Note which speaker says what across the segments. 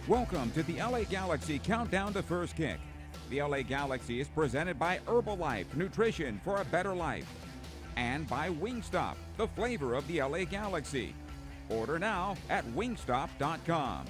Speaker 1: Welcome to the LA Galaxy Countdown to First Kick. The LA Galaxy is presented by Herbalife, nutrition for a better life. And by Wingstop, the flavor of the LA Galaxy. Order now at wingstop.com.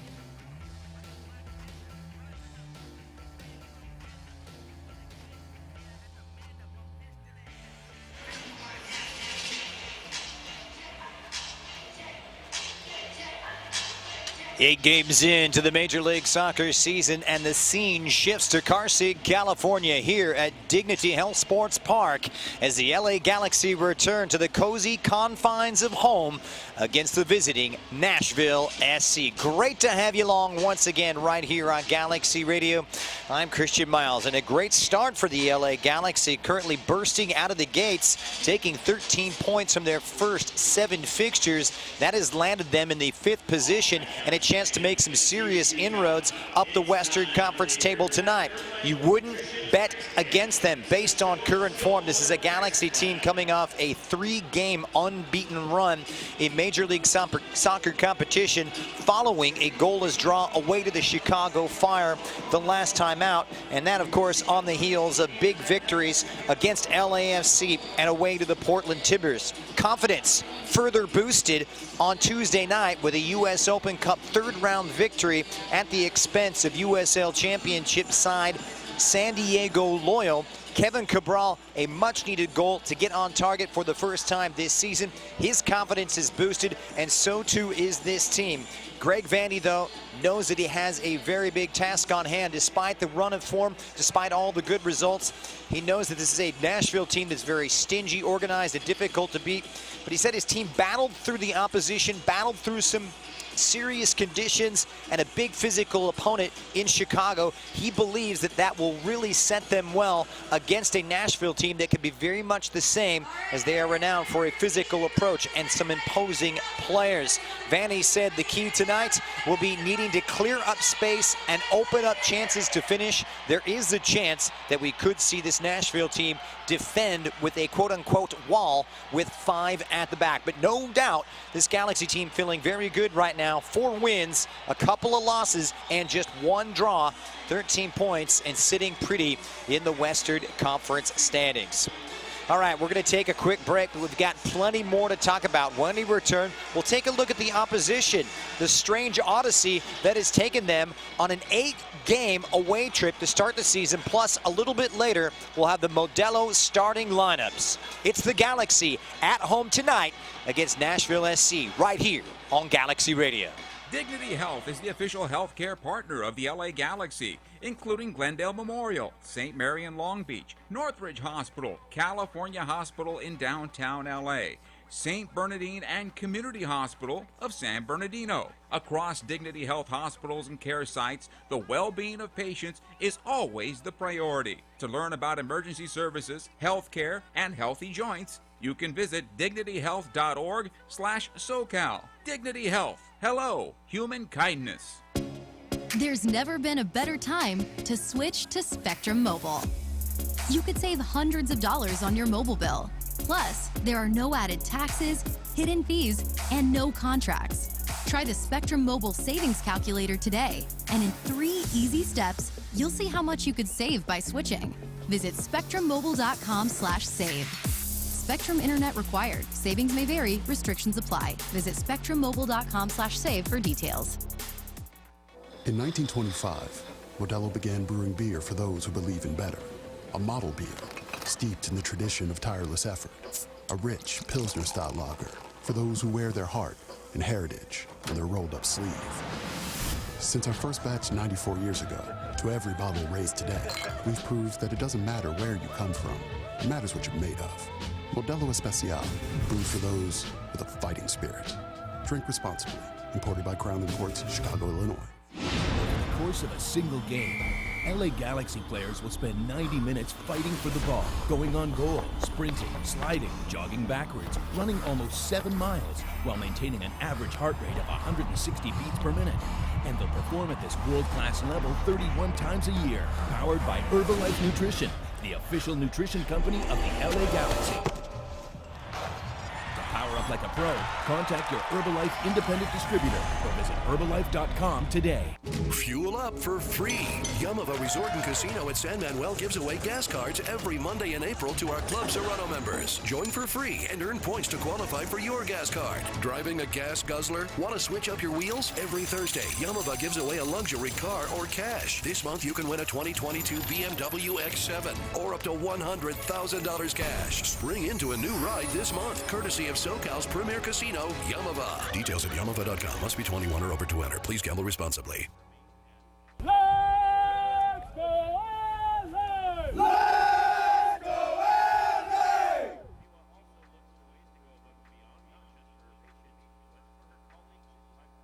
Speaker 2: Eight games into the Major League Soccer season, and the scene shifts to Carson, California, here at Dignity Health Sports Park as the LA Galaxy return to the cozy confines of home against the visiting Nashville SC. Great to have you along once again right here on Galaxy Radio. I'm Christian Miles, and a great start for the LA Galaxy, currently bursting out of the gates, taking 13 points from their first 7 fixtures. That has landed them in the 5th position and a chance to make some serious inroads up the Western Conference table tonight. You wouldn't bet against them based on current form. This is a Galaxy team coming off a 3-game unbeaten run in Major League Soccer competition following a goalless draw away to the Chicago Fire the last time out, and that of course on the heels of big victories against LAFC and away to the Portland Timbers. Confidence further boosted on Tuesday night with a U.S. Open Cup 3rd round victory at the expense of USL Championship side San Diego Loyal. Kevin Cabral, a much-needed goal to get on target for the first time this season. His confidence is boosted, and so too is this team. Greg Vandy, though, knows that he has a very big task on hand. Despite the run of form, despite all the good results, he knows that this is a Nashville team that's very stingy, organized, and difficult to beat. But he said his team battled through the opposition, battled through some serious conditions and a big physical opponent in Chicago. He believes that that will really set them well against a Nashville team that could be very much the same, as they are renowned for a physical approach and some imposing players. Vanny said the key tonight will be needing to clear up space and open up chances to finish. There is a chance that we could see this Nashville team defend with a quote-unquote wall with 5 at the back. But no doubt this Galaxy team feeling very good right now. 4 wins, a couple of losses, and just 1 draw. 13 points and sitting pretty in the Western Conference standings. All right, we're going to take a quick break, but we've got plenty more to talk about. When we return, we'll take a look at the opposition, the strange odyssey that has taken them on an 8-game away trip to start the season, plus a little bit later, we'll have the Modelo starting lineups. It's the Galaxy at home tonight against Nashville SC, right here on Galaxy Radio.
Speaker 1: Dignity Health is the official healthcare partner of the LA Galaxy, including Glendale Memorial, St. Mary in Long Beach, Northridge Hospital, California Hospital in downtown LA, St. Bernardine and Community Hospital of San Bernardino. Across Dignity Health hospitals and care sites, the well-being of patients is always the priority. To learn about emergency services, health care, and healthy joints, you can visit dignityhealth.org/SoCal. Dignity Health. Hello, human kindness.
Speaker 3: There's never been a better time to switch to Spectrum Mobile. You could save hundreds of dollars on your mobile bill. Plus, there are no added taxes, hidden fees, and no contracts. Try the Spectrum Mobile Savings Calculator today, and in 3 easy steps, you'll see how much you could save by switching. Visit spectrummobile.com/save. Spectrum Internet required. Savings may vary. Restrictions apply. Visit spectrummobile.com/save for details.
Speaker 4: In 1925, Modelo began brewing beer for those who believe in better. A model beer, steeped in the tradition of tireless effort. A rich Pilsner-style lager for those who wear their heart and heritage on their rolled-up sleeve. Since our first batch 94 years ago, to every bottle raised today, we've proved that it doesn't matter where you come from. It matters what you're made of. Modelo Especial, brewed for those with a fighting spirit. Drink responsibly. Imported by Crown Imports, Chicago, Illinois.
Speaker 5: Over the course of a single game, LA Galaxy players will spend 90 minutes fighting for the ball, going on goal, sprinting, sliding, jogging backwards, running almost 7 miles, while maintaining an average heart rate of 160 beats per minute. And they'll perform at this world-class level 31 times a year, powered by Herbalife Nutrition, the official nutrition company of the LA Galaxy. To power up out like a pro, contact your Herbalife independent distributor or visit Herbalife.com today.
Speaker 6: Fuel up for free. Yamava Resort and Casino at San Manuel gives away gas cards every Monday in April to our Club Serrano members. Join for free and earn points to qualify for your gas card. Driving a gas guzzler? Want to switch up your wheels? Every Thursday, Yamava gives away a luxury car or cash. This month, you can win a 2022 BMW X7 or up to $100,000 cash. Spring into a new ride this month, courtesy of SoCal's premier casino, Yamava. Details at Yamava.com. Must be 21 or over to enter. Please gamble responsibly.
Speaker 7: Let's go LA! Let's go LA!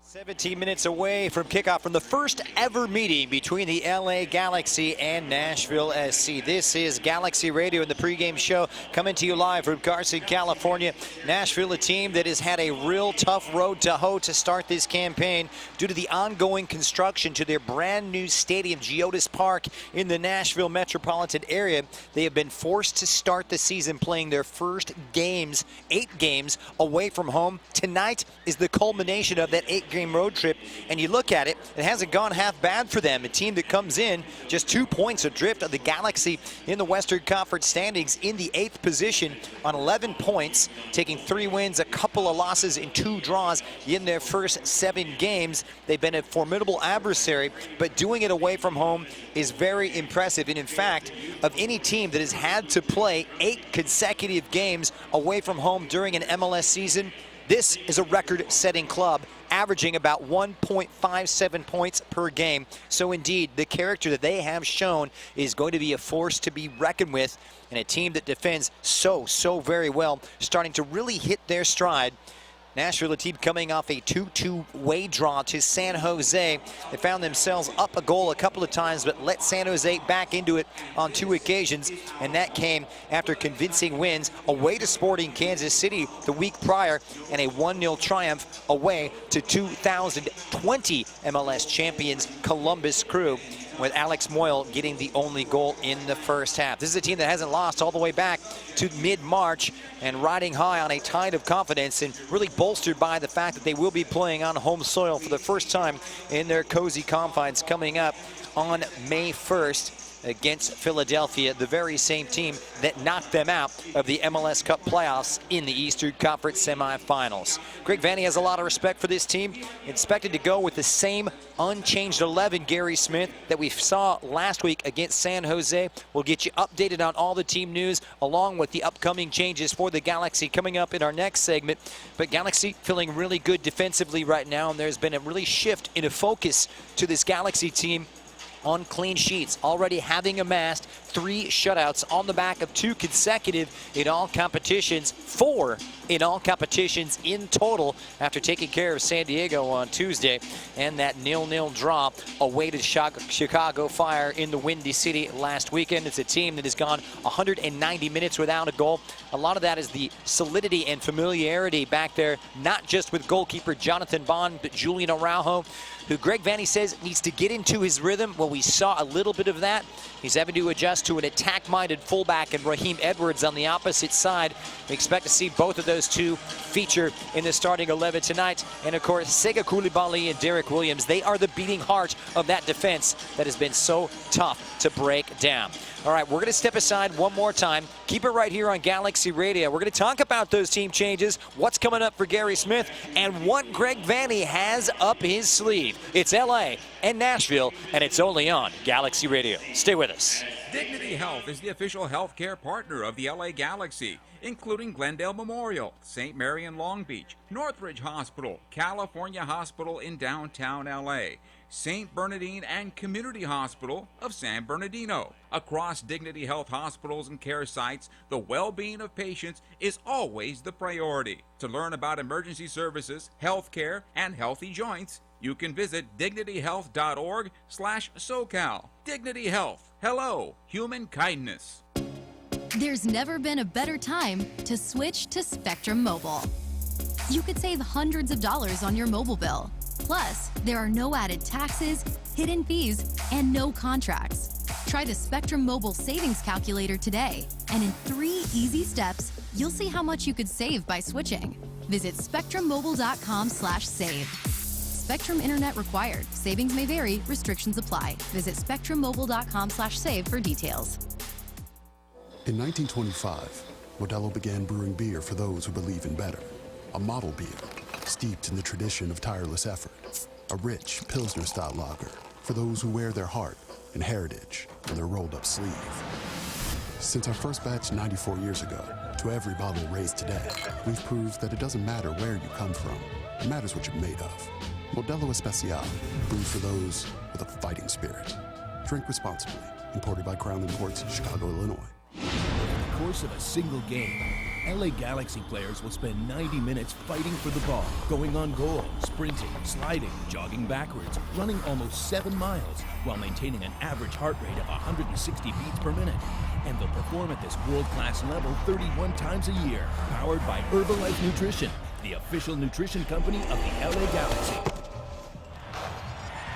Speaker 2: 17 minutes away from kickoff from the first ever meeting between the LA Galaxy and Nashville SC. This is Galaxy Radio in the pregame show, coming to you live from Carson, California. Nashville, a team that has had a real tough road to hoe to start this campaign due to the ongoing construction to their brand new stadium, Geodis Park, in the Nashville metropolitan area. They have been forced to start the season playing their first games, 8 games, away from home. Tonight is the culmination of that 8-game road trip, and you look at it, it hasn't gone half bad for them. A team that comes in just 2 points adrift of the Galaxy in the Western Conference standings in the 8th position on 11 points, taking 3 wins, a couple of losses, and 2 draws in their first 7 games. They've been a formidable adversary, but doing it away from home is very impressive. And in fact, of any team that has had to play 8 consecutive games away from home during an MLS season, this is a record-setting club, averaging about 1.57 points per game. So indeed, the character that they have shown is going to be a force to be reckoned with, and a team that defends so very well, starting to really hit their stride. Nashville, a team coming off a 2-2 away draw to San Jose. They found themselves up a goal a couple of times, but let San Jose back into it on 2 occasions, and that came after convincing wins away to Sporting Kansas City the week prior, and a 1-0 triumph away to 2020 MLS champions Columbus Crew, with Alex Moyle getting the only goal in the first half. This is a team that hasn't lost all the way back to mid-March and riding high on a tide of confidence, and really bolstered by the fact that they will be playing on home soil for the first time in their cozy confines coming up on May 1st against Philadelphia, the very same team that knocked them out of the MLS Cup playoffs in the Eastern Conference semifinals. Greg Vanney has a lot of respect for this team, expected to go with the same unchanged 11, Gary Smith, that we saw last week against San Jose. We'll get you updated on all the team news, along with the upcoming changes for the Galaxy coming up in our next segment. But Galaxy feeling really good defensively right now, and there's been a really shift in a focus to this Galaxy team on clean sheets, already having amassed 3 shutouts on the back of 2 consecutive in all competitions, 4 in all competitions in total after taking care of San Diego on Tuesday, and that 0-0 draw away to Chicago Fire in the Windy City last weekend. It's a team that has gone 190 minutes without a goal. A lot of that is the solidity and familiarity back there, not just with goalkeeper Jonathan Bond, but Julian Araujo, who Greg Vanney says needs to get into his rhythm. Well, we saw a little bit of that. He's having to adjust to an attack-minded fullback and Raheem Edwards on the opposite side. We expect to see both of those two feature in the starting 11 tonight. And of course, Sega Koulibaly and Derek Williams, they are the beating heart of that defense that has been so tough to break down. All right, we're going to step aside one more time. Keep it right here on Galaxy Radio. We're going to talk about those team changes, what's coming up for Gary Smith, and what Greg Vanney has up his sleeve. It's LA and Nashville, and it's only on Galaxy Radio. Stay with us.
Speaker 1: Dignity Health is the official healthcare partner of the LA Galaxy, including Glendale Memorial, St. Mary in Long Beach, Northridge Hospital, California Hospital in downtown LA, St. Bernardine and Community Hospital of San Bernardino. Across Dignity Health hospitals and care sites, the well-being of patients is always the priority. To learn about emergency services, health care, and healthy joints, you can visit dignityhealth.org/SoCal. Dignity Health. Hello, human kindness.
Speaker 3: There's never been a better time to switch to Spectrum Mobile. You could save hundreds of dollars on your mobile bill. Plus, there are no added taxes, hidden fees, and no contracts. Try the Spectrum Mobile Savings Calculator today, and in 3 easy steps, you'll see how much you could save by switching. Visit SpectrumMobile.com/save. Spectrum Internet required. Savings may vary. Restrictions apply. Visit SpectrumMobile.com/save for details.
Speaker 4: In 1925, Modelo began brewing beer for those who believe in better. A model beer, steeped in the tradition of tireless effort. A rich Pilsner-style lager for those who wear their heart and heritage in their rolled-up sleeve. Since our first batch 94 years ago, to every bottle raised today, we've proved that it doesn't matter where you come from. It matters what you're made of. Modelo Especial, brewed for those with a fighting spirit. Drink responsibly. Imported by Crown Imports, Chicago, Illinois.
Speaker 5: Over the course of a single game, LA Galaxy players will spend 90 minutes fighting for the ball, going on goal, sprinting, sliding, jogging backwards, running almost 7 miles, while maintaining an average heart rate of 160 beats per minute. And they'll perform at this world-class level 31 times a year, powered by Herbalife Nutrition, the official nutrition company of the LA Galaxy.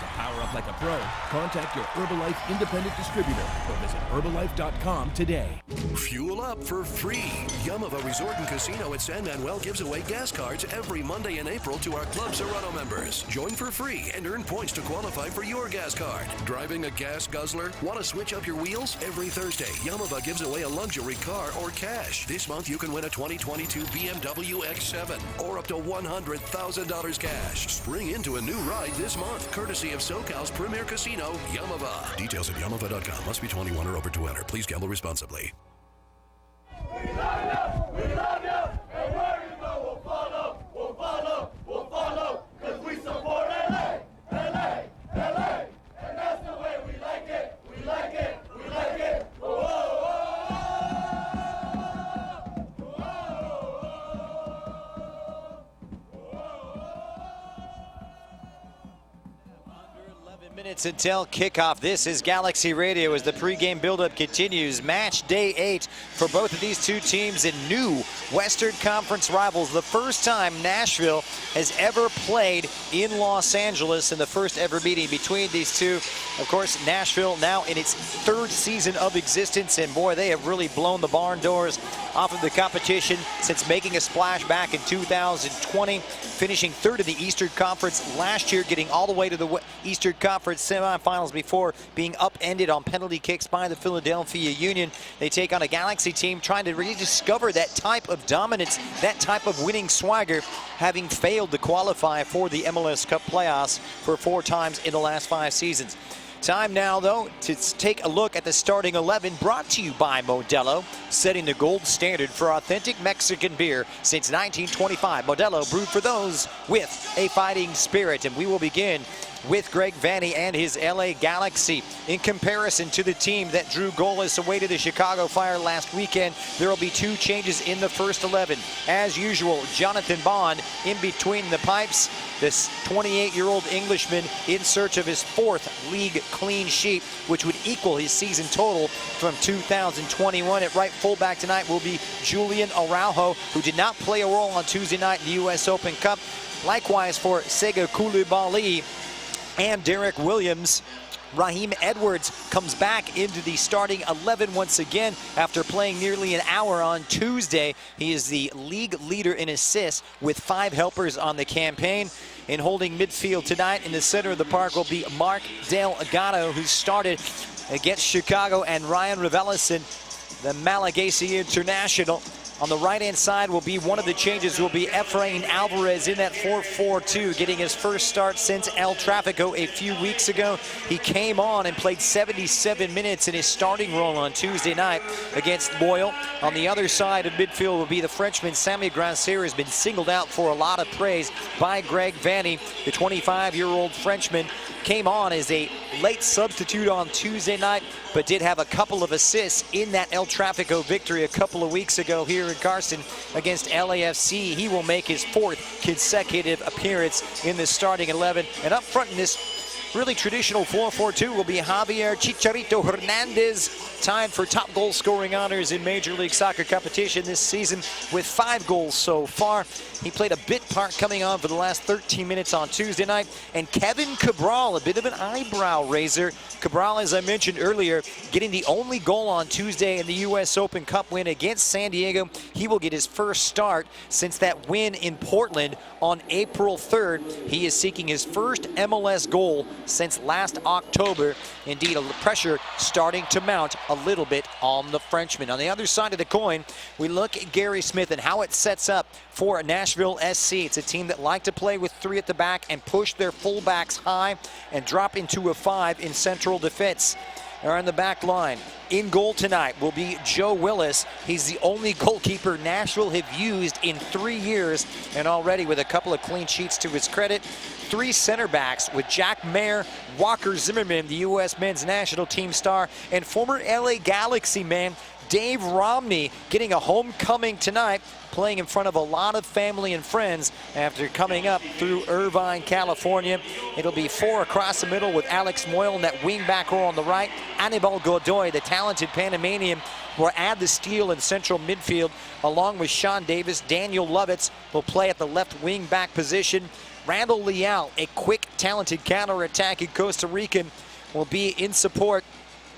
Speaker 5: To power up like a pro, contact your Herbalife independent distributor or visit Herbalife.com today.
Speaker 6: Fuel up for free. Yamava Resort and Casino at San Manuel gives away gas cards every Monday in April to our Club Serrano members. Join for free and earn points to qualify for your gas card. Driving a gas guzzler? Want to switch up your wheels? Every Thursday, Yamava gives away a luxury car or cash. This month, you can win a 2022 BMW X7 or up to $100,000 cash. Spring into a new ride this month, courtesy of SoCal's premier casino, Yamava. Details at Yamava.com. Must be 21 or over to enter. Please gamble responsibly.
Speaker 7: We love you, and where you go, we'll follow, cause we support LA, and that's the way we like it, Whoa.
Speaker 2: Under 11 minutes until kickoff. This is Galaxy Radio as the pregame buildup continues. Match day 8 for both of these two teams and new Western Conference rivals. The first time Nashville has ever played in Los Angeles in the first ever meeting between these two. Of course, Nashville now in its 3rd season of existence, and boy, they have really blown the barn doors off of the competition since making a splash back in 2020, finishing 3rd in the Eastern Conference last year, getting all the way to the Eastern Conference semifinals before being upended on penalty kicks by the Philadelphia Union. They take on a Galaxy team trying to rediscover that type of dominance, that type of winning swagger, having failed to qualify for the MLS Cup playoffs for 4 times in the last 5 seasons. Time now, though, to take a look at the starting 11, brought to you by Modelo, setting the gold standard for authentic Mexican beer since 1925. Modelo, brewed for those with a fighting spirit. And we will begin with Greg Vanney and his LA Galaxy. In comparison to the team that drew goalless away to the Chicago Fire last weekend, there will be 2 changes in the first 11. As usual, Jonathan Bond in between the pipes. This 28-year-old Englishman in search of his 4th league clean sheet, which would equal his season total from 2021. At right fullback tonight will be Julian Araujo, who did not play a role on Tuesday night in the U.S. Open Cup. Likewise for Sega Coulibaly and Derek Williams. Raheem Edwards comes back into the starting 11 once again after playing nearly an hour on Tuesday. He is the league leader in assists with 5 helpers on the campaign. And holding midfield tonight in the center of the park will be Mark Delgado, who started against Chicago, and Ryan Raveloson, the Malagasy international. On the right-hand side will be one of the changes will be Efrain Alvarez in that 4-4-2, getting his first start since El Tráfico a few weeks ago. He came on and played 77 minutes in his starting role on Tuesday night against Loyal. On the other side of midfield will be the Frenchman Sami Grancier, has been singled out for a lot of praise by Greg Vanney. The 25-year-old Frenchman came on as a late substitute on Tuesday night, but did have a couple of assists in that El Tráfico victory a couple of weeks ago here in Carson against LAFC. He will make his 4th consecutive appearance in the starting 11. And up front in this really traditional 4-4-2 will be Javier Chicharito Hernandez, tied for top goal scoring honors in Major League Soccer competition this season with 5 goals so far. He played a bit part coming on for the last 13 minutes on Tuesday night. And Kevin Cabral, a bit of an eyebrow raiser. Cabral, as I mentioned earlier, getting the only goal on Tuesday in the U.S. Open Cup win against San Diego. He will get his first start since that win in Portland on April 3rd. He is seeking his first MLS goal since last October. Indeed, pressure starting to mount a little bit on the Frenchman. On the other side of the coin, we look at Gary Smith and how it sets up for Nashville SC. It's a team that like to play with 3 at the back and push their fullbacks high and drop into a 5 in central defense. Are on the back line. In goal tonight will be Joe Willis. He's the only goalkeeper Nashville have used in 3 years, and already with a couple of clean sheets to his credit. 3 center backs with Jack Mayer, Walker Zimmerman, the U.S. men's national team star, and former LA Galaxy man Dave Romney getting a homecoming tonight, playing in front of a lot of family and friends after coming up through Irvine, California. It'll be 4 across the middle with Alex Moyle in that wing-back row on the right. Anibal Godoy, the talented Panamanian, will add the steal in central midfield, along with Sean Davis. Daniel Lovitz will play at the left wing-back position. Randall Leal, a quick, talented counter-attacking Costa Rican, will be in support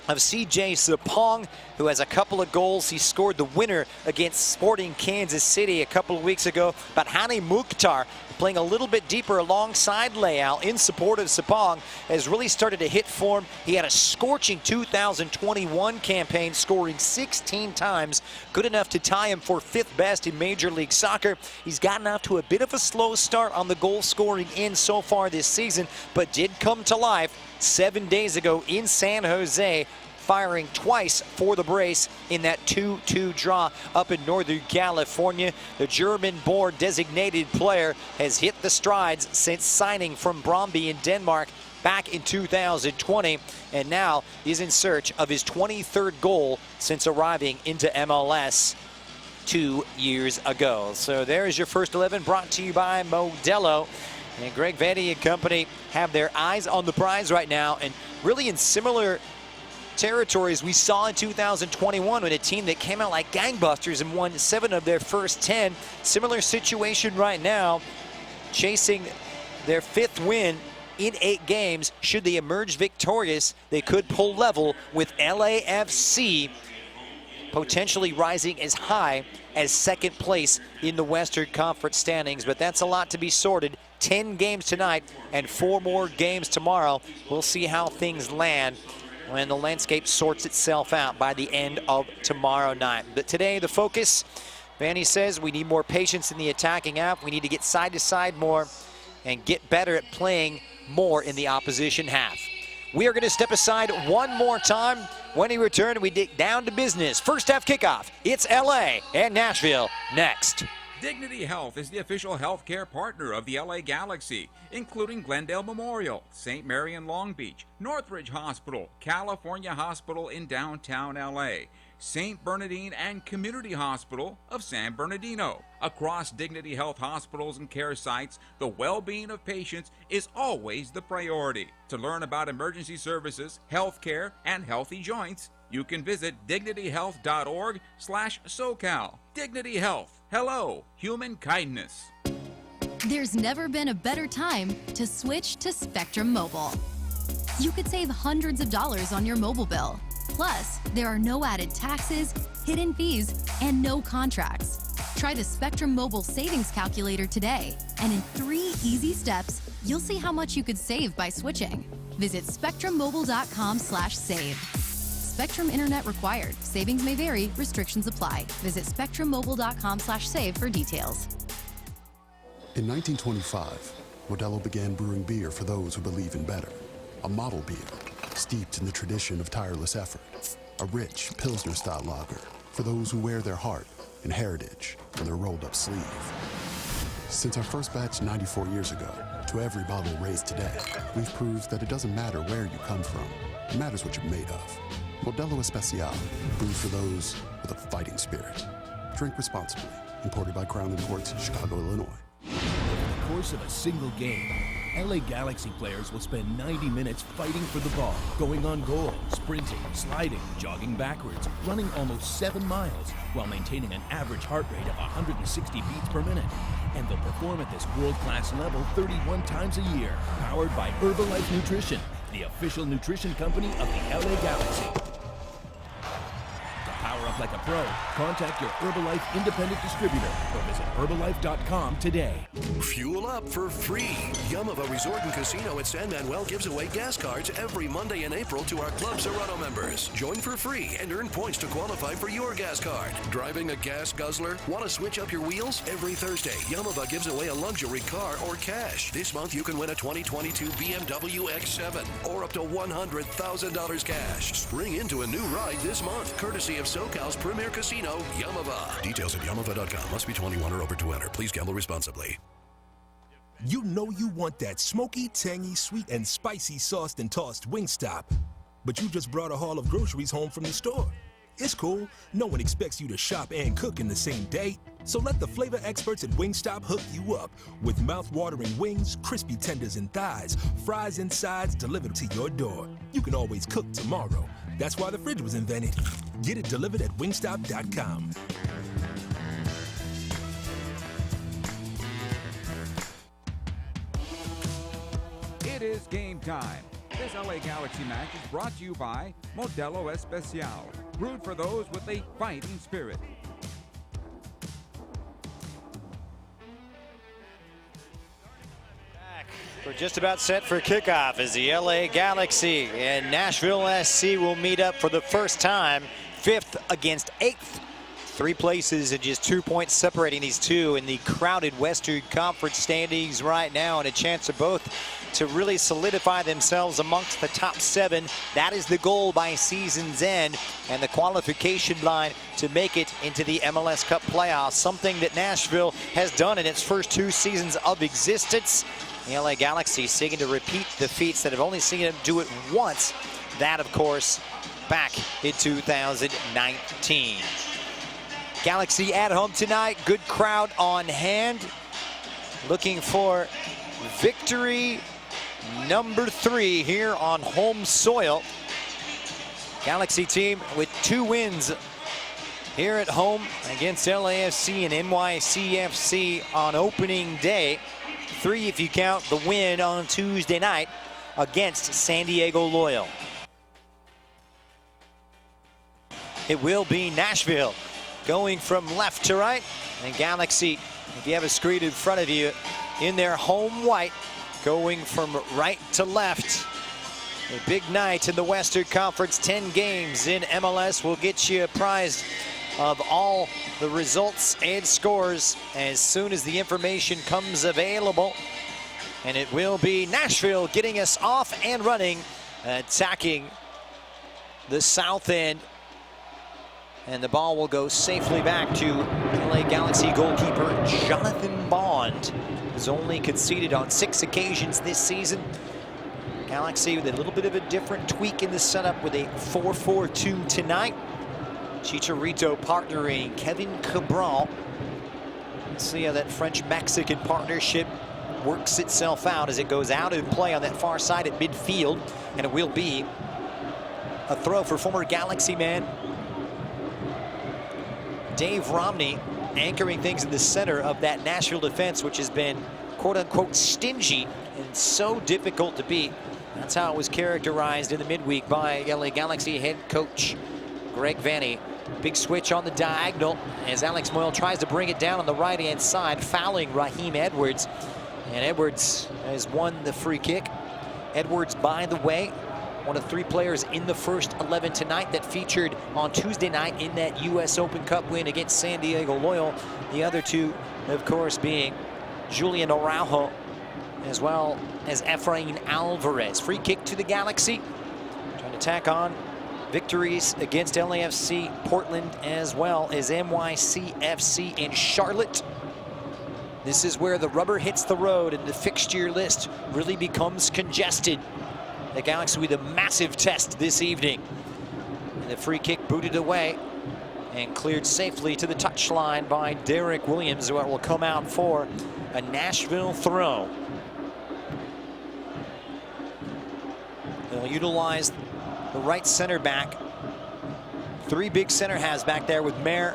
Speaker 2: of CJ Sapong, who has a couple of goals. He scored the winner against Sporting Kansas City a couple of weeks ago. But Hani Mukhtar, playing a little bit deeper alongside Leal in support of Sapong, has really started to hit form. He had a scorching 2021 campaign, scoring 16 times, good enough to tie him for 5th best in Major League Soccer. He's gotten off to a bit of a slow start on the goal scoring end so far this season, but did come to life 7 days ago in San Jose, firing twice for the brace in that 2-2 draw up in Northern California. The German-born designated player has hit the strides since signing from Brøndby in Denmark back in 2020, and now is in search of his 23rd goal since arriving into MLS 2 years ago. So there is your first 11, brought to you by Modelo. And Greg Vandy and company have their eyes on the prize right now, and really in similar territories we saw in 2021 with a team that came out like gangbusters and won 7 of their first 10. Similar situation right now, chasing their 5th win in 8 games. Should they emerge victorious, they could pull level with LAFC, potentially rising as high as 2nd place in the Western Conference standings. But that's a lot to be sorted. 10 games tonight and 4 more games tomorrow. We'll see how things land when the landscape sorts itself out by the end of tomorrow night. But today, the focus, Vanny says, we need more patience in the attacking half. We need to get side to side more and get better at playing more in the opposition half. We are going to step aside one more time. When we return, we dig down to business. First half kickoff. It's LA and Nashville next.
Speaker 1: Dignity Health is the official healthcare partner of the LA Galaxy, including Glendale Memorial, St. Mary in Long Beach, Northridge Hospital, California Hospital in downtown LA, St. Bernardine and Community Hospital of San Bernardino. Across Dignity Health hospitals and care sites, the well-being of patients is always the priority. To learn about emergency services, healthcare, and healthy joints, you can visit dignityhealth.org/SoCal. Dignity Health. Hello, human kindness.
Speaker 3: There's never been a better time to switch to Spectrum Mobile. You could save hundreds of dollars on your mobile bill. Plus, there are no added taxes, hidden fees, and no contracts. Try the Spectrum Mobile Savings Calculator today, and in 3 easy steps, you'll see how much you could save by switching. Visit spectrummobile.com/save. Spectrum Internet required. Savings may vary. Restrictions apply. Visit spectrummobile.com/save for details.
Speaker 4: In 1925, Modelo began brewing beer for those who believe in better. A model beer, steeped in the tradition of tireless effort. A rich Pilsner-style lager for those who wear their heart and heritage on their rolled-up sleeve. Since our first batch 94 years ago, to every bottle raised today, we've proved that it doesn't matter where you come from. It matters what you're made of. Modelo Especial, brewed for those with a fighting spirit. Drink responsibly. Imported by Crown Imports, Chicago, Illinois.
Speaker 5: Over the course of a single game, LA Galaxy players will spend 90 minutes fighting for the ball, going on goal, sprinting, sliding, jogging backwards, running almost 7 miles, while maintaining an average heart rate of 160 beats per minute. And they'll perform at this world-class level 31 times a year, powered by Herbalife Nutrition, the official nutrition company of the LA Galaxy. Power up like a pro. Contact your Herbalife independent distributor or visit Herbalife.com today.
Speaker 6: Fuel up for free. Yamava Resort and Casino at San Manuel gives away gas cards every Monday in April to our Club Serrano members. Join for free and earn points to qualify for your gas card. Driving a gas guzzler? Want to switch up your wheels? Every Thursday, Yamava gives away a luxury car or cash. This month, you can win a 2022 BMW X7 or up to $100,000 cash. Spring into a new ride this month, courtesy of SoCal's premier casino, Yamava. Details at Yamava.com. Must be 21 or over to enter. Please gamble responsibly.
Speaker 5: You know you want that smoky, tangy, sweet, and spicy sauced and tossed Wingstop. But you just brought a haul of groceries home from the store. It's cool. No one expects you to shop and cook in the same day. So let the flavor experts at Wingstop hook you up with mouth-watering wings, crispy tenders and thighs, fries and sides delivered to your door. You can always cook tomorrow. That's why the fridge was invented. Get it delivered at wingstop.com.
Speaker 1: It is game time. This LA Galaxy match is brought to you by Modelo Especial, brewed for those with a fighting spirit.
Speaker 2: We're just about set for kickoff as the LA Galaxy and Nashville SC will meet up for the first time, 5th against 8th. 3 places and just 2 points separating these two in the crowded Western Conference standings right now, and a chance of both to really solidify themselves amongst the top 7. That is the goal by season's end, and the qualification line to make it into the MLS Cup playoffs, something that Nashville has done in its first 2 seasons of existence. The LA Galaxy seeking to repeat the feats that have only seen them do it once. That, of course, back in 2019. Galaxy at home tonight. Good crowd on hand. Looking for victory number 3 here on home soil. Galaxy team with 2 wins here at home against LAFC and NYCFC on opening day. 3 if you count the win on Tuesday night against San Diego Loyal. It will be Nashville going from left to right, and Galaxy, if you have a screen in front of you, in their home white, going from right to left. A big night in the Western Conference. 10 games in MLS will get you apprised of all the results and scores as soon as the information comes available. And it will be Nashville getting us off and running, attacking the south end. And the ball will go safely back to LA Galaxy goalkeeper Jonathan Bond, who's only conceded on 6 occasions this season. Galaxy with a little bit of a different tweak in the setup with a 4-4-2 tonight. Chicharito partnering Kevin Cabral. Let's see how that French-Mexican partnership works itself out as it goes out of play on that far side at midfield. And it will be a throw for former Galaxy man Dave Romney, anchoring things in the center of that Nashville defense, which has been quote-unquote stingy and so difficult to beat. That's how it was characterized in the midweek by LA Galaxy head coach Greg Vanney. Big switch on the diagonal as Alex Moyle tries to bring it down on the right-hand side, fouling Raheem Edwards. And Edwards has won the free kick. Edwards, by the way, one of 3 players in the first 11 tonight that featured on Tuesday night in that U.S. Open Cup win against San Diego Loyal. The other 2, of course, being Julian Araujo as well as Efrain Alvarez. Free kick to the Galaxy. Trying to tack on victories against LAFC, Portland, as well as NYCFC in Charlotte. This is where the rubber hits the road and the fixture list really becomes congested. The Galaxy with a massive test this evening. And the free kick booted away and cleared safely to the touchline by Derek Williams, who will come out for a Nashville throw. They'll utilize the right center back. 3 big center halves back there with Mayer,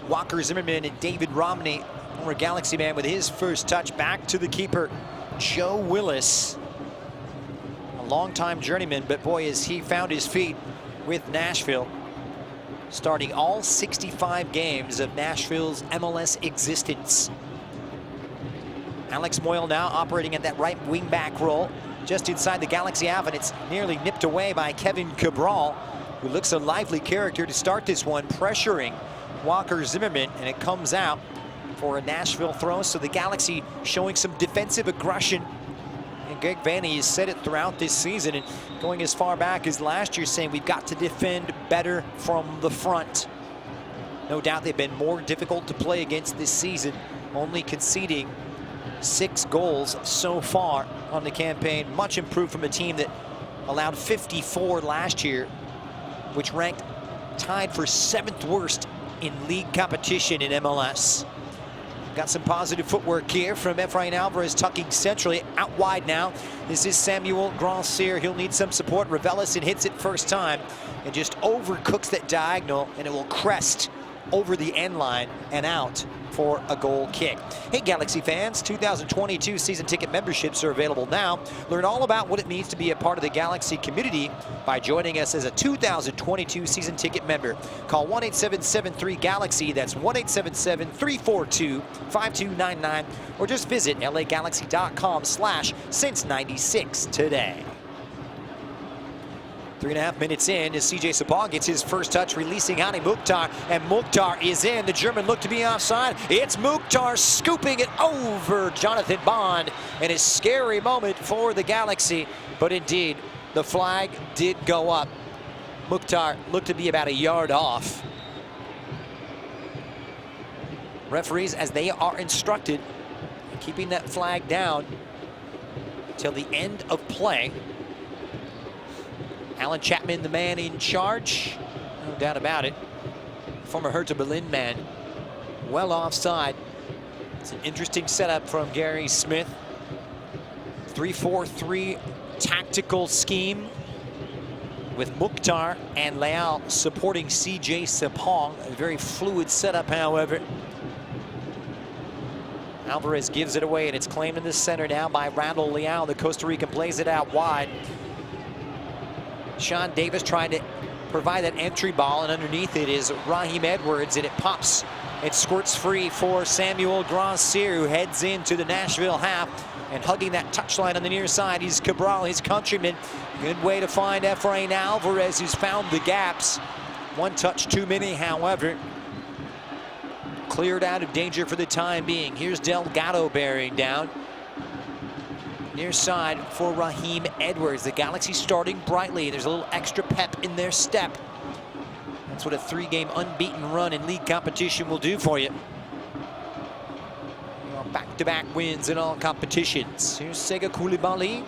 Speaker 2: Walker Zimmerman, and David Romney. Former Galaxy man with his first touch. Back to the keeper, Joe Willis. A longtime journeyman, but boy, has he found his feet with Nashville. Starting all 65 games of Nashville's MLS existence. Alex Moyle now operating at that right wing back role, just inside the Galaxy half, and it's nearly nipped away by Kevin Cabral, who looks a lively character to start this one, pressuring Walker Zimmerman, and it comes out for a Nashville throw. So the Galaxy showing some defensive aggression. And Greg Vanney has said it throughout this season, and going as far back as last year, saying we've got to defend better from the front. No doubt they've been more difficult to play against this season, only conceding 6 goals so far on the campaign. Much improved from a team that allowed 54 last year, which ranked tied for 7th worst in league competition in MLS. Got some positive footwork here from Efrain Alvarez, tucking centrally out wide now. This is Samuel Grandsir. He'll need some support. Raveloson hits it first time and just overcooks that diagonal, and it will crest over the end line and out for a goal kick. Hey, Galaxy fans, 2022 season ticket memberships are available now. Learn all about what it means to be a part of the Galaxy community by joining us as a 2022 season ticket member. Call 1-877-3-GALAXY. That's 1-877-342-5299, or just visit lagalaxy.com/since96 today. 3.5 minutes in as CJ Sapong gets his first touch, releasing Hani Mukhtar, and Mukhtar is in. The German looked to be offside. It's Mukhtar scooping it over Jonathan Bond, and a scary moment for the Galaxy, but indeed the flag did go up. Mukhtar looked to be about a yard off. Referees, as they are instructed, keeping that flag down till the end of play. Alan Chapman, the man in charge, no doubt about it. Former Hertha Berlin man, well offside. It's an interesting setup from Gary Smith. 3-4-3 tactical scheme with Mukhtar and Leal supporting CJ Sapong. A very fluid setup, however. Alvarez gives it away, and it's claimed in the center now by Randall Leal. The Costa Rican plays it out wide. Sean Davis trying to provide that entry ball, and underneath it is Raheem Edwards, and it pops. It squirts free for Samuel Grandsir, who heads into the Nashville half, and hugging that touchline on the near side. He's Cabral, his countryman. Good way to find Efrain Alvarez, who's found the gaps. One touch too many, however. Cleared out of danger for the time being. Here's Delgado bearing down. Near side for Raheem Edwards. The Galaxy starting brightly. There's a little extra pep in their step. That's what a 3-game unbeaten run in league competition will do for you. Back-to-back wins in all competitions. Here's Sega Koulibaly.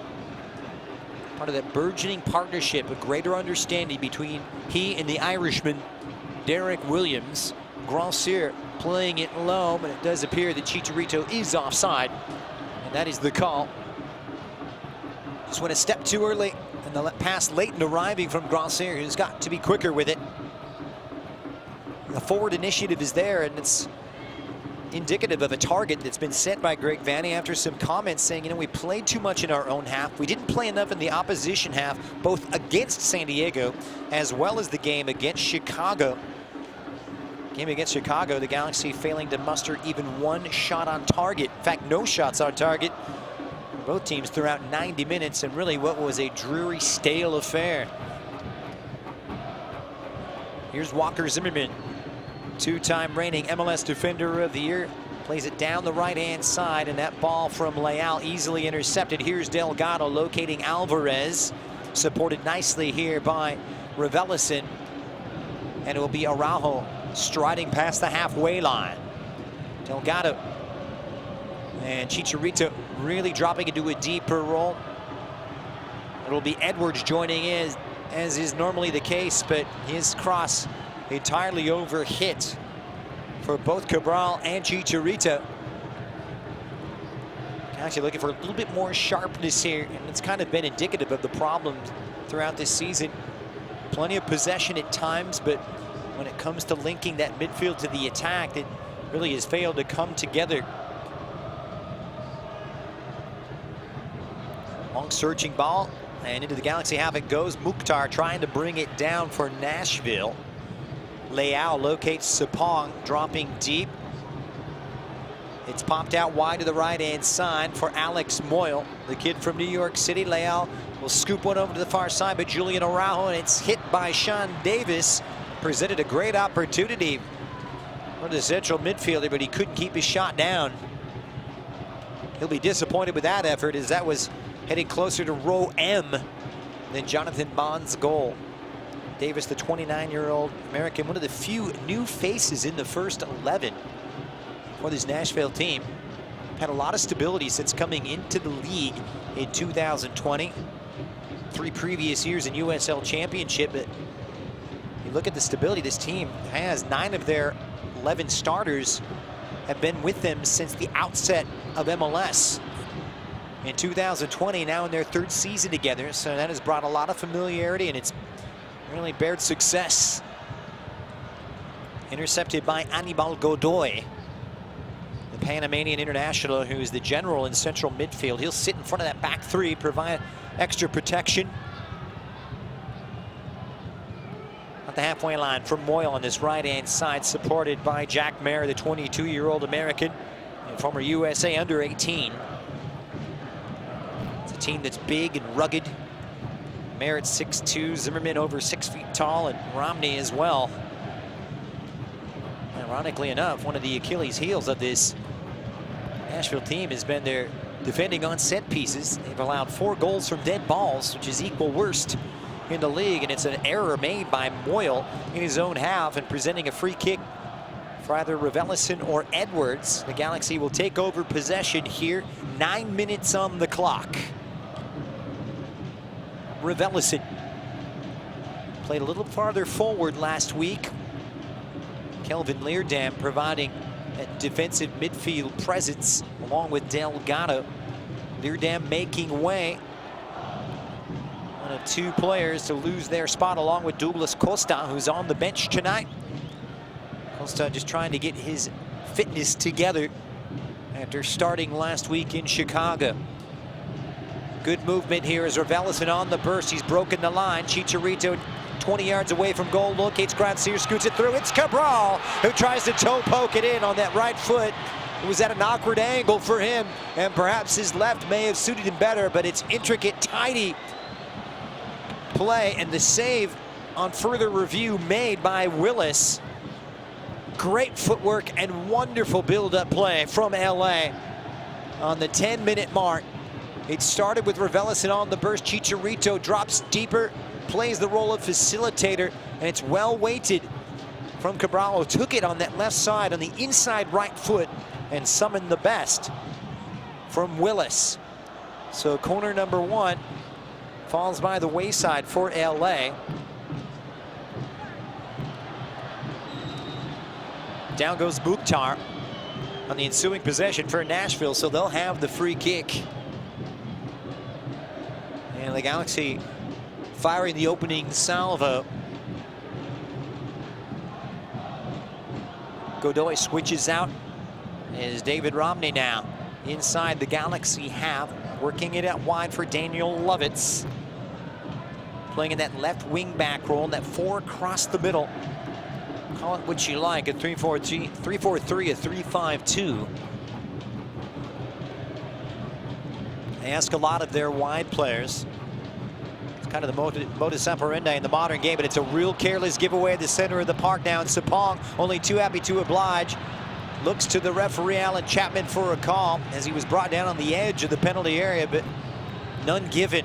Speaker 2: Part of that burgeoning partnership, a greater understanding between he and the Irishman, Derek Williams. Grandsir playing it low, but it does appear that Chicharito is offside, and that is the call. Just went a step too early, and the pass late in arriving from Grandsir, who's got to be quicker with it. The forward initiative is there, and it's indicative of a target that's been set by Greg Vanney after some comments saying, you know, we played too much in our own half. We didn't play enough in the opposition half, both against San Diego as well as the game against Chicago. Game against Chicago, the Galaxy failing to muster even one shot on target. In fact, no shots on target. Both teams throughout 90 minutes, and really what was a dreary, stale affair. Here's Walker Zimmerman, 2-time reigning MLS Defender of the Year. Plays it down the right-hand side, and that ball from Leal easily intercepted. Here's Delgado locating Alvarez. Supported nicely here by Raveloson. And it will be Araujo striding past the halfway line. Delgado and Chicharito really dropping into a deeper role. It'll be Edwards joining in, as is normally the case, but his cross entirely overhit for both Cabral and Chicharito. Actually looking for a little bit more sharpness here, and it's kind of been indicative of the problems throughout this season. Plenty of possession at times, but when it comes to linking that midfield to the attack, it really has failed to come together. Long searching ball, and into the Galaxy half it goes. Mukhtar trying to bring it down for Nashville. Leao locates Sapong, dropping deep. It's popped out wide to the right-hand side for Alex Moyle, the kid from New York City. Leao will scoop one over to the far side, but Julian Araujo, and it's hit by Sean Davis. Presented a great opportunity for the central midfielder, but he couldn't keep his shot down. He'll be disappointed with that effort, as that was heading closer to row M than Jonathan Bond's goal. Davis, the 29-year-old American, one of the few new faces in the first 11 for this Nashville team. Had a lot of stability since coming into the league in 2020. 3 previous years in USL Championship, but you look at the stability this team has. 9 of their 11 starters have been with them since the outset of MLS. In 2020, now in their 3rd season together, so that has brought a lot of familiarity, and it's really bared success. Intercepted by Anibal Godoy, the Panamanian international, who is the general in central midfield. He'll sit in front of that back 3, provide extra protection. At the halfway line for Moyle on this right-hand side, supported by Jack Mayer, the 22-year-old American and former USA under-18. It's a team that's big and rugged. Mayer at 6'2", Zimmerman over 6 feet tall, and Romney as well. Ironically enough, one of the Achilles heels of this Nashville team has been their defending on set pieces. They've allowed 4 goals from dead balls, which is equal worst in the league, and it's an error made by Moyle in his own half and presenting a free kick for either Raveloson or Edwards. The Galaxy will take over possession here. 9 minutes on the clock. Raveloson played a little farther forward last week. Kelvin Leerdam providing a defensive midfield presence along with Delgado. Leerdam making way. One of 2 players to lose their spot, along with Douglas Costa, who's on the bench tonight. Costa just trying to get his fitness together after starting last week in Chicago. Good movement here as Raveloson on the burst. He's broken the line. Chicharito 20 yards away from goal, locates Grandsir, scoots it through. It's Cabral who tries to toe poke it in on that right foot. It was at an awkward angle for him, and perhaps his left may have suited him better, but it's intricate, tidy play, and the save on further review made by Willis. Great footwork and wonderful build-up play from LA on the 10-minute mark. It started with Raveloson on the burst. Chicharito drops deeper, plays the role of facilitator, and it's well weighted from Cabral, who took it on that left side on the inside right foot and summoned the best from Willis. So corner number 1 falls by the wayside for LA. Down goes Mukhtar on the ensuing possession for Nashville, so they'll have the free kick. And the Galaxy firing the opening salvo. Godoy switches out. Is David Romney now inside the Galaxy half, working it out wide for Daniel Lovitz. Playing in that left wing back role, that 4 across the middle. Call it what you like, a 3-4-3, a 3-5-2. They ask a lot of their wide players. It's kind of the modus operandi in the modern game, but it's a real careless giveaway at the center of the park now. And Sapong, only too happy to oblige, looks to the referee, Alan Chapman, for a call as he was brought down on the edge of the penalty area, but none given.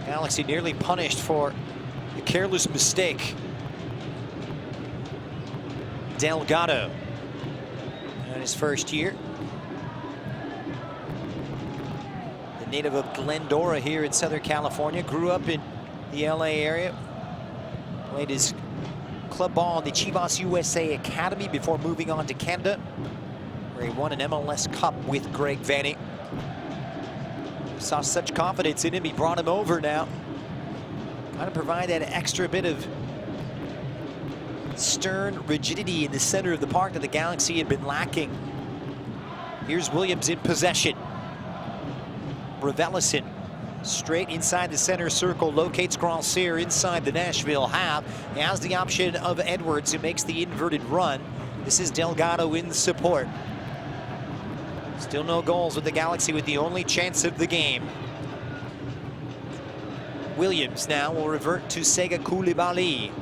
Speaker 2: Galaxy nearly punished for a careless mistake. Delgado in his first year. The native of Glendora here in Southern California, grew up in the LA area. Played his club ball in the Chivas USA Academy before moving on to Canada. where he won an MLS Cup with Greg Vanny. Saw such confidence in him, he brought him over now. Kind of provide that extra bit of stern rigidity in the center of the park that the Galaxy had been lacking. Here's Williams in possession. Raveloson straight inside the center circle, locates Grandsir inside the Nashville half. He has the option of Edwards, who makes the inverted run. This is Delgado in support. Still no goals with the Galaxy, with the only chance of the game. Williams now will revert to Sega Koulibaly.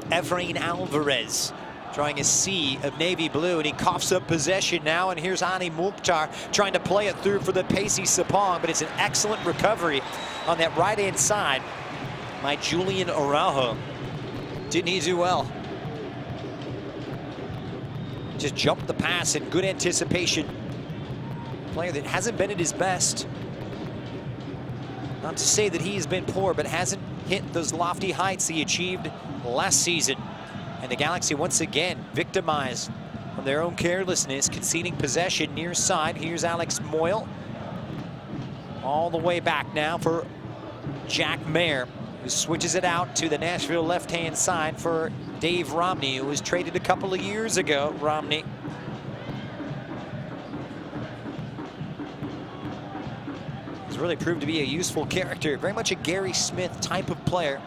Speaker 2: Efrain Alvarez drawing a C of navy blue, and he coughs up possession now, and here's Ani Mukhtar trying to play it through for the pacey Sapong, but it's an excellent recovery on that right-hand side by Julian Araujo. Didn't he do well? Just jumped the pass in good anticipation. Player that hasn't been at his best. Not to say that he has been poor, but hasn't hit those lofty heights he achieved last season. And the Galaxy once again victimized from their own carelessness, conceding possession near side. Here's Alex Moyle. All the way back now for Jack Mayer, who switches it out to the Nashville left-hand side for Dave Romney, who was traded a couple of years ago. Romney. He's really proved to be a useful character, very much a Gary Smith type of player.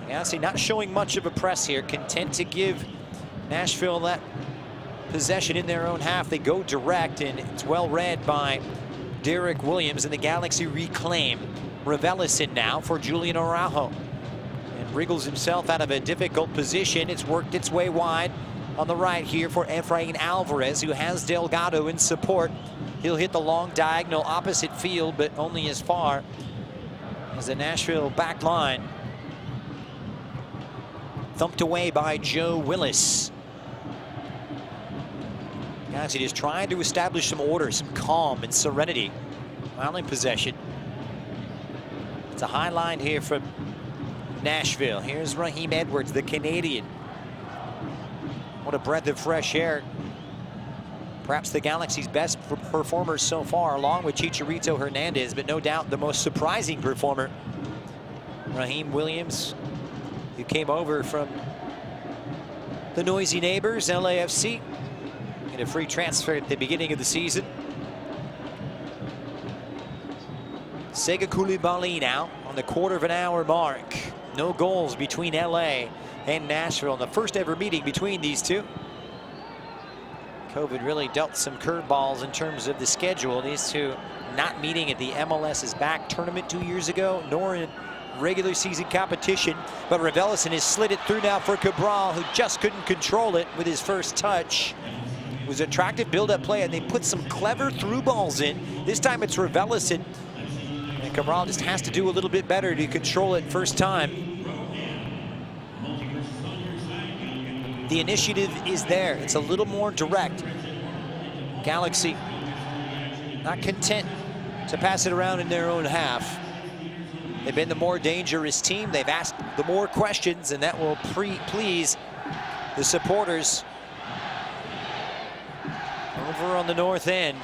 Speaker 2: Honestly, not showing much of a press here, content to give Nashville that possession in their own half. They go direct, and it's well read by Derek Williams, and the Galaxy reclaim. Raveloson now for Julian Araujo, and wriggles himself out of a difficult position. It's worked its way wide on the right here for Efrain Alvarez, who has Delgado in support. He'll hit the long diagonal opposite field, but only as far as the Nashville back line. Thumped away by Joe Willis. Galaxy just trying to establish some order, some calm and serenity while in possession. It's a high line here from Nashville. Here's Raheem Edwards, the Canadian. What a breath of fresh air. Perhaps the Galaxy's best performer so far, along with Chicharito Hernandez, but no doubt the most surprising performer. Raheem Williams, who came over from the noisy neighbors, LAFC, in a free transfer at the beginning of the season. Sega Koulibaly now on the quarter of an hour mark. No goals between LA and Nashville in the first ever meeting between these two. COVID really dealt some curveballs in terms of the schedule. These two not meeting at the MLS's back tournament 2 years ago, nor in regular season competition. But Raveloson has slid it through now for Cabral, who just couldn't control it with his first touch. It was an attractive build-up play, and they put some clever through balls in. This time it's Raveloson, and Cabral just has to do a little bit better to control it first time. The initiative is there. It's a little more direct. Galaxy not content to pass it around in their own half. They've been the more dangerous team. They've asked the more questions, and that will please the supporters over on the north end.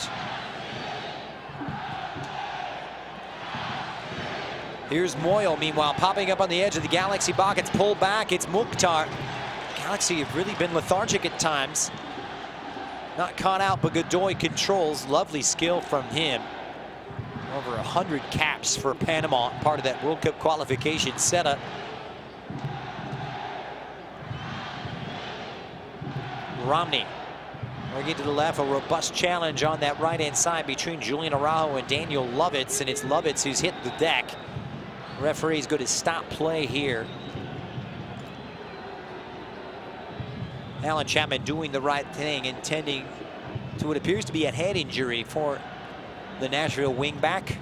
Speaker 2: Here's Moyle, meanwhile, popping up on the edge of the Galaxy box. It's pulled back. It's Mukhtar. Galaxy have really been lethargic at times. Not caught out, but Godoy controls. Lovely skill from him. Over 100 caps for Panama, part of that World Cup qualification setup. Romney working to the left, a robust challenge on that right-hand side between Julian Araujo and Daniel Lovitz, and it's Lovitz who's hit the deck. Referee's going to stop play here. Alan Chapman doing the right thing, intending to what appears to be a head injury for the Nashville wingback.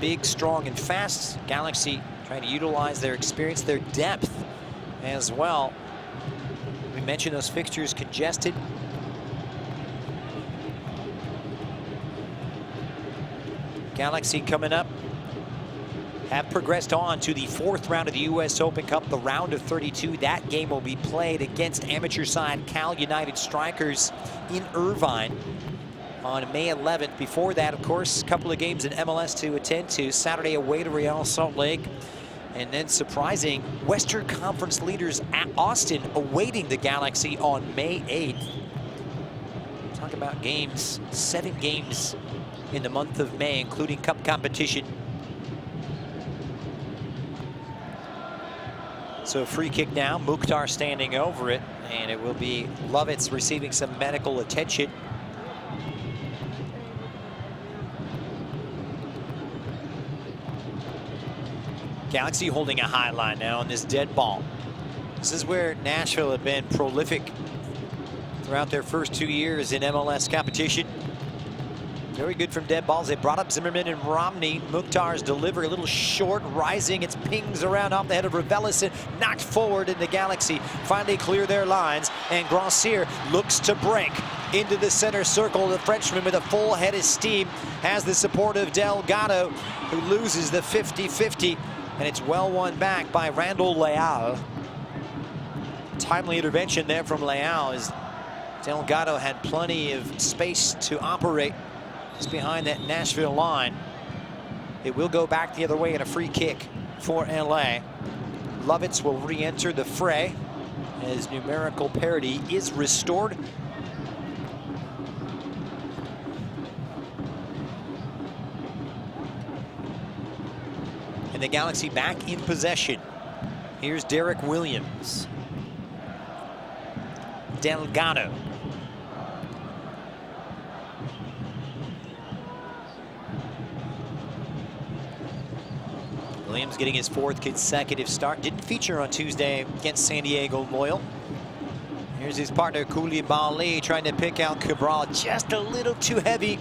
Speaker 2: Big, strong, and fast. Galaxy trying to utilize their experience, their depth as well. We mentioned those fixtures congested. Galaxy coming up have progressed on to the 4th round of the U.S. Open Cup, the round of 32. That game will be played against amateur side Cal United Strikers in Irvine on May 11th. Before that, of course, a couple of games in MLS to attend to. Saturday away to Real Salt Lake. And then surprising Western Conference leaders at Austin awaiting the Galaxy on May 8th. Talk about games, 7 games in the month of May, including cup competition. So a free kick now, Mukhtar standing over it, and it will be Lovitz receiving some medical attention. Galaxy holding a high line now on this dead ball. This is where Nashville have been prolific throughout their first 2 years in MLS competition. Very good from dead balls. They brought up Zimmerman and Romney. Mukhtar's delivery a little short, rising. It's pings around off the head of Ravelis, knocked forward, and the Galaxy finally clear their lines. And Grancier looks to break into the center circle. The Frenchman with a full head of steam has the support of Delgado, who loses the 50-50. And it's well won back by Randall Leal. Timely intervention there from Leal as Delgado had plenty of space to operate behind that Nashville line. It will go back the other way in a free kick for LA. Lovitz will re-enter the fray as numerical parity is restored. And the Galaxy back in possession. Here's Derek Williams. Delgado. Williams getting his 4th consecutive start. Didn't feature on Tuesday against San Diego Loyal. Here's his partner Koulibaly trying to pick out Cabral, just a little too heavy.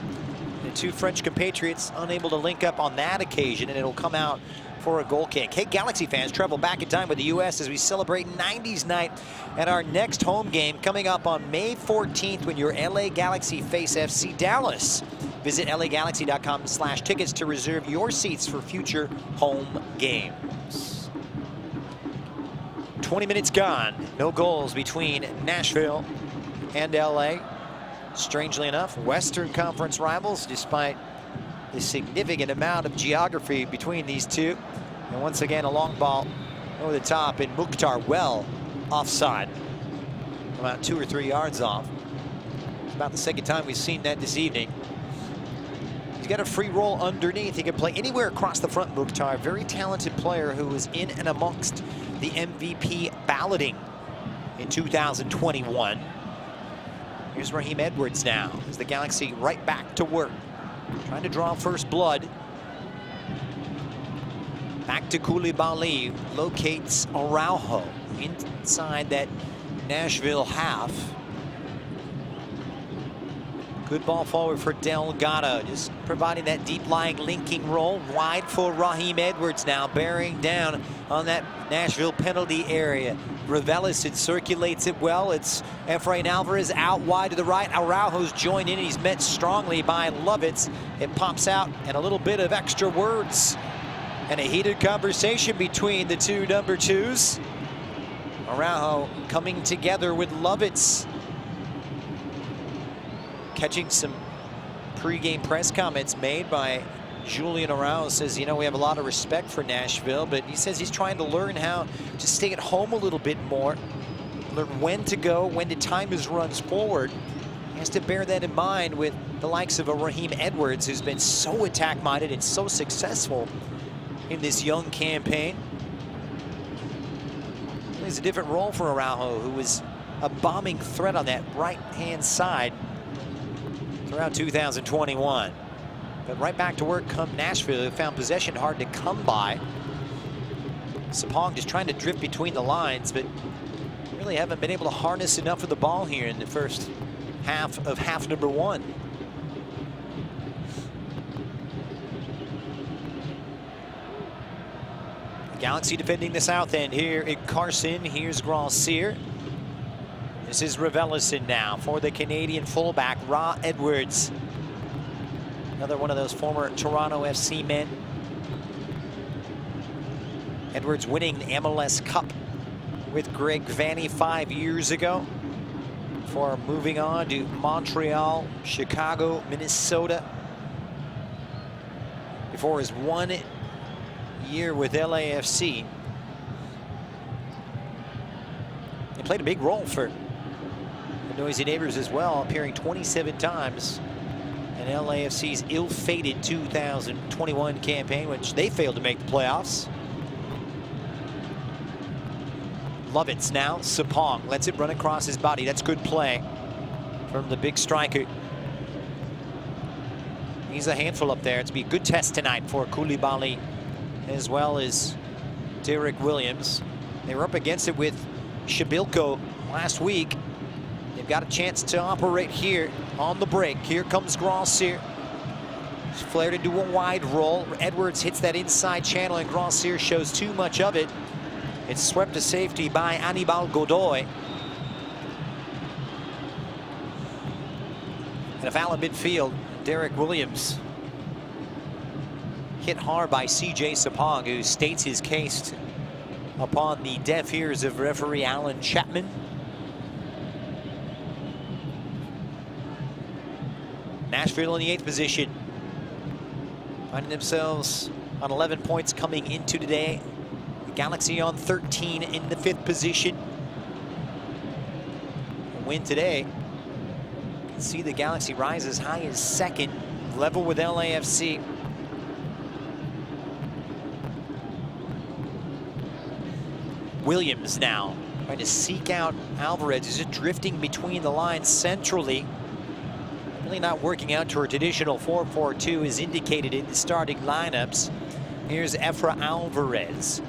Speaker 2: The 2 French compatriots unable to link up on that occasion, and it'll come out for a goal kick. Hey, Galaxy fans, travel back in time with the U.S. as we celebrate 90s night at our next home game coming up on May 14th when your LA Galaxy face FC Dallas. Visit lagalaxy.com/tickets to reserve your seats for future home games. 20 minutes gone. No goals between Nashville and LA. Strangely enough, Western Conference rivals, despite the significant amount of geography between these two. And once again, a long ball over the top, and Mukhtar well offside, about 2 or 3 yards off. It's about the second time we've seen that this evening. He's got a free roll underneath. He can play anywhere across the front, Mukhtar. Very talented player who was in and amongst the MVP balloting in 2021. Here's Raheem Edwards now as the Galaxy right back to work, trying to draw first blood. Back to Koulibaly, locates Araujo inside that Nashville half. Good ball forward for Delgado, just providing that deep-lying linking role. Wide for Raheem Edwards now, bearing down on that Nashville penalty area. Ravelis, it circulates it well. It's Efrain Alvarez out wide to the right. Araujo's joined in. He's met strongly by Lovitz. It pops out, and a little bit of extra words and a heated conversation between the 2 number 2s. Araujo coming together with Lovitz. Catching some pre-game press comments made by Julian Araujo. Says, you know, we have a lot of respect for Nashville, but he says he's trying to learn how to stay at home a little bit more, learn when to go, when to time his runs forward. He has to bear that in mind with the likes of a Raheem Edwards, who's been so attack-minded and so successful in this young campaign. There's a different role for Araujo, who was a bombing threat on that right-hand side throughout 2021. But right back to work come Nashville, who found possession hard to come by. Sapong just trying to drift between the lines, but really haven't been able to harness enough of the ball here in the first half of half number 1. Galaxy defending the south end here at Carson. Here's Grancier. This is Ravelis now for the Canadian fullback, Raheem Edwards. Another one of those former Toronto FC men. Edwards winning the MLS Cup with Greg Vanney 5 years ago, before moving on to Montreal, Chicago, Minnesota, before his 1 year with LAFC. He played a big role for the Noisy Neighbors as well, appearing 27 times in LAFC's ill-fated 2021 campaign, which they failed to make the playoffs. Lovitz now, Sapong lets it run across his body. That's good play from the big striker. He's a handful up there. It's be a good test tonight for Koulibaly as well as Derek Williams. They were up against it with Shabilko last week. They've got a chance to operate here on the break. Here comes Grancier. Flared into a wide roll. Edwards hits that inside channel, and Grancier shows too much of it. It's swept to safety by Anibal Godoy. And a foul in midfield. Derek Williams hit hard by C.J. Sapong, who states his case upon the deaf ears of referee Alan Chapman. Nashville in the 8th position, finding themselves on 11 points coming into today. The Galaxy on 13 in the 5th position. A win today. You can see the Galaxy rise as high as 2nd, level with LAFC. Williams now trying to seek out Alvarez. He's just drifting between the lines centrally. Really not working out to a traditional 4-4-2 as indicated in the starting lineups. Here's Efra Alvarez.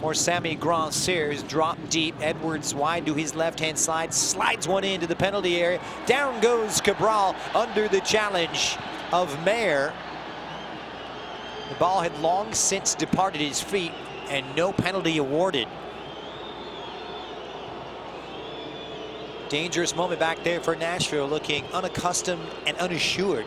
Speaker 2: For Sammy Grancier's drop deep. Edwards wide to his left-hand side. Slides one into the penalty area. Down goes Cabral under the challenge of Mayer. The ball had long since departed his feet, and no penalty awarded. Dangerous moment back there for Nashville, looking unaccustomed and unassured.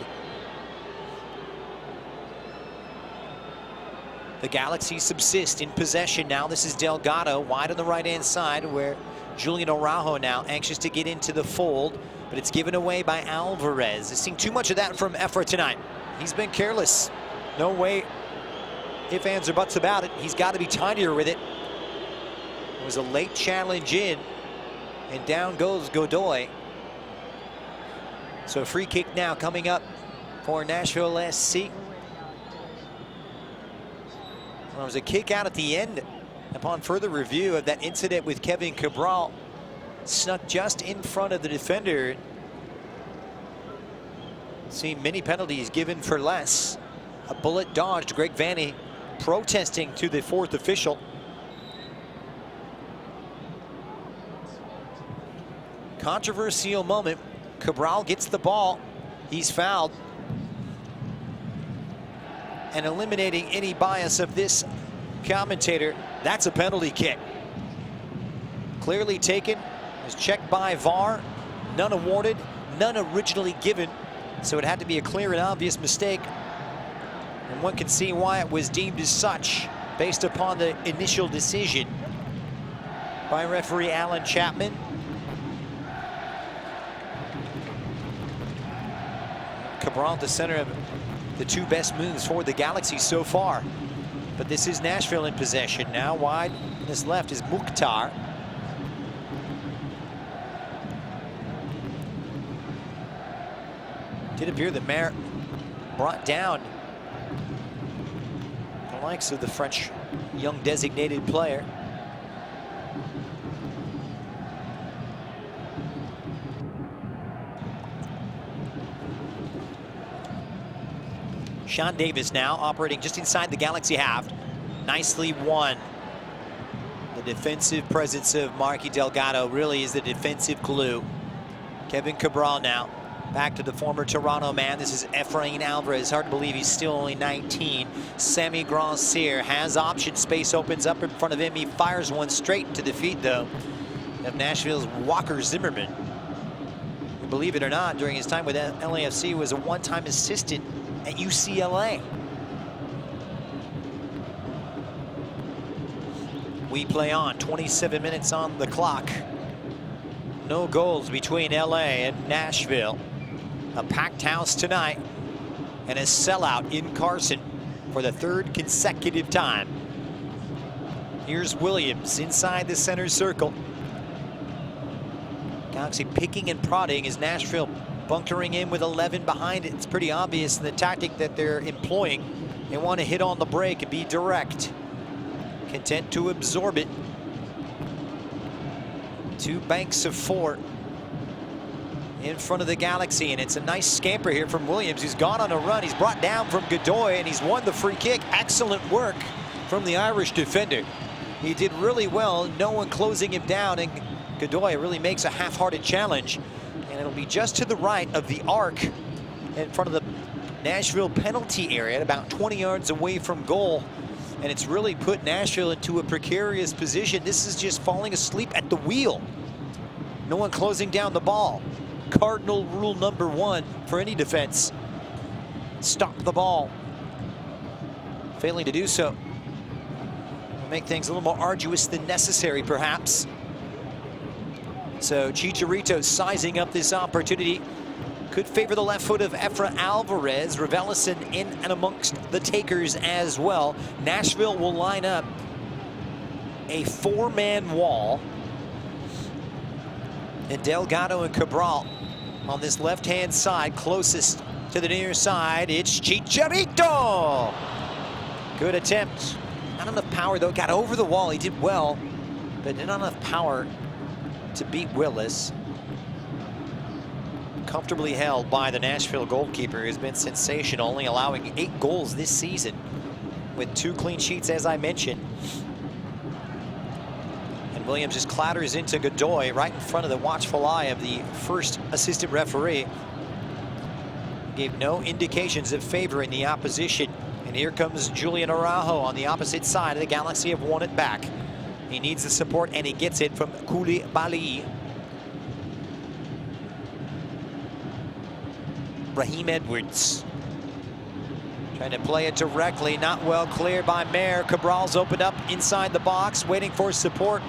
Speaker 2: The Galaxy subsist in possession now. This is Delgado wide on the right-hand side, where Julian Araujo now anxious to get into the fold, but it's given away by Alvarez. I've seen too much of that from Efra tonight. He's been careless. No way, ifs, ands, or buts about it. He's got to be tidier with it. It was a late challenge in, and down goes Godoy. So a free kick now coming up for Nashville SC. There was a kick out at the end. Upon further review of that incident with Kevin Cabral, snuck just in front of the defender. Seen many penalties given for less. A bullet dodged. Greg Vanney protesting to the 4th official. Controversial moment. Cabral gets the ball. He's fouled. And eliminating any bias of this commentator, that's a penalty kick. Clearly taken, was checked by VAR, none awarded, none originally given, so it had to be a clear and obvious mistake. And one can see why it was deemed as such based upon the initial decision by referee Alan Chapman. Cabral at the center of the 2 best moves for the Galaxy so far. But this is Nashville in possession. Now wide on his left is Mukhtar. Did appear that Mayer brought down the likes of the French young designated player. Sean Davis now operating just inside the Galaxy half. Nicely won. The defensive presence of Marky Delgado really is the defensive glue. Kevin Cabral now back to the former Toronto man. This is Efrain Alvarez. Hard to believe he's still only 19. Sammy Grancier has option. Space opens up in front of him. He fires one straight into the feet, though, of Nashville's Walker Zimmerman. Believe it or not, during his time with LAFC, was a one-time assistant at UCLA. We play on. 27 minutes on the clock. No goals between LA and Nashville. A packed house tonight and a sellout in Carson for the third consecutive time. Here's Williams inside the center circle. Galaxy picking and prodding as Nashville bunkering in with 11 behind it. It's pretty obvious the tactic that they're employing. They want to hit on the break and be direct. Content to absorb it. 2 banks of 4 in front of the Galaxy, and it's a nice scamper here from Williams, who's gone on a run. He's brought down from Godoy, and he's won the free kick. Excellent work from the Irish defender. He did really well, no one closing him down, and Godoy really makes a half-hearted challenge, and it'll be just to the right of the arc in front of the Nashville penalty area, about 20 yards away from goal. And it's really put Nashville into a precarious position. This is just falling asleep at the wheel. No one closing down the ball. Cardinal rule number 1 for any defense. Stop the ball. Failing to do so will make things a little more arduous than necessary, perhaps. So Chicharito sizing up this opportunity. Could favor the left foot of Efra Alvarez. Raveloson in and amongst the takers as well. Nashville will line up a 4-man wall. And Delgado and Cabral on this left-hand side, closest to the near side. It's Chicharito! Good attempt. Not enough power, though. Got over the wall. He did well, but not enough power to beat Willis. Comfortably held by the Nashville goalkeeper, who's been sensational, only allowing 8 goals this season with 2 clean sheets, as I mentioned. And Williams just clatters into Godoy right in front of the watchful eye of the first assistant referee. Gave no indications of favoring the opposition. And here comes Julian Araujo on the opposite side. The Galaxy have won it back. He needs the support, and he gets it from Koulibaly. Raheem Edwards trying to play it directly, not well cleared by Mayer. Cabral's opened up inside the box, waiting for support,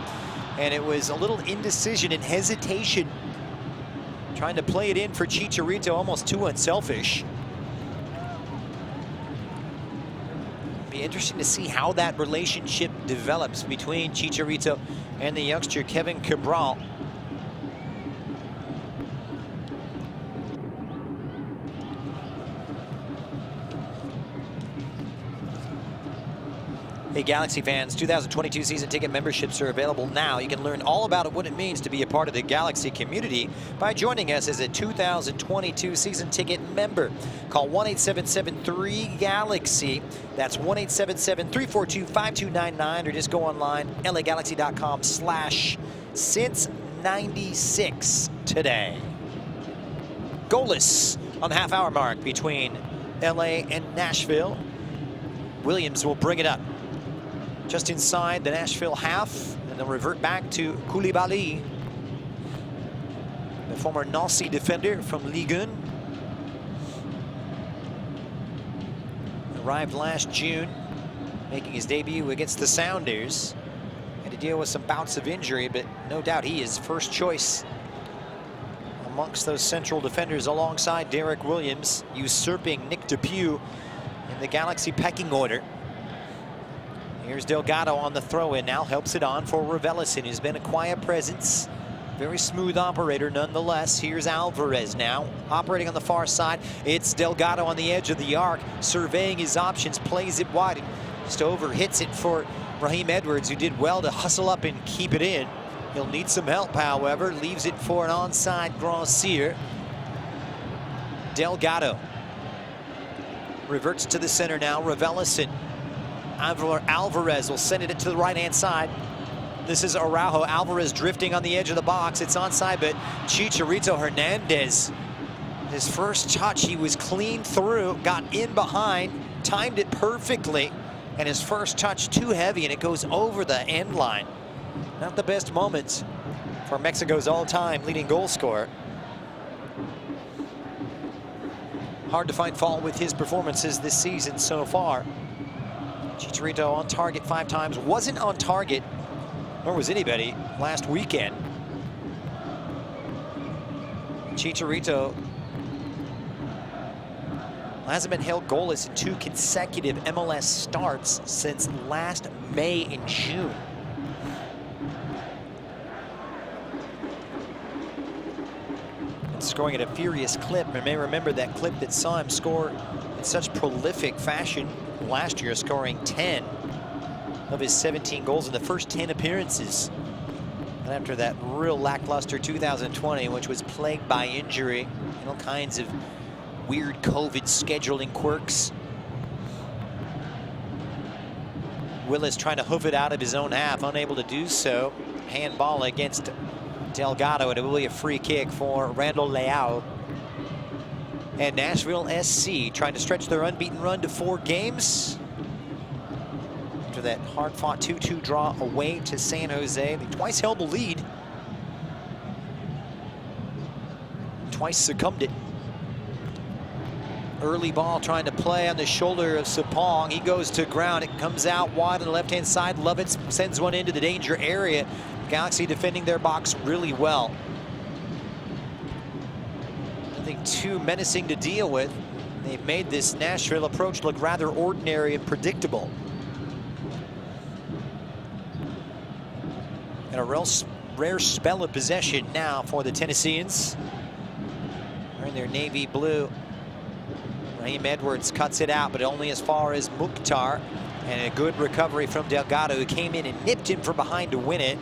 Speaker 2: and it was a little indecision and hesitation trying to play it in for Chicharito, almost too unselfish. Be interesting to see how that relationship develops between Chicharito and the youngster Kevin Cabral. Hey Galaxy fans, 2022 season ticket memberships are available now. You can learn all about what it means to be a part of the Galaxy community by joining us as a 2022 season ticket member. Call 1-877-3-GALAXY. That's 1-877-342-5299, or just go online, lagalaxy.com/since96 today. Goalless on the half-hour mark between LA and Nashville. Williams will bring it up just inside the Nashville half, and they'll revert back to Koulibaly, the former Nancy defender from Ligue 1. Arrived last June, making his debut against the Sounders. Had to deal with some bouts of injury, but no doubt he is first choice amongst those central defenders alongside Derek Williams, usurping Nick DePuy in the Galaxy pecking order. Here's Delgado on the throw-in now, helps it on for Raveloson, who's been a quiet presence. Very smooth operator nonetheless. Here's Alvarez now, operating on the far side. It's Delgado on the edge of the arc, surveying his options, plays it wide. Just over-hits it for Raheem Edwards, who did well to hustle up and keep it in. He'll need some help, however. Leaves it for an onside Grancier. Delgado reverts to the center now. Raveloson. Alvarez will send it to the right-hand side. This is Araujo. Alvarez drifting on the edge of the box. It's onside, but Chicharito Hernandez, his first touch, he was clean through, got in behind, timed it perfectly, and his first touch too heavy, and it goes over the end line. Not the best moments for Mexico's all-time leading goal scorer. Hard to find fault with his performances this season so far. Chicharito on target 5 times, wasn't on target nor was anybody last weekend. Chicharito hasn't been held goalless in 2 consecutive MLS starts since last May and June. And scoring at a furious clip. You may remember that clip that saw him score in such prolific fashion last year, scoring 10 of his 17 goals in the first 10 appearances. And after that real lackluster 2020, which was plagued by injury and all kinds of weird COVID scheduling quirks. Willis trying to hoof it out of his own half, unable to do so. Handball against Delgado, and it will be a free kick for Randall Leao. And Nashville SC trying to stretch their unbeaten run to 4 games. After that hard-fought 2-2 draw away to San Jose, they twice held the lead. Twice succumbed it. Early ball trying to play on the shoulder of Sapong. He goes to ground. It comes out wide on the left-hand side. Lovitz sends one into the danger area. Galaxy defending their box really well. Nothing too menacing to deal with. They've made this Nashville approach look rather ordinary and predictable. And a rare spell of possession now for the Tennesseans. They're in their navy blue. Raheem Edwards cuts it out, but only as far as Mukhtar. And a good recovery from Delgado, who came in and nipped him from behind to win it.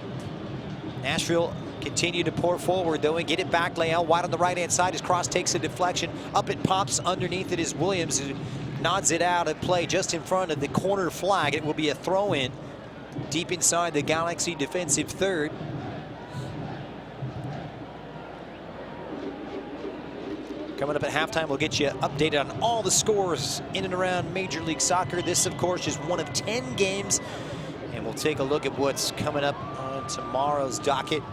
Speaker 2: Nashville continue to pour forward, though, and get it back. Leal wide on the right-hand side. His cross takes a deflection. Up it pops. Underneath it is Williams, who nods it out of play just in front of the corner flag. It will be a throw-in deep inside the Galaxy defensive third. Coming up at halftime, we'll get you updated on all the scores in and around Major League Soccer. This, of course, is one of 10 games, and we'll take a look at what's coming up on tomorrow's docket.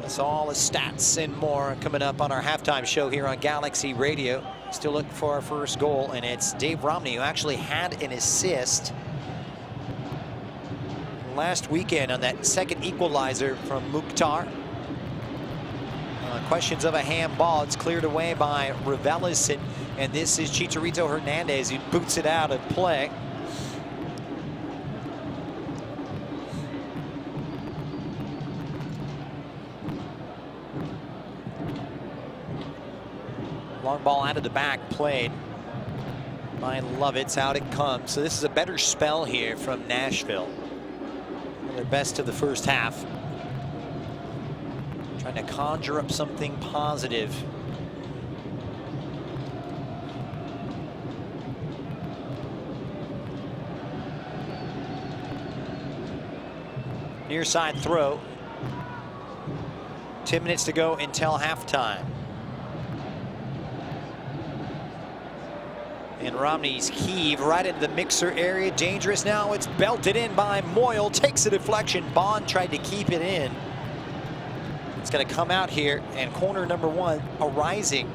Speaker 2: That's all the stats and more coming up on our halftime show here on Galaxy Radio. Still looking for our first goal, and it's Dave Romney, who actually had an assist last weekend on that second equalizer from Mukhtar. Questions of a handball. It's cleared away by Ravelis, and this is Chicharito Hernandez, who boots it out of play. Long ball out of the back, played by Lovitz. Out it comes. So this is a better spell here from Nashville. Their best of the first half. Trying to conjure up something positive. Near side throw. 10 minutes to go until halftime. And Romney's heave right into the mixer area. Dangerous now. It's belted in by Moyle. Takes a deflection. Bond tried to keep it in. It's going to come out here, and corner number 1 arising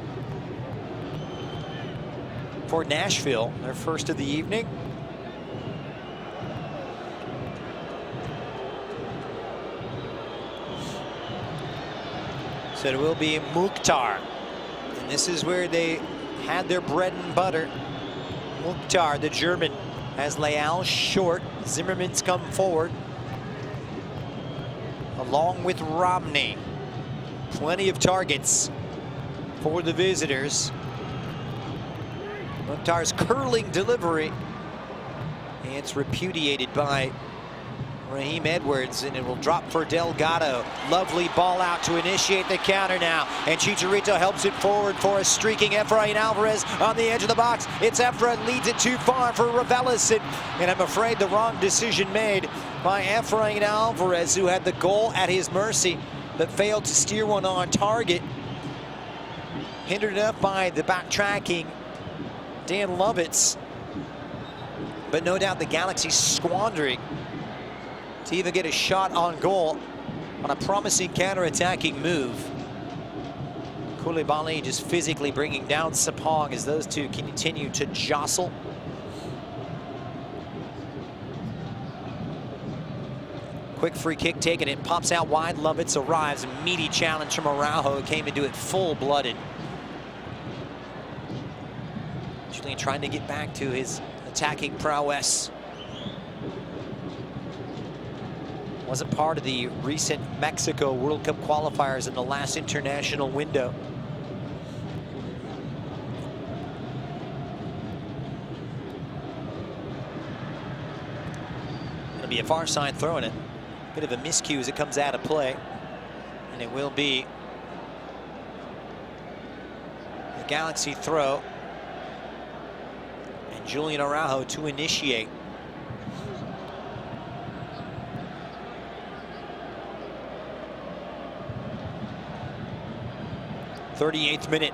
Speaker 2: for Nashville, their first of the evening. So it will be Mukhtar, and this is where they had their bread and butter. Mukhtar, the German, has Leal short. Zimmerman's come forward along with Romney. Plenty of targets for the visitors. Mukhtar's curling delivery. It's repudiated by Raheem Edwards, and it will drop for Delgado. Lovely ball out to initiate the counter now. And Chicharito helps it forward for a streaking Efrain Alvarez on the edge of the box. It's Efrain, leads it too far for Ravelis. And I'm afraid the wrong decision made by Efrain Alvarez, who had the goal at his mercy, but failed to steer one on target. Hindered up by the backtracking Dan Lovitz. But no doubt the Galaxy squandering to even get a shot on goal on a promising counter-attacking move. Koulibaly just physically bringing down Sapong as those two continue to jostle. Quick free kick taken. It pops out wide. Lovitz arrives. A meaty challenge from Araujo. Came into it full-blooded. Julian trying to get back to his attacking prowess. Wasn't part of the recent Mexico World Cup qualifiers in the last international window. It'll be a far side throwing it. Bit of a miscue as it comes out of play. And it will be the Galaxy throw. And Julian Araujo to initiate. '38th minute.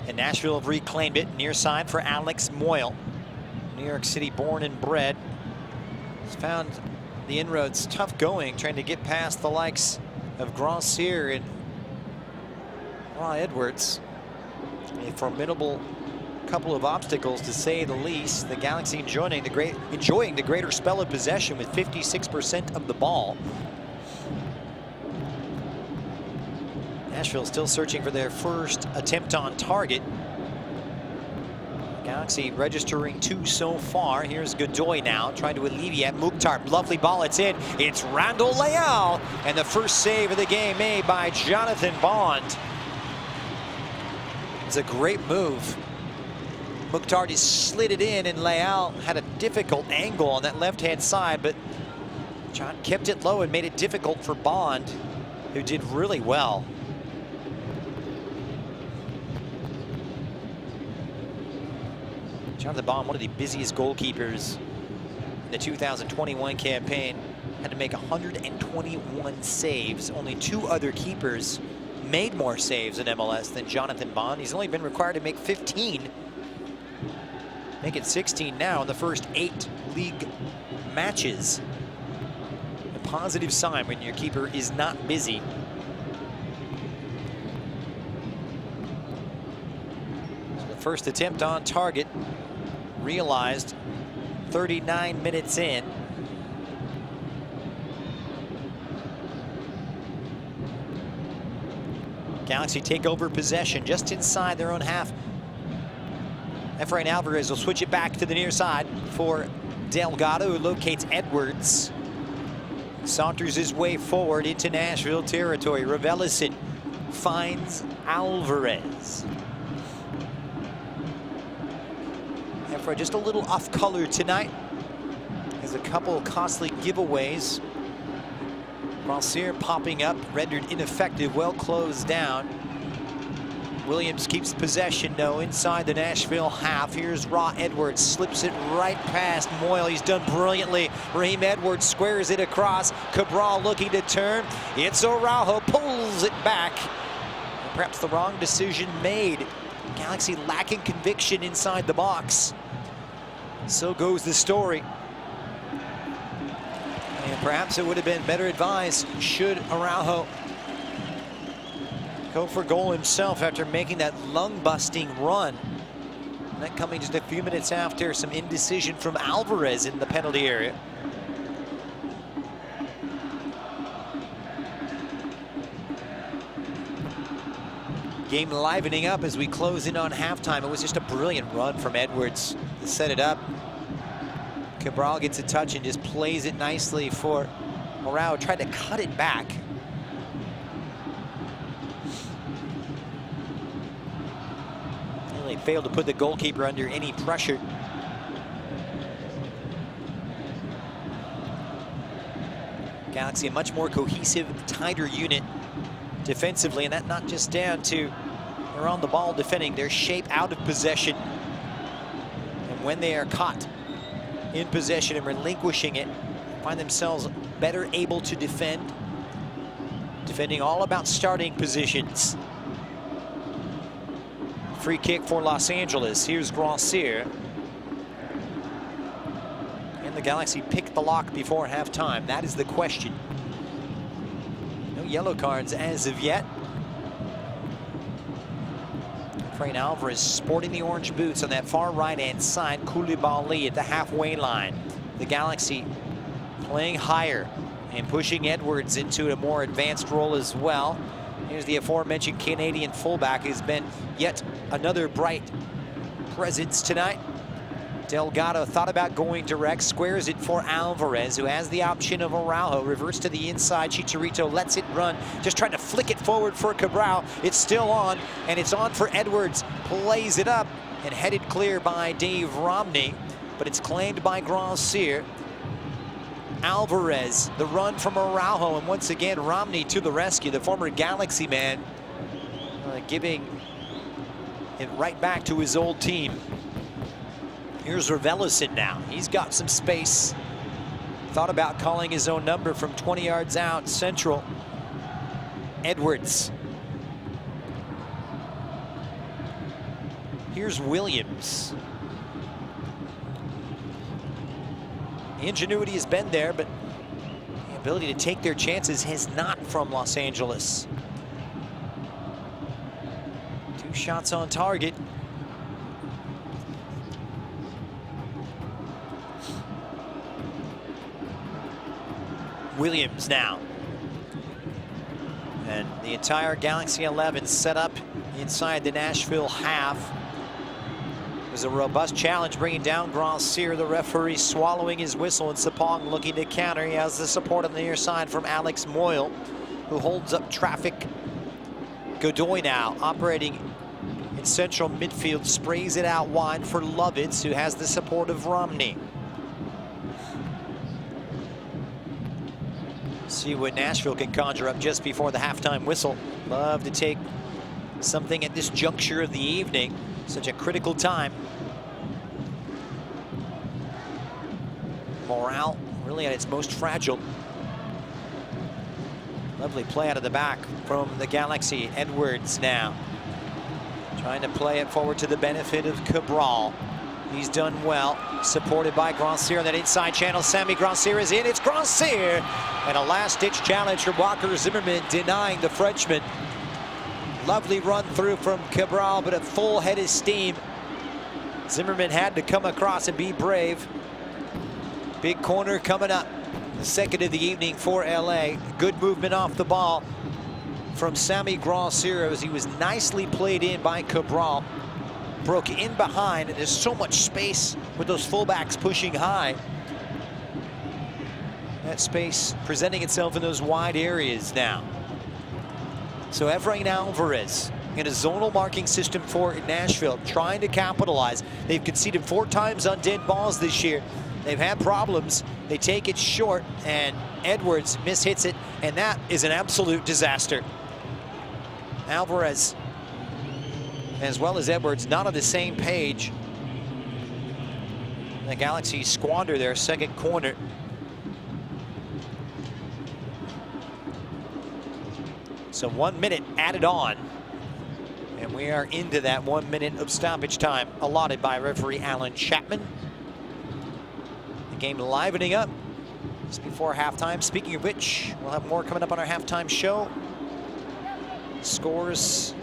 Speaker 2: And Nashville have reclaimed it. Near side for Alex Moyle. New York City born and bred. He's found the inroads tough going, trying to get past the likes of Grancier and Raheem Edwards. A formidable couple of obstacles, to say the least. The Galaxy enjoying the greater spell of possession with 56% of the ball. Nashville still searching for their first attempt on target. Galaxy registering 2 so far. Here's Godoy now trying to alleviate Mukhtar. Lovely ball, it's in. It's Randall Leal, and the first save of the game made by Jonathan Bond. It's a great move. Mukhtar just slid it in, and Leal had a difficult angle on that left-hand side, but John kept it low and made it difficult for Bond, who did really well. Jonathan Bond, one of the busiest goalkeepers in the 2021 campaign, had to make 121 saves. Only 2 other keepers made more saves in MLS than Jonathan Bond. He's only been required to make 15. Make it 16 now in the first 8 league matches. A positive sign when your keeper is not busy. So the first attempt on target realized 39 minutes in. Galaxy take over possession just inside their own half. Efrain Alvarez will switch it back to the near side for Delgado, who locates Edwards. Saunters his way forward into Nashville territory. Ravelisson finds Alvarez. Efrain just a little off color tonight. Has a couple of costly giveaways. Grancier popping up, rendered ineffective, well closed down. Williams keeps possession, though, inside the Nashville half. Here's Raheem Edwards, slips it right past Moyle. He's done brilliantly. Raheem Edwards squares it across. Cabral looking to turn. It's Araujo, pulls it back. And perhaps the wrong decision made. Galaxy lacking conviction inside the box. So goes the story. And perhaps it would have been better advised should Araujo go for goal himself after making that lung-busting run. And that coming just a few minutes after some indecision from Alvarez in the penalty area. Game livening up as we close in on halftime. It was just a brilliant run from Edwards to set it up. Cabral gets a touch and just plays it nicely for Araujo. Tried to cut it back. They failed to put the goalkeeper under any pressure. Galaxy a much more cohesive, tighter unit defensively, and that not just down to they're on the ball defending, their shape out of possession. And when they are caught in possession and relinquishing it, find themselves better able to defend. Defending all about starting positions. Free kick for Los Angeles. Here's Grancier. And the Galaxy picked the lock before halftime. That is the question. No No yellow cards as of yet. Efrain Alvarez sporting the orange boots on that far right-hand side. Koulibaly at the halfway line. The Galaxy playing higher and pushing Edwards into a more advanced role as well. Here's the aforementioned Canadian fullback, who's been yet another bright presence tonight. Delgado thought about going direct, squares it for Alvarez, who has the option of Araujo. Reverse to the inside. Chicharito lets it run, just trying to flick it forward for Cabral. It's still on, and it's on for Edwards. Plays it up and headed clear by Dave Romney, but it's claimed by Grancier. Alvarez, the run from Araujo, and once again Romney to the rescue, the former Galaxy man, giving it right back to his old team. Here's Raveloson now. He's got some space. Thought about calling his own number from 20 yards out central. Edwards. Here's Williams. The ingenuity has been there, but the ability to take their chances has not from Los Angeles. 2 shots on target. Williams now. And the entire Galaxy 11 set up inside the Nashville half. It was a robust challenge bringing down Grancier, the referee swallowing his whistle, and Sapong looking to counter. He has the support on the near side from Alex Moyle, who holds up traffic. Godoy now operating in central midfield, sprays it out wide for Lovitz, who has the support of Romney. See what Nashville can conjure up just before the halftime whistle. Love to take something at this juncture of the evening. Such a critical time. Morale really at its most fragile. Lovely play out of the back from the Galaxy. Edwards now trying to play it forward to the benefit of Cabral. He's done well, supported by Grancier on that inside channel. Sammy Grancier is in. It's Grancier, and a last-ditch challenge from Walker Zimmerman, denying the Frenchman. Lovely run through from Cabral, but a full head of steam. Zimmerman had to come across and be brave. Big corner coming up. The second of the evening for LA. Good movement off the ball from Sammy Grancier as he was nicely played in by Cabral. Broke in behind, and there's so much space with those fullbacks pushing high. That space presenting itself in those wide areas now. So Efrain Alvarez in a zonal marking system for Nashville, trying to capitalize. They've conceded 4 times on dead balls this year. They've had problems. They take it short, and Edwards mishits it, and that is an absolute disaster. Alvarez, as well as Edwards, not on the same page. The Galaxy squander their second corner. So 1 minute added on, and we are into that 1 minute of stoppage time allotted by referee Alan Chapman. The game livening up just before halftime. Speaking of which, we'll have more coming up on our halftime show. Scores,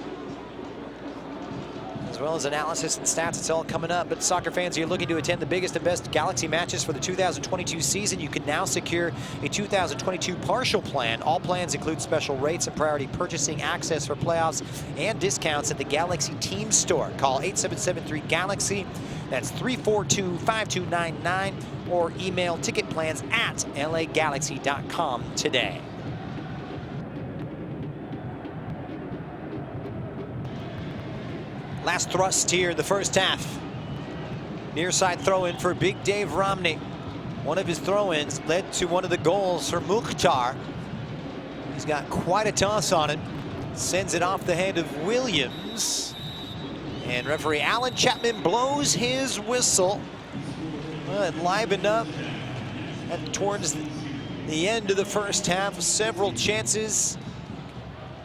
Speaker 2: as well as analysis and stats. It's all coming up. But soccer fans, you're looking to attend the biggest and best Galaxy matches for the 2022 season. You can now secure a 2022 partial plan. All plans include special rates and priority purchasing, access for playoffs, and discounts at the Galaxy Team Store. Call 8773-GALAXY. That's 342-5299, or email ticketplans@lagalaxy.com today. Last thrust here in the first half. Near side throw-in for Big Dave Romney. One of his throw-ins led to one of the goals for Mukhtar. He's got quite a toss on it. Sends it off the hand of Williams. And referee Alan Chapman blows his whistle. Well, it livened up towards the end of the first half. Several chances.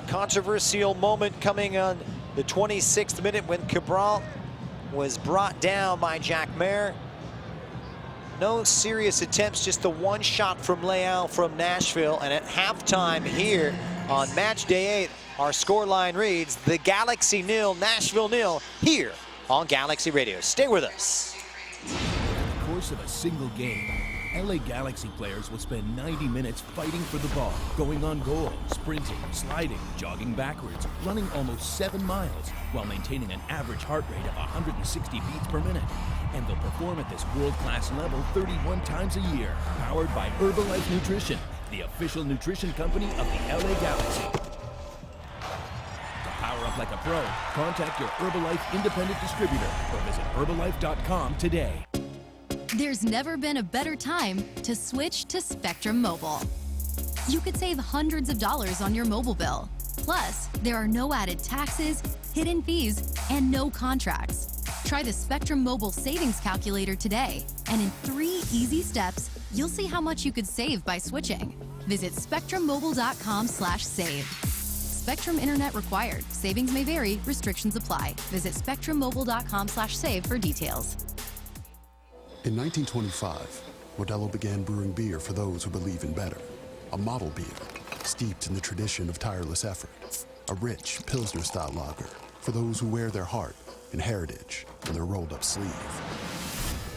Speaker 2: Controversial moment coming on the 26th minute when Cabral was brought down by Jack Mayer. No serious attempts, just the one shot from Leal from Nashville. And at halftime here, On match day 8, our scoreline reads the Galaxy 0, Nashville 0 here on Galaxy Radio. Stay with us.
Speaker 5: In the course of a single game, LA Galaxy players will spend 90 minutes fighting for the ball, going on goal, sprinting, sliding, jogging backwards, running almost 7 miles, while maintaining an average heart rate of 160 beats per minute. And they'll perform at this world-class level 31 times a year, powered by Herbalife Nutrition, the official nutrition company of the LA Galaxy. To power up like a pro, contact your Herbalife independent distributor or visit Herbalife.com today.
Speaker 3: There's never been a better time to switch to Spectrum Mobile. You could save hundreds of dollars on your mobile bill. Plus, there are no added taxes, hidden fees, and no contracts. Try the Spectrum Mobile Savings Calculator today, and in 3 easy steps, you'll see how much you could save by switching. Visit spectrummobile.com/save. Spectrum Internet required. Savings may vary. Restrictions apply. Visit spectrummobile.com/save for details.
Speaker 4: In 1925, Modelo began brewing beer for those who believe in better. A model beer, steeped in the tradition of tireless effort. A rich Pilsner-style lager for those who wear their heart and heritage on their rolled-up sleeve.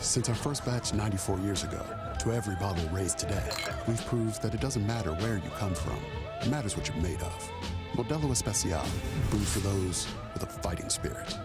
Speaker 4: Since our first batch 94 years ago, to every bottle raised today, we've proved that it doesn't matter where you come from. It matters what you're made of. Modelo Especial, brewed for those with a fighting spirit.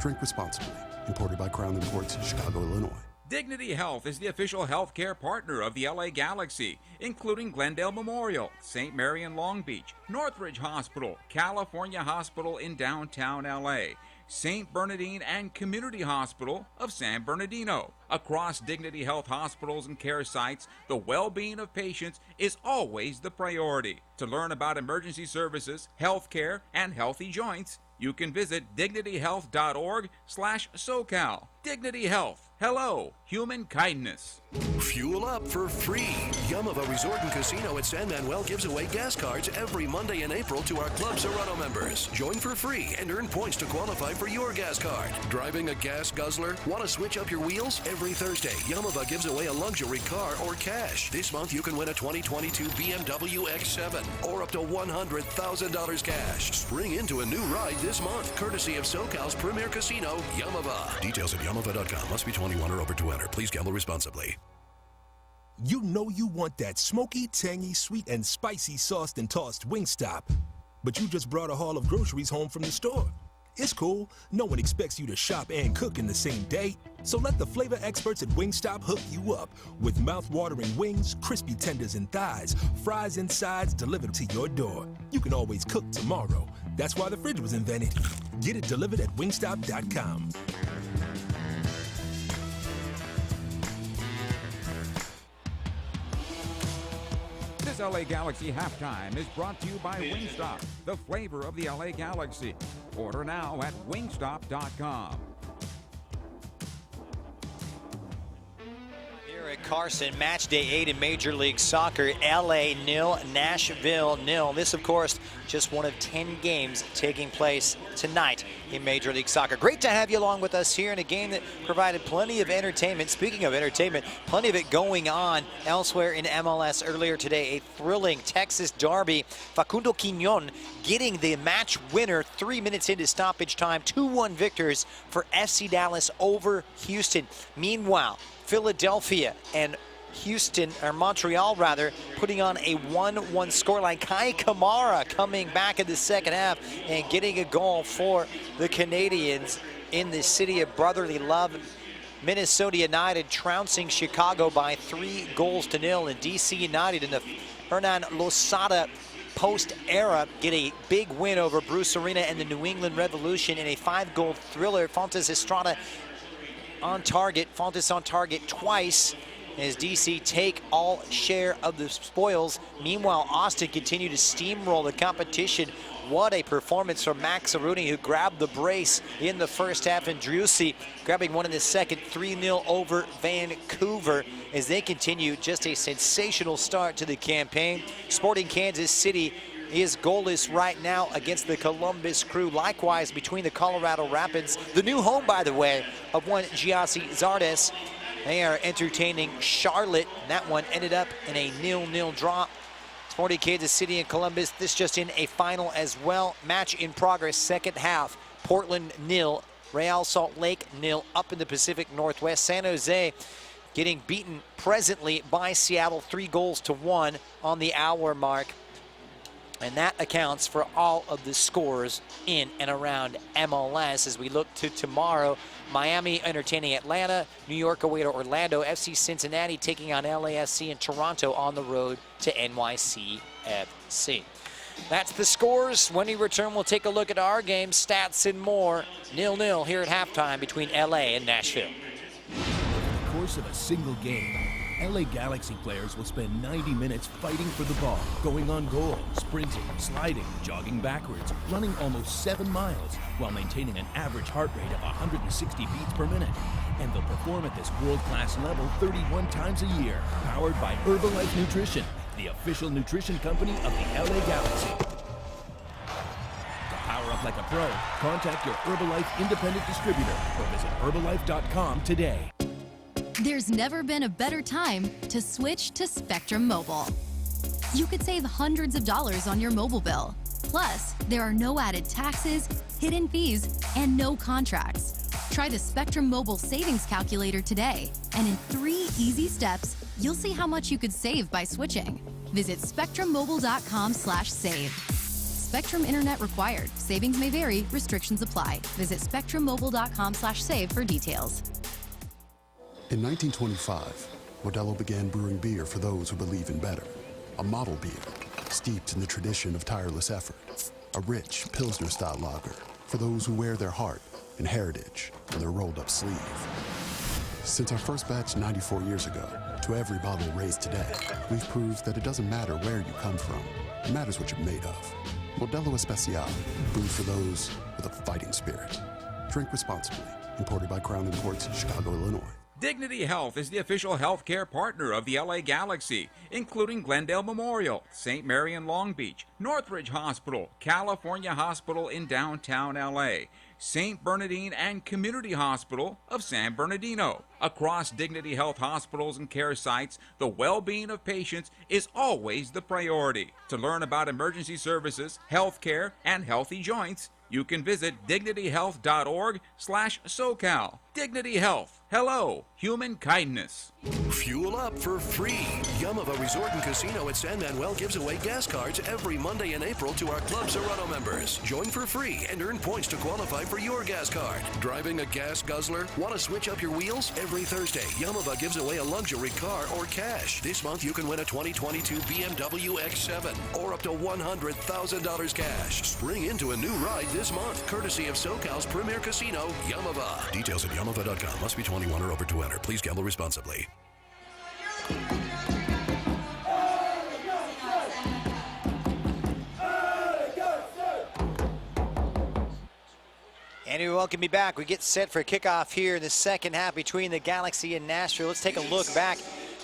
Speaker 4: Drink responsibly. Imported by Crown Imports, Chicago, Illinois.
Speaker 1: Dignity Health is the official healthcare partner of the LA Galaxy, including Glendale Memorial, St. Mary in Long Beach, Northridge Hospital, California Hospital in downtown LA, St. Bernardine and Community Hospital of San Bernardino. Across Dignity Health hospitals and care sites, the well-being of patients is always the priority. To learn about emergency services, healthcare, and healthy joints, you can visit dignityhealth.org/SoCal. Dignity Health. Hello, human kindness.
Speaker 6: Fuel up for free. Yamava Resort and Casino at San Manuel gives away gas cards every Monday in April to our Club Serrano members. Join for free and earn points to qualify for your gas card. Driving a gas guzzler? Want to switch up your wheels? Every Thursday, Yamava gives away a luxury car or cash. This month, you can win a 2022 BMW X7 or up to $100,000 cash. Spring into a new ride this month, courtesy of SoCal's premier casino, Yamava. Details at yamava.com. Must be 21 or over to enter. Please gamble responsibly.
Speaker 5: You know you want that smoky, tangy, sweet, and spicy sauced and tossed Wingstop. But you just brought a haul of groceries home from the store. It's cool. No one expects you to shop and cook in the same day. So let the flavor experts at Wingstop hook you up with mouth-watering wings, crispy tenders and thighs, fries and sides delivered to your door. You can always cook tomorrow. That's why the fridge was invented. Get it delivered at wingstop.com.
Speaker 1: This LA Galaxy Halftime is brought to you by Wingstop, the flavor of the LA Galaxy. Order now at wingstop.com.
Speaker 2: Here at Carson, match day 8 in Major League Soccer. LA 0, Nashville 0. This, of course, just one of 10 games taking place tonight in Major League Soccer. Great to have you along with us here in a game that provided plenty of entertainment. Speaking of entertainment, plenty of it going on elsewhere in MLS earlier today. A thrilling Texas derby. Facundo Quiñón getting the match winner 3 minutes into stoppage time. 2-1 victors for FC Dallas over Houston. Meanwhile, Philadelphia and Montreal rather, putting on a 1-1 scoreline. Kai Kamara coming back in the second half and getting a goal for the Canadians in the city of brotherly love. Minnesota United trouncing Chicago by 3-0, and DC United in the Hernan Losada post-era get a big win over Bruce Arena and the New England Revolution in a 5-goal thriller. Fontes Estrada on target, Fontes on target twice, as DC take all share of the spoils. Meanwhile, Austin continue to steamroll the competition. What a performance from Max Aruni, who grabbed the brace in the first half, and Driussi grabbing one in the second. 3-0 over Vancouver as they continue just a sensational start to the campaign. Sporting Kansas City is goalless right now against the Columbus Crew. Likewise between the Colorado Rapids, the new home, by the way, of one Giassi Zardes. They are entertaining Charlotte. That one ended up in a 0-0 draw. Sporting Kansas City and Columbus. This just in a final as well. Match in progress, second half. Portland 0, Real Salt Lake 0 up in the Pacific Northwest. San Jose getting beaten presently by Seattle 3-1 on the hour mark. And that accounts for all of the scores in and around MLS. As we look to tomorrow, Miami entertaining Atlanta, New York away to Orlando, FC Cincinnati taking on LAFC, and Toronto on the road to NYCFC. That's the scores. When we return, we'll take a look at our game, stats, and more. 0-0 here at halftime between LA and Nashville.
Speaker 5: Over the course of a single game, LA Galaxy players will spend 90 minutes fighting for the ball, going on goal, sprinting, sliding, jogging backwards, running almost 7 miles, while maintaining an average heart rate of 160 beats per minute. And they'll perform at this world-class level 31 times a year, powered by Herbalife Nutrition, the official nutrition company of the LA Galaxy. To power up like a pro, contact your Herbalife independent distributor or visit Herbalife.com today.
Speaker 3: There's never been a better time to switch to Spectrum Mobile. You could save hundreds of dollars on your mobile bill. Plus, there are no added taxes, hidden fees, and no contracts. Try the Spectrum Mobile Savings Calculator today, and in 3 easy steps, you'll see how much you could save by switching. Visit spectrummobile.com/save. Spectrum Internet required. Savings may vary. Restrictions apply. Visit spectrummobile.com/save for details.
Speaker 4: In 1925, Modelo began brewing beer for those who believe in better. A model beer, steeped in the tradition of tireless effort. A rich Pilsner-style lager for those who wear their heart and heritage in their rolled-up sleeve. Since our first batch 94 years ago, to every bottle raised today, we've proved that it doesn't matter where you come from. It matters what you're made of. Modelo Especial, brewed for those with a fighting spirit. Drink responsibly. Imported by Crown Imports, Chicago, Illinois.
Speaker 1: Dignity Health is the official healthcare partner of the LA Galaxy, including Glendale Memorial, St. Mary in Long Beach, Northridge Hospital, California Hospital in downtown LA, St. Bernardine and Community Hospital of San Bernardino. Across Dignity Health hospitals and care sites, the well-being of patients is always the priority. To learn about emergency services, healthcare, and healthy joints, you can visit dignityhealth.org/SoCal. Dignity Health. Hello, human kindness.
Speaker 6: Fuel up for free. Yamava Resort and Casino at San Manuel gives away gas cards every Monday in April to our Club Serrano members. Join for free and earn points to qualify for your gas card. Driving a gas guzzler? Want to switch up your wheels? Every Thursday, Yamava gives away a luxury car or cash. This month, you can win a 2022 BMW X7 or up to $100,000 cash. Spring into a new ride this month, courtesy of SoCal's premier casino, Yamava. Details at Yamava.com. Must be 21 or over to enter. Please gamble responsibly.
Speaker 2: And we welcome you back. We get set for kickoff here in the second half between the Galaxy and Nashville. Let's take a look back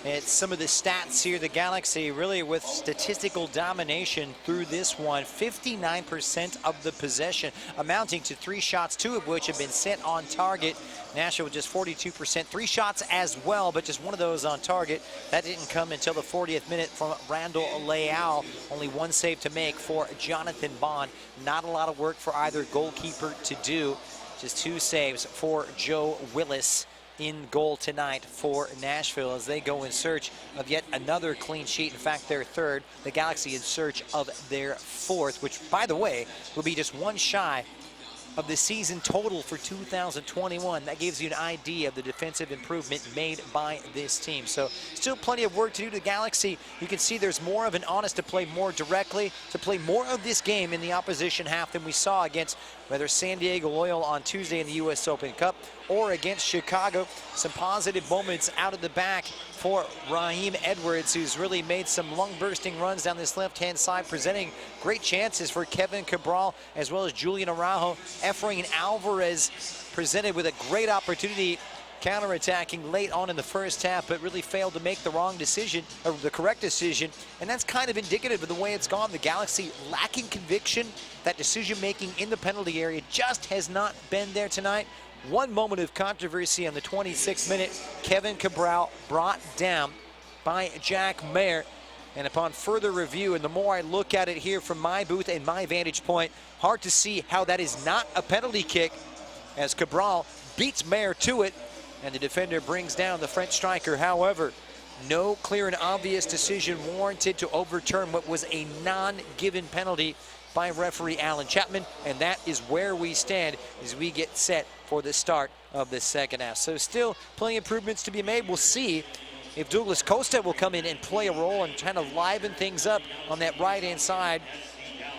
Speaker 2: at some of the stats here. The Galaxy really with statistical domination through this one. 59% of the possession, amounting to 3 shots, 2 of which have been set on target. Nashville with just 42%. 3 shots as well, but just one of those on target. That didn't come until the 40th minute from Randall Leal. Only 1 save to make for Jonathan Bond. Not a lot of work for either goalkeeper to do. Just 2 saves for Joe Willis in goal tonight for Nashville as they go in search of yet another clean sheet. In fact, their 3rd. The Galaxy in search of their 4th, which, by the way, will be just 1 shy of the season total for 2021. That gives you an idea of the defensive improvement made by this team. So still plenty of work to do to the Galaxy. You can see there's more of an onus to play more directly, to play more of this game in the opposition half than we saw against whether San Diego Loyal on Tuesday in the U.S. Open Cup or against Chicago. Some positive moments out of the back for Raheem Edwards, who's really made some lung-bursting runs down this left-hand side, presenting great chances for Kevin Cabral as well as Julian Araujo. Efrain Alvarez presented with a great opportunity counterattacking late on in the first half, but really failed to make the wrong decision, or the correct decision, and that's kind of indicative of the way it's gone. The Galaxy lacking conviction. That decision-making in the penalty area just has not been there tonight. 1 moment of controversy on the 26th minute. Kevin Cabral brought down by Jack Mayer And upon further review, and the more I look at it here from my booth and my vantage point, hard to see how that is not a penalty kick, as Cabral beats Mayer to it, and the defender brings down the French striker. However, no clear and obvious decision warranted to overturn what was a non-given penalty by referee Alan Chapman, and that is where we stand as we get set for the start of the second half. So still plenty of improvements to be made. We'll see if Douglas Costa will come in and play a role and kind of liven things up on that right-hand side.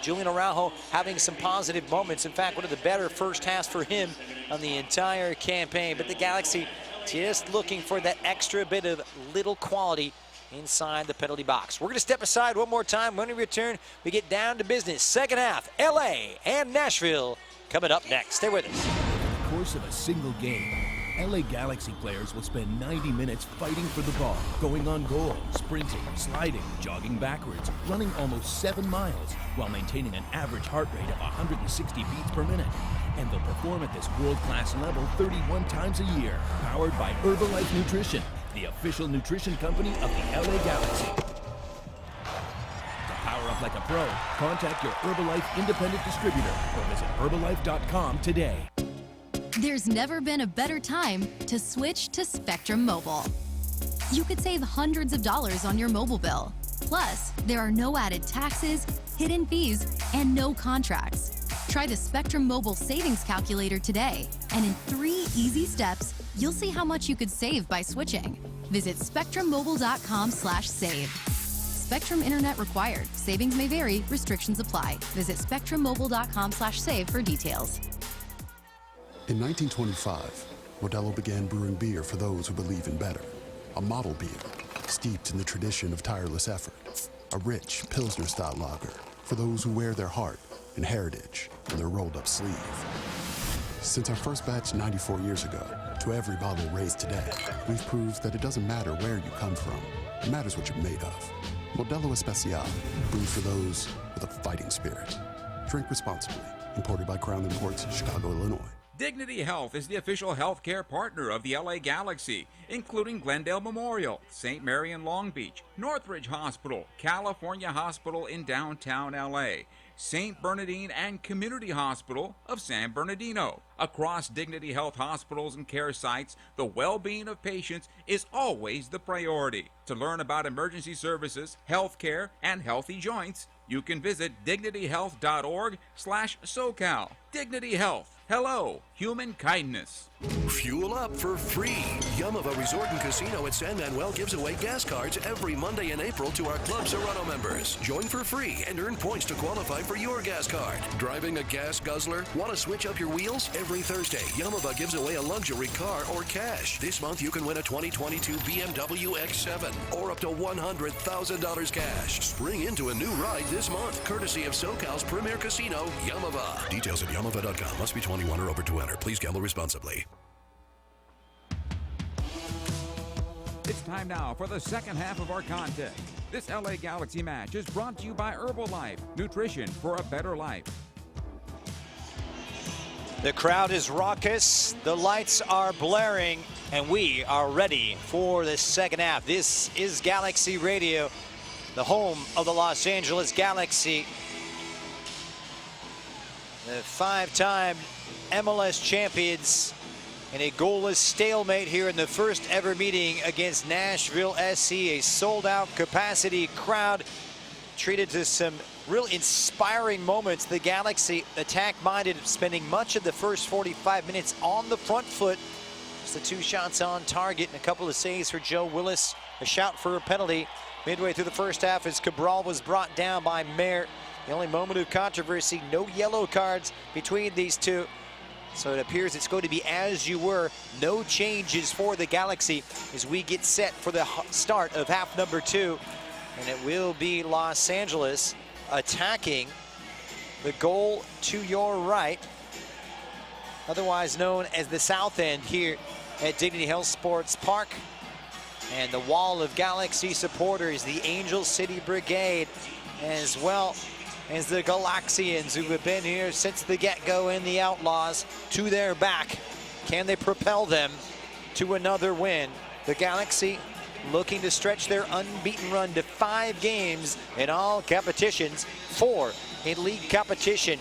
Speaker 2: Julian Araujo having some positive moments. In fact, one of the better first halves for him on the entire campaign. But the Galaxy just looking for that extra bit of little quality inside the penalty box. We're going to step aside one more time. When we return, we get down to business. Second half, LA and Nashville coming up next. Stay with us.
Speaker 5: Over the course of a single game, LA Galaxy players will spend 90 minutes fighting for the ball, going on goal, sprinting, sliding, jogging backwards, running almost 7 miles, while maintaining an average heart rate of 160 beats per minute. And they'll perform at this world-class level 31 times a year, powered by Herbalife Nutrition, the official nutrition company of the LA Galaxy. To power up like a pro, contact your Herbalife independent distributor or visit Herbalife.com today.
Speaker 3: There's never been a better time to switch to Spectrum Mobile. You could save hundreds of dollars on your mobile bill. Plus, there are no added taxes, hidden fees, and no contracts. Try the Spectrum Mobile Savings Calculator today, and in 3 easy steps, you'll see how much you could save by switching. Visit spectrummobile.com/save. Spectrum Internet required. Savings may vary. Restrictions apply. Visit spectrummobile.com/save for details.
Speaker 4: In 1925, Modelo began brewing beer for those who believe in better. A model beer, steeped in the tradition of tireless effort. A rich Pilsner-style lager for those who wear their heart and heritage in their rolled-up sleeve. Since our first batch 94 years ago, to every bottle raised today, we've proved that it doesn't matter where you come from. It matters what you're made of. Modelo Especial, brewed for those with a fighting spirit. Drink responsibly. Imported by Crown Imports, Chicago, Illinois.
Speaker 1: Dignity Health is the official healthcare partner of the LA Galaxy, including Glendale Memorial, St. Mary in Long Beach, Northridge Hospital, California Hospital in downtown LA, St. Bernardine and Community Hospital of San Bernardino. Across Dignity Health hospitals and care sites, the well-being of patients is always the priority. To learn about emergency services, healthcare, and healthy joints, you can visit dignityhealth.org/SoCal. Dignity Health. Hello, human kindness.
Speaker 6: Fuel up for free. Yamava Resort and Casino at San Manuel gives away gas cards every Monday in April to our Club Serrano members. Join for free and earn points to qualify for your gas card. Driving a gas guzzler? Want to switch up your wheels? Every Thursday, Yamava gives away a luxury car or cash. This month, you can win a 2022 BMW X7 or up to $100,000 cash. Spring into a new ride this month, courtesy of SoCal's premier casino, Yamava. Details at Yamava.com. Must be 21 or over to enter. Please gamble responsibly.
Speaker 1: It's time now for the second half of our contest. This LA Galaxy match is brought to you by Herbalife, nutrition for a better life.
Speaker 2: The crowd is raucous, the lights are blaring, and we are ready for the second half. This is Galaxy Radio, the home of the Los Angeles Galaxy. The 5-time MLS champions in a goalless stalemate here in the first ever meeting against Nashville SC. A sold-out capacity crowd treated to some real inspiring moments. The Galaxy attack-minded, spending much of the first 45 minutes on the front foot. Just the 2 shots on target and a couple of saves for Joe Willis. A shout for a penalty midway through the first half as Cabral was brought down by Mayer. The only moment of controversy, no yellow cards between these two. So it appears it's going to be as you were. No changes for the Galaxy as we get set for the start of half number 2. And it will be Los Angeles attacking the goal to your right, otherwise known as the south end here at Dignity Health Sports Park. And the wall of Galaxy supporters, the Angel City Brigade, as well as the Galaxians who have been here since the get-go, and the Outlaws to their back. Can they propel them to another win? The Galaxy looking to stretch their unbeaten run to 5 games in all competitions, 4 in league competition.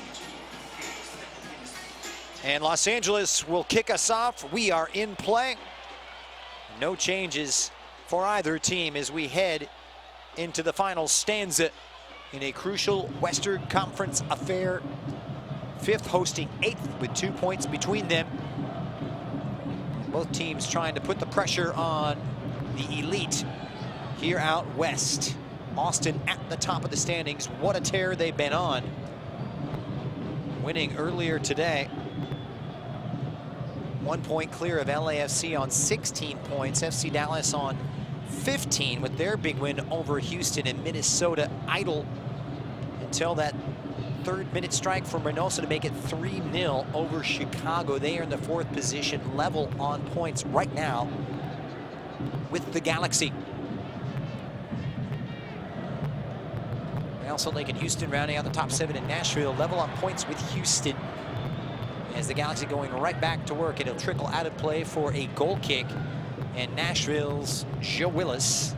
Speaker 2: And Los Angeles will kick us off. We are in play. No changes for either team as we head into the final stanza in a crucial Western Conference affair. 5th hosting 8th with 2 points between them. Both teams trying to put the pressure on the elite here out west. Austin at the top of the standings. What a tear they've been on. Winning earlier today. 1 point clear of LAFC on 16 points. FC Dallas on 15 with their big win over Houston, and Minnesota idle until that 3rd minute strike from Reynoso to make it 3-0 over Chicago. They are in the 4th position, level on points right now with the Galaxy. Real Salt Lake and Houston rounding out the top 7 in Nashville, level on points with Houston. As the Galaxy going right back to work, and it'll trickle out of play for a goal kick. And Nashville's Joe Willis.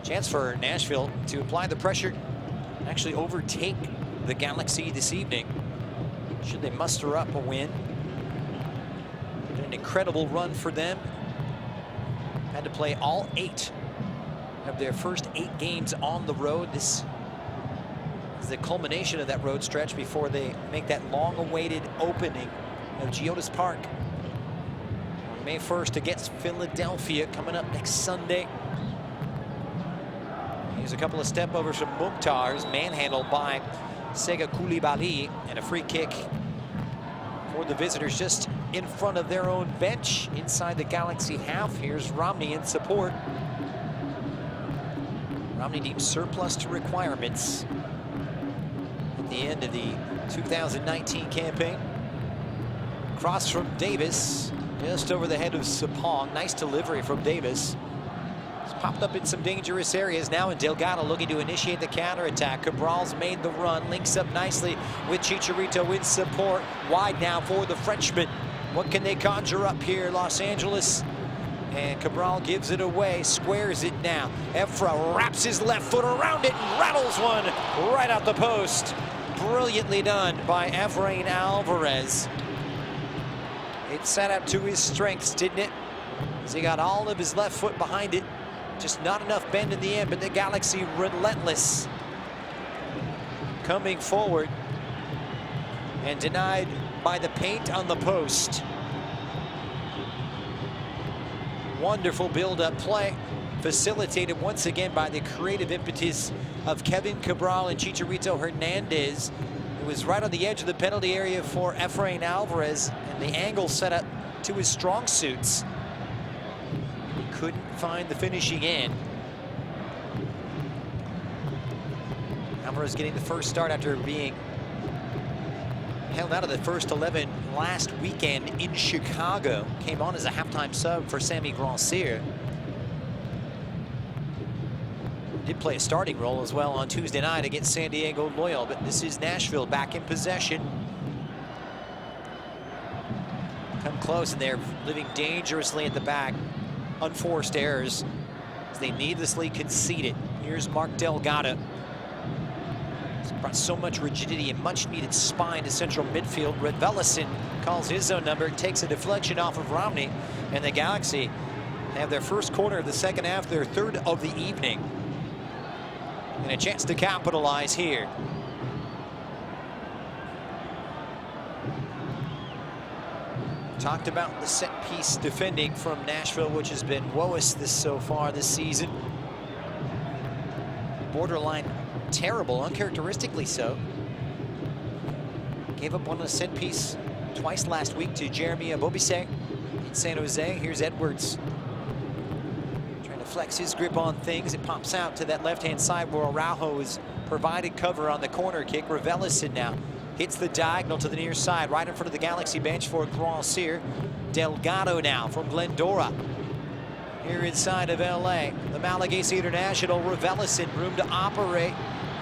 Speaker 2: Chance for Nashville to apply the pressure, actually overtake the Galaxy this evening, should they muster up a win. An incredible run for them. Had to play all 8 of their first 8 games on the road. This is the culmination of that road stretch before they make that long-awaited opening of Geodis Park on May 1st against Philadelphia, coming up next Sunday. Here's a couple of step-overs from Mukhtar's, manhandled by Sega Koulibaly, and a free kick for the visitors just in front of their own bench inside the Galaxy half. Here's Romney in support. Romney deemed surplus to requirements at the end of the 2019 campaign. Cross from Davis, just over the head of Sapong. Nice delivery from Davis. He's popped up in some dangerous areas now, and Delgado looking to initiate the counterattack. Cabral's made the run, links up nicely with Chicharito in support. Wide now for the Frenchman. What can they conjure up here, Los Angeles? And Cabral gives it away, squares it now. Efra wraps his left foot around it and rattles one right out the post. Brilliantly done by Efrain Alvarez. It set up to his strengths, didn't it? As he got all of his left foot behind it. Just not enough bend in the end, but the Galaxy relentless. Coming forward and denied by the paint on the post. Wonderful build-up play, facilitated once again by the creative impetus of Kevin Cabral and Chicharito Hernandez. It was right on the edge of the penalty area for Efrain Alvarez, and the angle set up to his strong suits. He couldn't find the finishing end. Alvarez getting the first start after being held out of the first 11 last weekend in Chicago. Came on as a halftime sub for Sammy Grandcir. Did play a starting role as well on Tuesday night against San Diego Loyal, but this is Nashville back in possession. Come close, and they're living dangerously at the back. Unforced errors as they needlessly conceded. Here's Mark Delgado. He's brought so much rigidity and much needed spine to central midfield. Revelison calls his own number, takes a deflection off of Romney, and the Galaxy have their first corner of the second half, their 3rd of the evening. And a chance to capitalize here. Talked about the set-piece defending from Nashville, which has been woest so far this season. Borderline terrible, uncharacteristically so. Gave up one on a set-piece twice last week to Jeremy Abobise in San Jose. Here's Edwards. Trying to flex his grip on things. It pops out to that left-hand side where Araujo is provided cover on the corner kick. Revelison now hits the diagonal to the near side, right in front of the Galaxy bench for Grandcir. Delgado now from Glendora. Here inside of LA, the Malagasy International, Revelison, room to operate,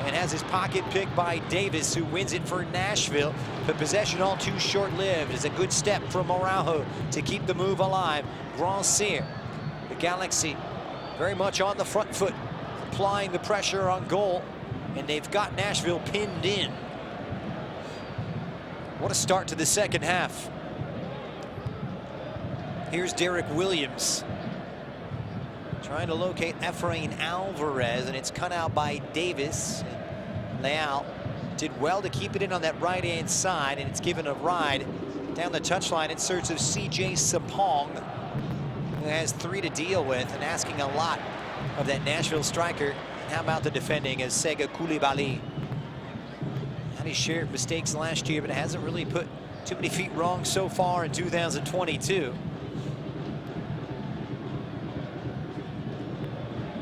Speaker 2: and has his pocket picked by Davis, who wins it for Nashville. But possession all too short-lived. It's a good step from Araujo to keep the move alive. Grandcir Galaxy very much on the front foot, applying the pressure on goal, and they've got Nashville pinned in. What a start to the second half. Here's Derek Williams trying to locate Efrain Alvarez, and it's cut out by Davis. And Leal did well to keep it in on that right-hand side, and it's given a ride down the touchline in search of CJ Sapong, who has 3 to deal with, and asking a lot of that Nashville striker. And how about the defending as Sega Koulibaly? Had his share of mistakes last year, but hasn't really put too many feet wrong so far in 2022.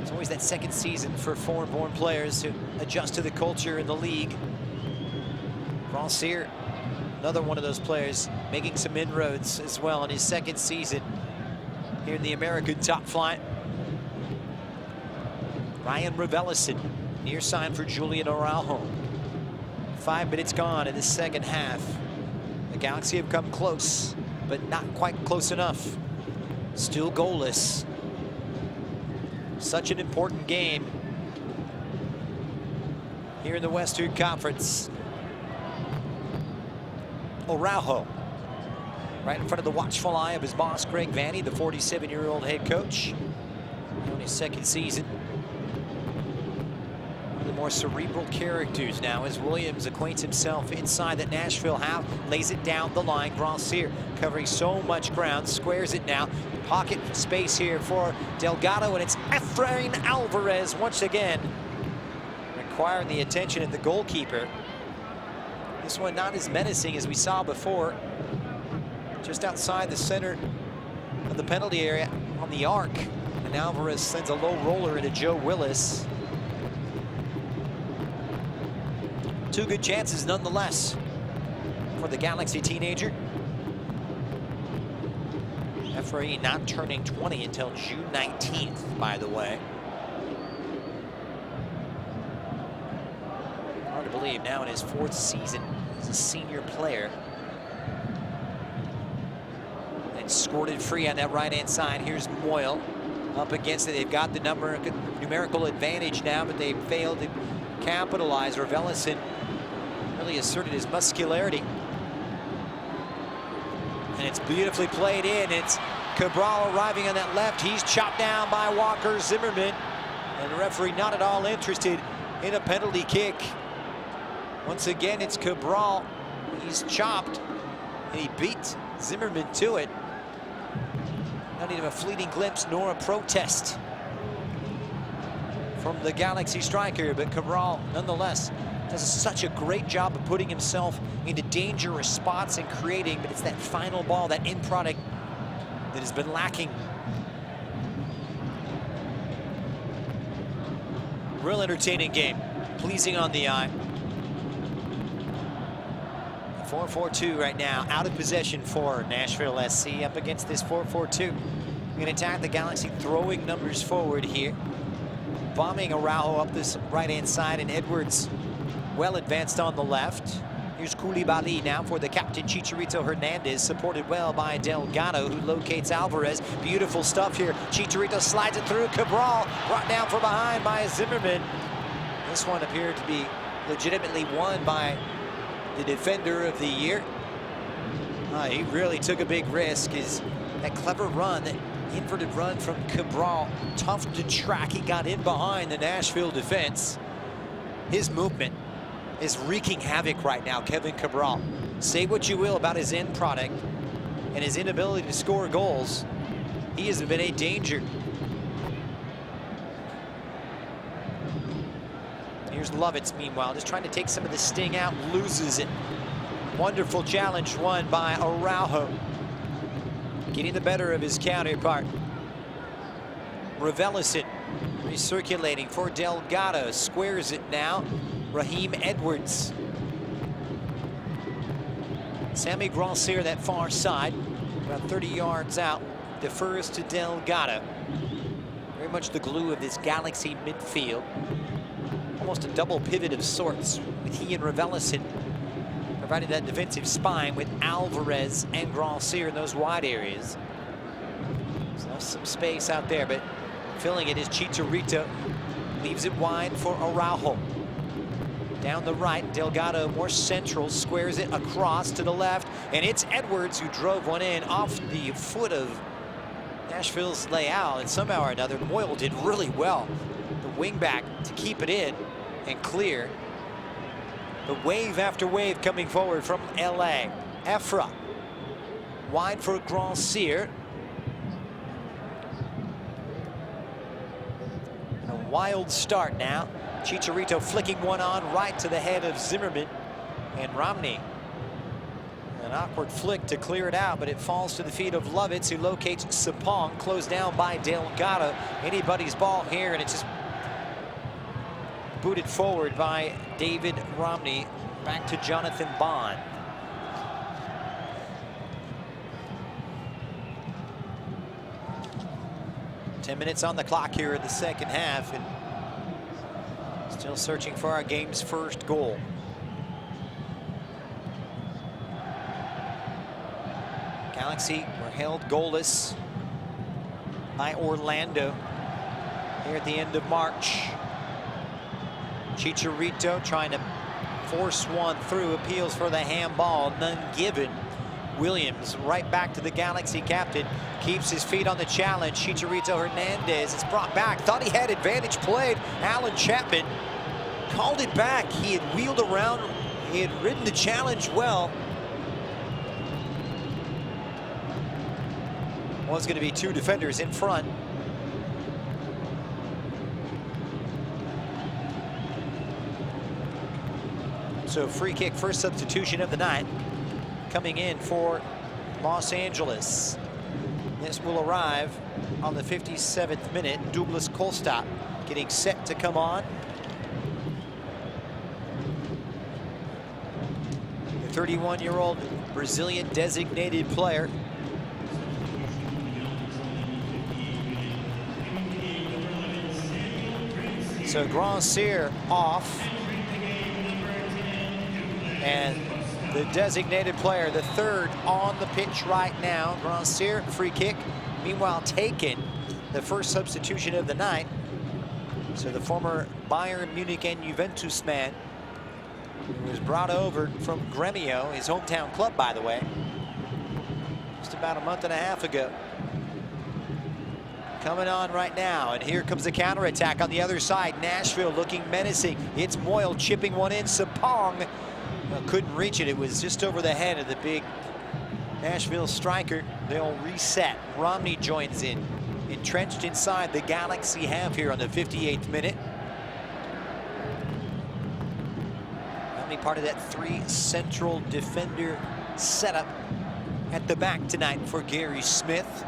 Speaker 2: It's always that second season for foreign-born players to adjust to the culture in the league. Rancière, another one of those players, making some inroads as well in his second season here in the American top flight. Ryan Raveloson, near sign for Julian Araujo. 5 minutes gone in the second half. The Galaxy have come close, but not quite close enough. Still goalless. Such an important game here in the Western Conference. Araujo, right in front of the watchful eye of his boss, Greg Vanney, the 47-year-old head coach. On his second season. One of the more cerebral characters now as Williams acquaints himself inside that Nashville have, lays it down the line. Rancière covering so much ground, squares it now. Pocket space here for Delgado, and it's Efrain Alvarez once again, requiring the attention of the goalkeeper. This one not as menacing as we saw before. Just outside the center of the penalty area on the arc. And Alvarez sends a low roller into Joe Willis. 2 good chances nonetheless for the Galaxy teenager. Efrain not turning 20 until June 19th, by the way. Hard to believe, now in his 4th season as a senior player. And scored it free on that right-hand side. Here's Moyle up against it. They've got the numerical advantage now, but they failed to capitalize. Raveloson really asserted his muscularity. And it's beautifully played in. It's Cabral arriving on that left. He's chopped down by Walker Zimmerman. And the referee not at all interested in a penalty kick. Once again, it's Cabral. He's chopped. And he beat Zimmerman to it. Not even a fleeting glimpse nor a protest from the Galaxy striker, but Cabral nonetheless does such a great job of putting himself into dangerous spots and creating, but it's that final ball, that end product, that has been lacking. Real entertaining game, pleasing on the eye. 4-4-2 right now, out of possession for Nashville SC up against this 4-4-2. We're going to attack the Galaxy, throwing numbers forward here. Bombing Araujo up this right-hand side, and Edwards well advanced on the left. Here's Koulibaly now for the captain, Chicharito Hernandez, supported well by Delgado, who locates Alvarez. Beautiful stuff here. Chicharito slides it through. Cabral brought down from behind by Zimmerman. This one appeared to be legitimately won by the defender of the year. He really took a big risk. Is that clever run, that inverted run from Cabral, tough to track. He got in behind the Nashville defense. His movement is wreaking havoc right now, Kevin Cabral. Say what you will about his end product and his inability to score goals. He has been a danger. Here's Lovitz, meanwhile, just trying to take some of the sting out, loses it. Wonderful challenge won by Araujo, getting the better of his counterpart. Raveloson recirculating for Delgado, squares it now. Raheem Edwards. Sammy Rancière, that far side, about 30 yards out, defers to Delgado. Very much the glue of this Galaxy midfield. Almost a double pivot of sorts with he and Raveloson providing that defensive spine with Alvarez and Rancière in those wide areas. There's some space out there, but filling it is Chicharito. Leaves it wide for Araujo. Down the right, Delgado more central, squares it across to the left, and it's Edwards who drove one in off the foot of Nashville's layout, and somehow or another, Moyle did really well, the wingback, to keep it in and clear. The wave after wave coming forward from LA. Efra, wide for Grand Cyr. A wild start now. Chicharito flicking one on right to the head of Zimmerman, and Romney. An awkward flick to clear it out, but it falls to the feet of Lovitz, who locates Sapong, closed down by Delgado. Anybody's ball here, and it's just booted forward by David Romney. Back to Jonathan Bond. Ten minutes on the clock here in the second half, and still searching for our game's first goal. Galaxy were held goalless by Orlando here at the end of March. Chicharito trying to force one through, appeals for the handball, none given. Williams right back to the Galaxy captain, keeps his feet on the challenge. Chicharito Hernandez is brought back, thought he had advantage played. Alan Chapman called it back. He had wheeled around, he had ridden the challenge well. Was going to be two defenders in front. So free kick, first substitution of the night, coming in for Los Angeles. This will arrive on the 57th minute. Douglas Kolstad getting set to come on. The 31-year-old Brazilian designated player. So Grand Cyr off. And the designated player, the third on the pitch right now. Grand Cyr, free kick. Meanwhile, taken, the first substitution of the night. So the former Bayern Munich and Juventus man, who was brought over from Gremio, his hometown club, by the way, just about a month and a half ago. Coming on right now, and here comes the counterattack on the other side. Nashville looking menacing. It's Moyle chipping one in. Sapong couldn't reach it. It was just over the head of the big Nashville striker. They'll reset. Romney joins in. Entrenched inside the Galaxy half here on the 58th minute. Romney part of that three central defender setup at the back tonight for Gary Smith.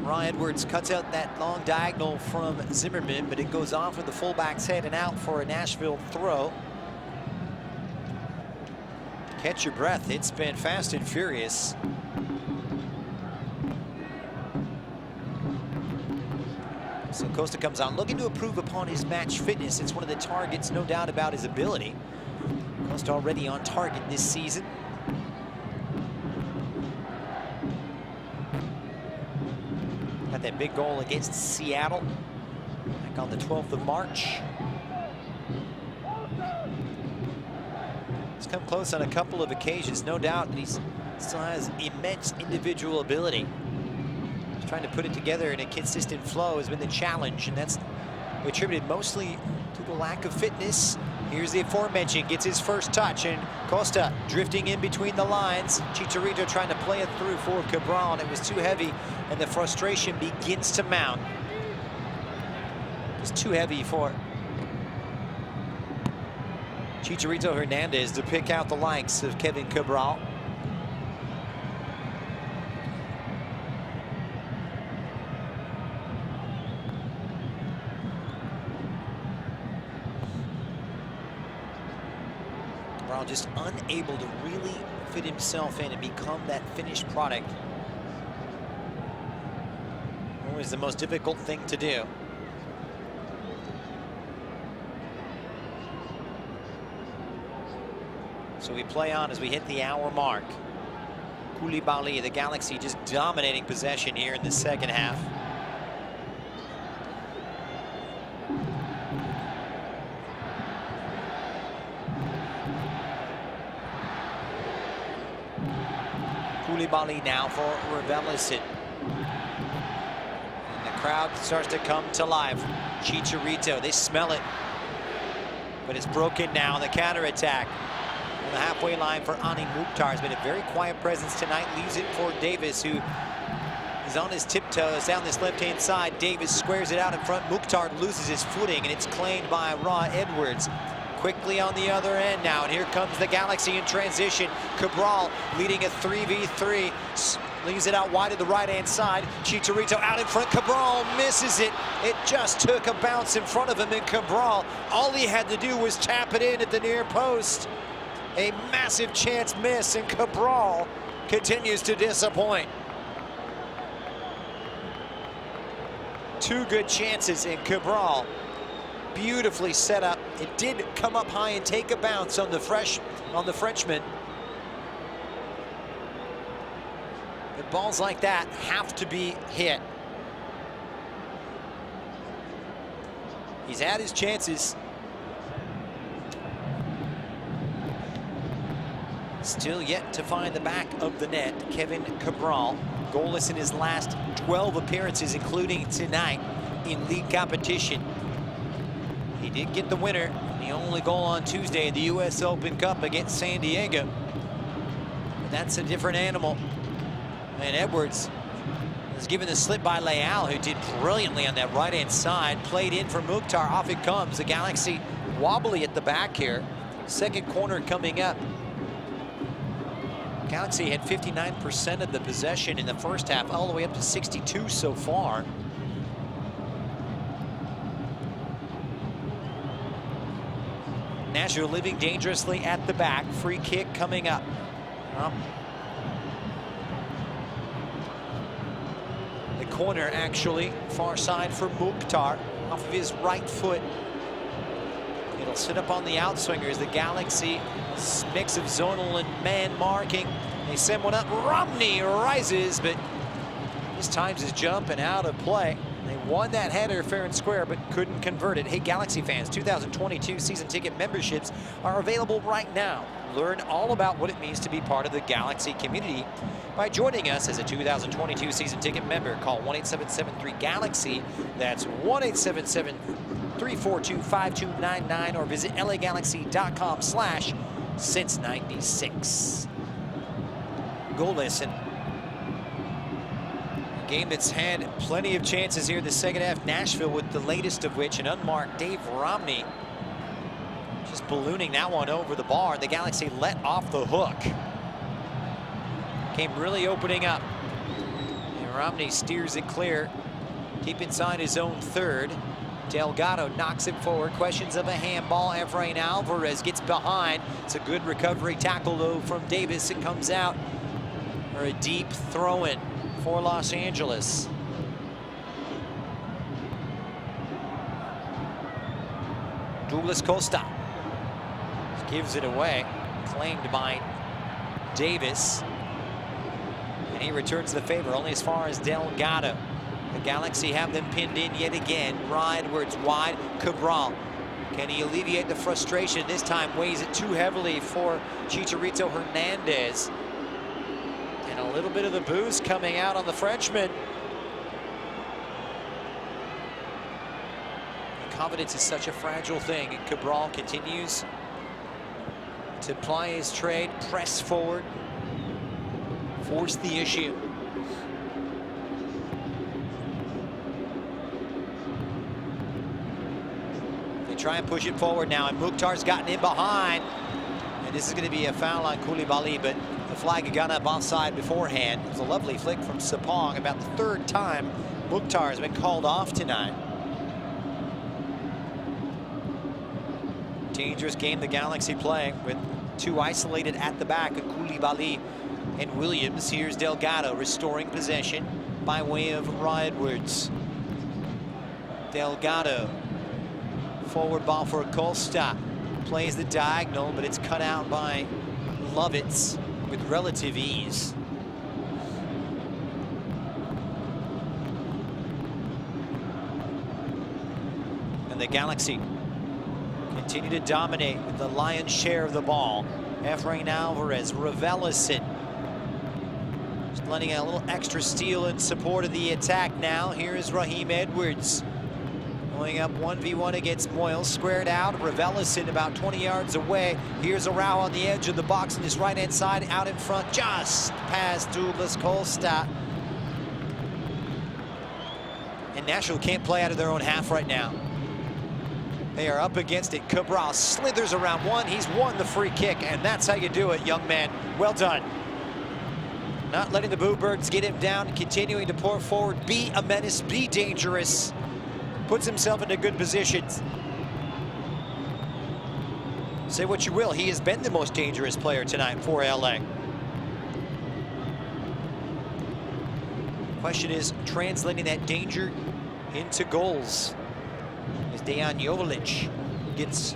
Speaker 2: Raheem Edwards cuts out that long diagonal from Zimmerman, but it goes off with the fullback's head and out for a Nashville throw. Catch your breath, it's been fast and furious. So Costa comes out looking to improve upon his match fitness. It's one of the targets, no doubt about his ability. Costa already on target this season. Got that big goal against Seattle back on the 12th of March. He's come close on a couple of occasions, no doubt, and he still has immense individual ability. Just trying to put it together in a consistent flow has been the challenge, and that's attributed mostly to the lack of fitness. Here's the aforementioned, gets his first touch, and Costa drifting in between the lines. Chicharito trying to play it through for Cabral, and it was too heavy, and the frustration begins to mount. It's too heavy for Chicharito Hernandez to pick out the likes of Kevin Cabral. Cabral just unable to really fit himself in and become that finished product. Always the most difficult thing to do. So we play on as we hit the hour mark. Koulibaly. The Galaxy just dominating possession here in the second half. Koulibaly now for Ravelisson. And the crowd starts to come to life. Chicharito, they smell it. But it's broken now on the counterattack. On the halfway line for Ani Mukhtar has been a very quiet presence tonight. Leaves it for Davis, who is on his tiptoes down this left-hand side. Davis squares it out in front. Mukhtar loses his footing, and it's claimed by Raheem Edwards. Quickly on the other end now, and here comes the Galaxy in transition. Cabral leading a 3v3. Leaves it out wide to the right-hand side. Chicharito out in front. Cabral misses it. It just took a bounce in front of him, and Cabral, all he had to do was tap it in at the near post. A massive chance miss, and Cabral continues to disappoint. Two good chances, and Cabral beautifully set up. It did come up high and take a bounce on the Frenchman. But balls like that have to be hit. He's had his chances. Still yet to find the back of the net. Kevin Cabral, goalless in his last 12 appearances, including tonight in league competition. He did get the winner, the only goal on Tuesday in the U.S. Open Cup against San Diego. But that's a different animal. And Edwards was given the slip by Leal, who did brilliantly on that right-hand side. Played in for Mukhtar. Off it comes. The Galaxy wobbly at the back here. Second corner coming up. Galaxy had 59% of the possession in the first half, all the way up to 62 so far. Nashville living dangerously at the back. Free kick coming up. The corner actually, far side for Mukhtar, off of his right foot. It'll sit up on the outswinger as the Galaxy, mix of zonal and man marking. They send one up. Romney rises, but this times his jump and out of play. They won that header fair and square, but couldn't convert it. Hey, Galaxy fans, 2022 season ticket memberships are available right now. Learn all about what it means to be part of the Galaxy community by joining us as a 2022 season ticket member. Call 1-877-3-GALAXY. That's 1-877-342-5299, or visit lagalaxy.com/since96. Goalless, and a game that's had plenty of chances here in the second half. Nashville with the latest of which, an unmarked Dave Romney just ballooning that one over the bar. The Galaxy let off the hook. Game really opening up. And Romney steers it clear, deep inside his own third. Delgado knocks it forward. Questions of a handball. Efrain Alvarez gets behind. It's a good recovery tackle, though, from Davis. It comes out for a deep throw-in for Los Angeles. Douglas Costa gives it away. Claimed by Davis. And he returns the favor only as far as Delgado. The Galaxy have them pinned in yet again. Raheem Edwards wide. Cabral. Can he alleviate the frustration? This time weighs it too heavily for Chicharito Hernandez. And a little bit of the booze coming out on the Frenchman. Confidence is such a fragile thing, and Cabral continues to ply his trade, press forward, force the issue. They try and push it forward now, and Mukhtar's gotten in behind. And this is going to be a foul on Koulibaly, but the flag had gone up offside beforehand. It was a lovely flick from Sapong. About the third time Mukhtar has been called off tonight. Dangerous game the Galaxy playing with two isolated at the back, Koulibaly and Williams. Here's Delgado restoring possession by way of Raheem Edwards. Delgado, forward ball for Costa. Plays the diagonal, but it's cut out by Lovitz with relative ease. And the Galaxy continue to dominate with the lion's share of the ball. Efrain Alvarez, Ravelison, just letting a little extra steal in support of the attack now. Here is Raheem Edwards going up 1v1 against Moyles, squared out. Ravelison about 20 yards away. Here's Araujo on the edge of the box on his right-hand side, out in front, just past Douglas Costa. And Nashville can't play out of their own half right now. They are up against it. Cabral slithers around one. He's won the free kick, and that's how you do it, young man. Well done. Not letting the Bluebirds get him down, continuing to pour forward, be a menace, be dangerous. Puts himself into good positions. Say what you will, he has been the most dangerous player tonight for LA. Question is translating that danger into goals. As Dejan Joveljic gets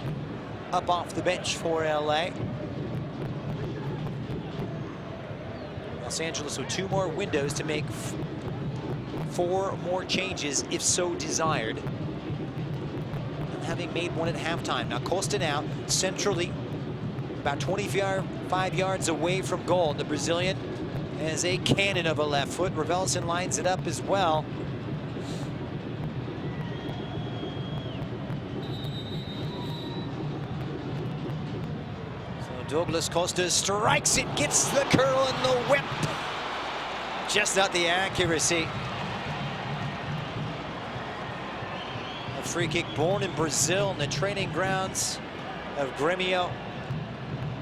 Speaker 2: up off the bench for LA. Los Angeles with 2 more windows to make 4 more changes if so desired. And having made one at halftime. Now Costa now centrally about 25 yards away from goal. The Brazilian has a cannon of a left foot. Ravelison lines it up as well. So Douglas Costa strikes it, gets the curl and the whip. Just not the accuracy. A free kick born in Brazil in the training grounds of Grêmio.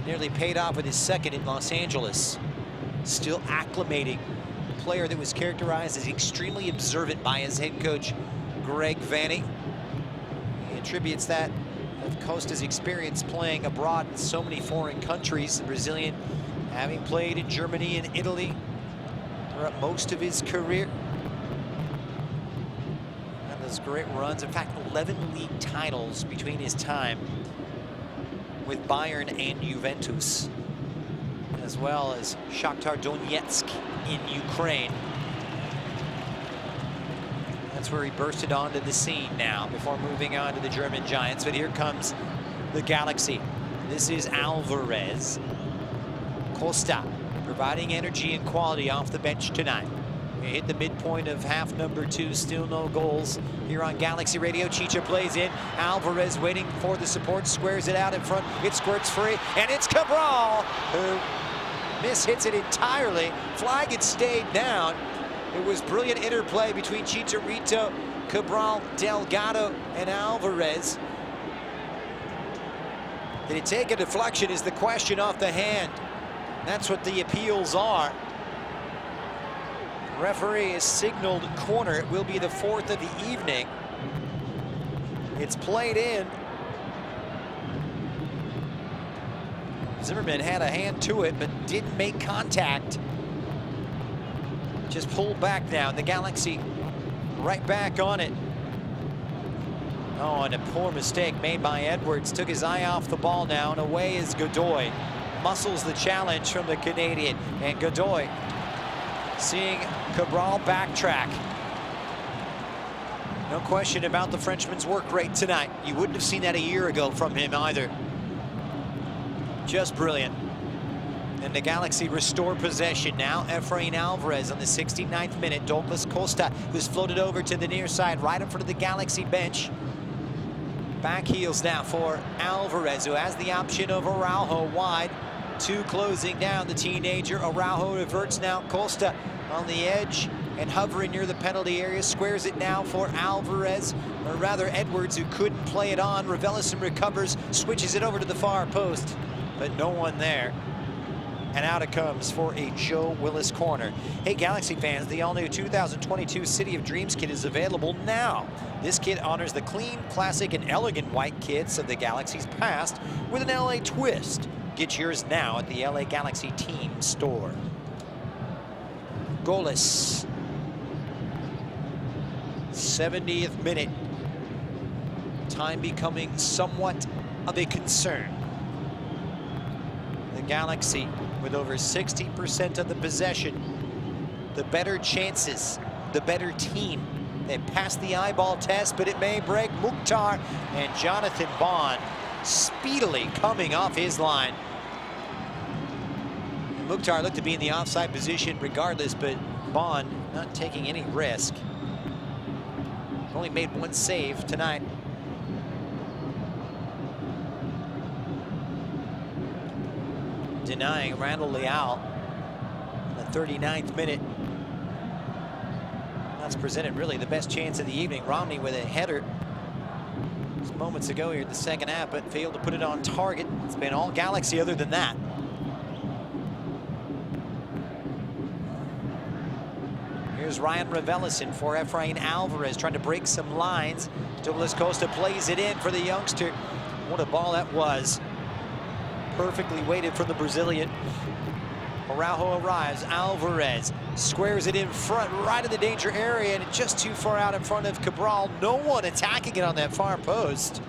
Speaker 2: Nearly paid off with his second in Los Angeles. Still acclimating. A player that was characterized as extremely observant by his head coach, Greg Vanney. He attributes that of Costa's experience playing abroad in so many foreign countries. The Brazilian having played in Germany and Italy throughout most of his career. And those great runs. In fact, 11 league titles between his time with Bayern and Juventus, as well as Shakhtar Donetsk in Ukraine. That's where he bursted onto the scene now before moving on to the German Giants. But here comes the Galaxy. This is Alvarez. Costa providing energy and quality off the bench tonight. We hit the midpoint of half number 2, still no goals here on Galaxy Radio. Chicha plays in. Alvarez waiting for the support, squares it out in front. It squirts free, and it's Cabral who mishits it entirely. Flag had stayed down. It was brilliant interplay between Chicharito, Cabral, Delgado, and Alvarez. Did he take a deflection is the question off the hand. That's what the appeals are. Referee has signaled corner. It will be the 4th of the evening. It's played in. Zimmerman had a hand to it, but didn't make contact. Just pulled back now. The Galaxy right back on it. Oh, and a poor mistake made by Edwards. Took his eye off the ball now, and away is Godoy. Muscles the challenge from the Canadian, and Godoy seeing Cabral backtrack. No question about the Frenchman's work rate tonight. You wouldn't have seen that a year ago from him either. Just brilliant. And the Galaxy restore possession now. Efrain Alvarez on the 69th minute. Douglas Costa, who's floated over to the near side, right in front of the Galaxy bench. Back heels now for Alvarez, who has the option of Araujo wide. 2 closing down the teenager. Araujo reverts now. Costa on the edge and hovering near the penalty area. Squares it now for Alvarez, or rather Edwards, who couldn't play it on. Ravelison recovers, switches it over to the far post, but no one there. And out it comes for a Joe Willis corner. Hey, Galaxy fans, the all-new 2022 City of Dreams kit is available now. This kit honors the clean, classic, and elegant white kits of the Galaxy's past with an LA twist. Get yours now at the LA Galaxy team store. Goalless. 70th minute. Time becoming somewhat of a concern. The Galaxy with over 60% of the possession. The better chances, the better team. They passed the eyeball test, but it may break. Mukhtar and Jonathan Bond speedily coming off his line. Mukhtar looked to be in the offside position regardless, but Bond not taking any risk. Only made one save tonight. Denying Randall Leal in the 39th minute. That's presented really the best chance of the evening. Romney with a header just moments ago here in the second half, but failed to put it on target. It's been all Galaxy other than that. Here's Ryan Raveloson for Efrain Alvarez, trying to break some lines. Douglas Costa plays it in for the youngster. What a ball that was. Perfectly weighted from the Brazilian. Araujo arrives. Alvarez squares it in front, right in the danger area, and just too far out in front of Cabral. No one attacking it on that far post.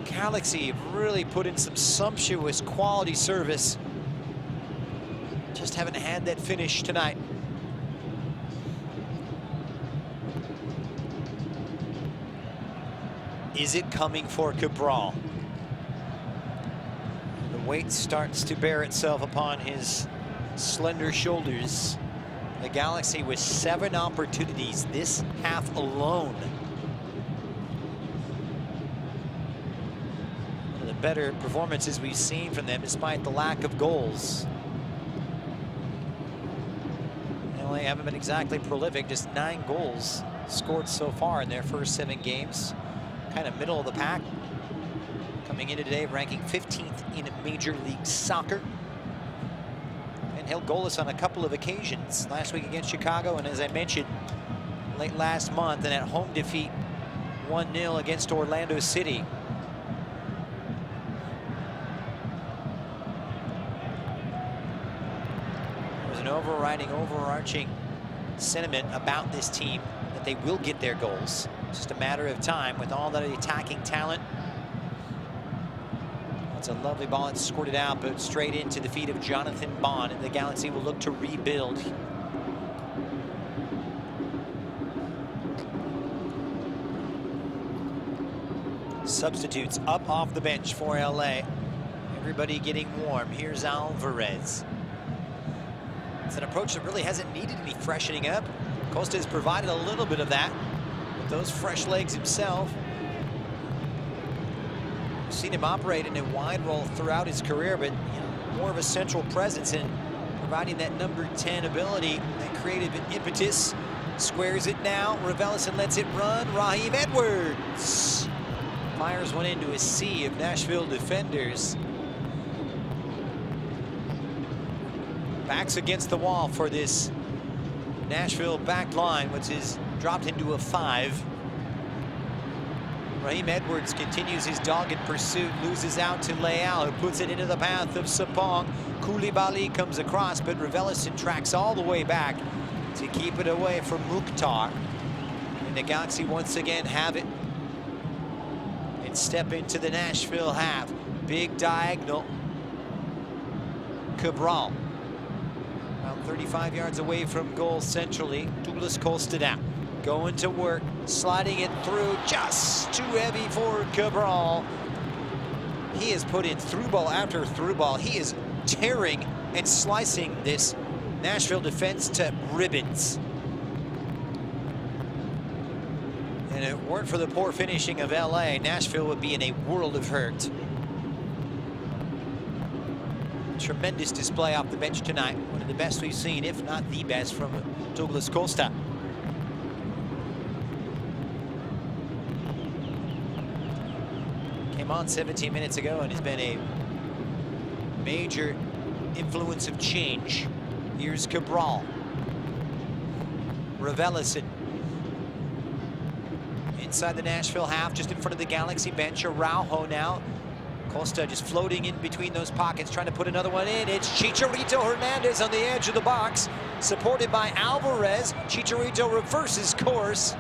Speaker 2: Galaxy really put in some sumptuous quality service. Just haven't had that finish tonight. Is it coming for Cabral? The weight starts to bear itself upon his slender shoulders. The Galaxy with 7 opportunities this half alone. One of the better performances we've seen from them despite the lack of goals. LA haven't been exactly prolific, just 9 goals scored so far in their first 7 games. Kind of middle of the pack. Coming into today, ranking 15th in Major League Soccer. And held goalless on a couple of occasions. Last week against Chicago, and as I mentioned, late last month, and at home defeat 1-0 against Orlando City. There's an overarching sentiment about this team that they will get their goals. It's just a matter of time with all that attacking talent. It's a lovely ball. It's squirted out, but straight into the feet of Jonathan Bond, and the Galaxy will look to rebuild. Substitutes up off the bench for LA. Everybody getting warm. Here's Alvarez. It's an approach that really hasn't needed any freshening up. Costa has provided a little bit of that with those fresh legs himself. We've seen him operate in a wide role throughout his career, but more of a central presence in providing that number 10 ability, that creative impetus. Squares it now. Raveloson lets it run. Raheem Edwards fires one into a sea of Nashville defenders. Backs against the wall for this Nashville back line, which is dropped into a 5. Raheem Edwards continues his dogged pursuit, loses out to Leal, who puts it into the path of Sapong. Koulibaly comes across, but Raveloson tracks all the way back to keep it away from Mukhtar. And the Galaxy once again have it and step into the Nashville half. Big diagonal. Cabral. About 35 yards away from goal centrally. Douglas Costa down. Going to work, sliding it through, just too heavy for Cabral. He has put in through ball after through ball. He is tearing and slicing this Nashville defense to ribbons. And if it weren't for the poor finishing of LA, Nashville would be in a world of hurt. Tremendous display off the bench tonight. One of the best we've seen, if not the best, from Douglas Costa. Came on 17 minutes ago and has been a major influence of change. Here's Cabral. Raveloson. Inside the Nashville half, just in front of the Galaxy bench. Araujo now. Costa just floating in between those pockets, trying to put another one in. It's Chicharito Hernandez on the edge of the box, supported by Alvarez. Chicharito reverses course.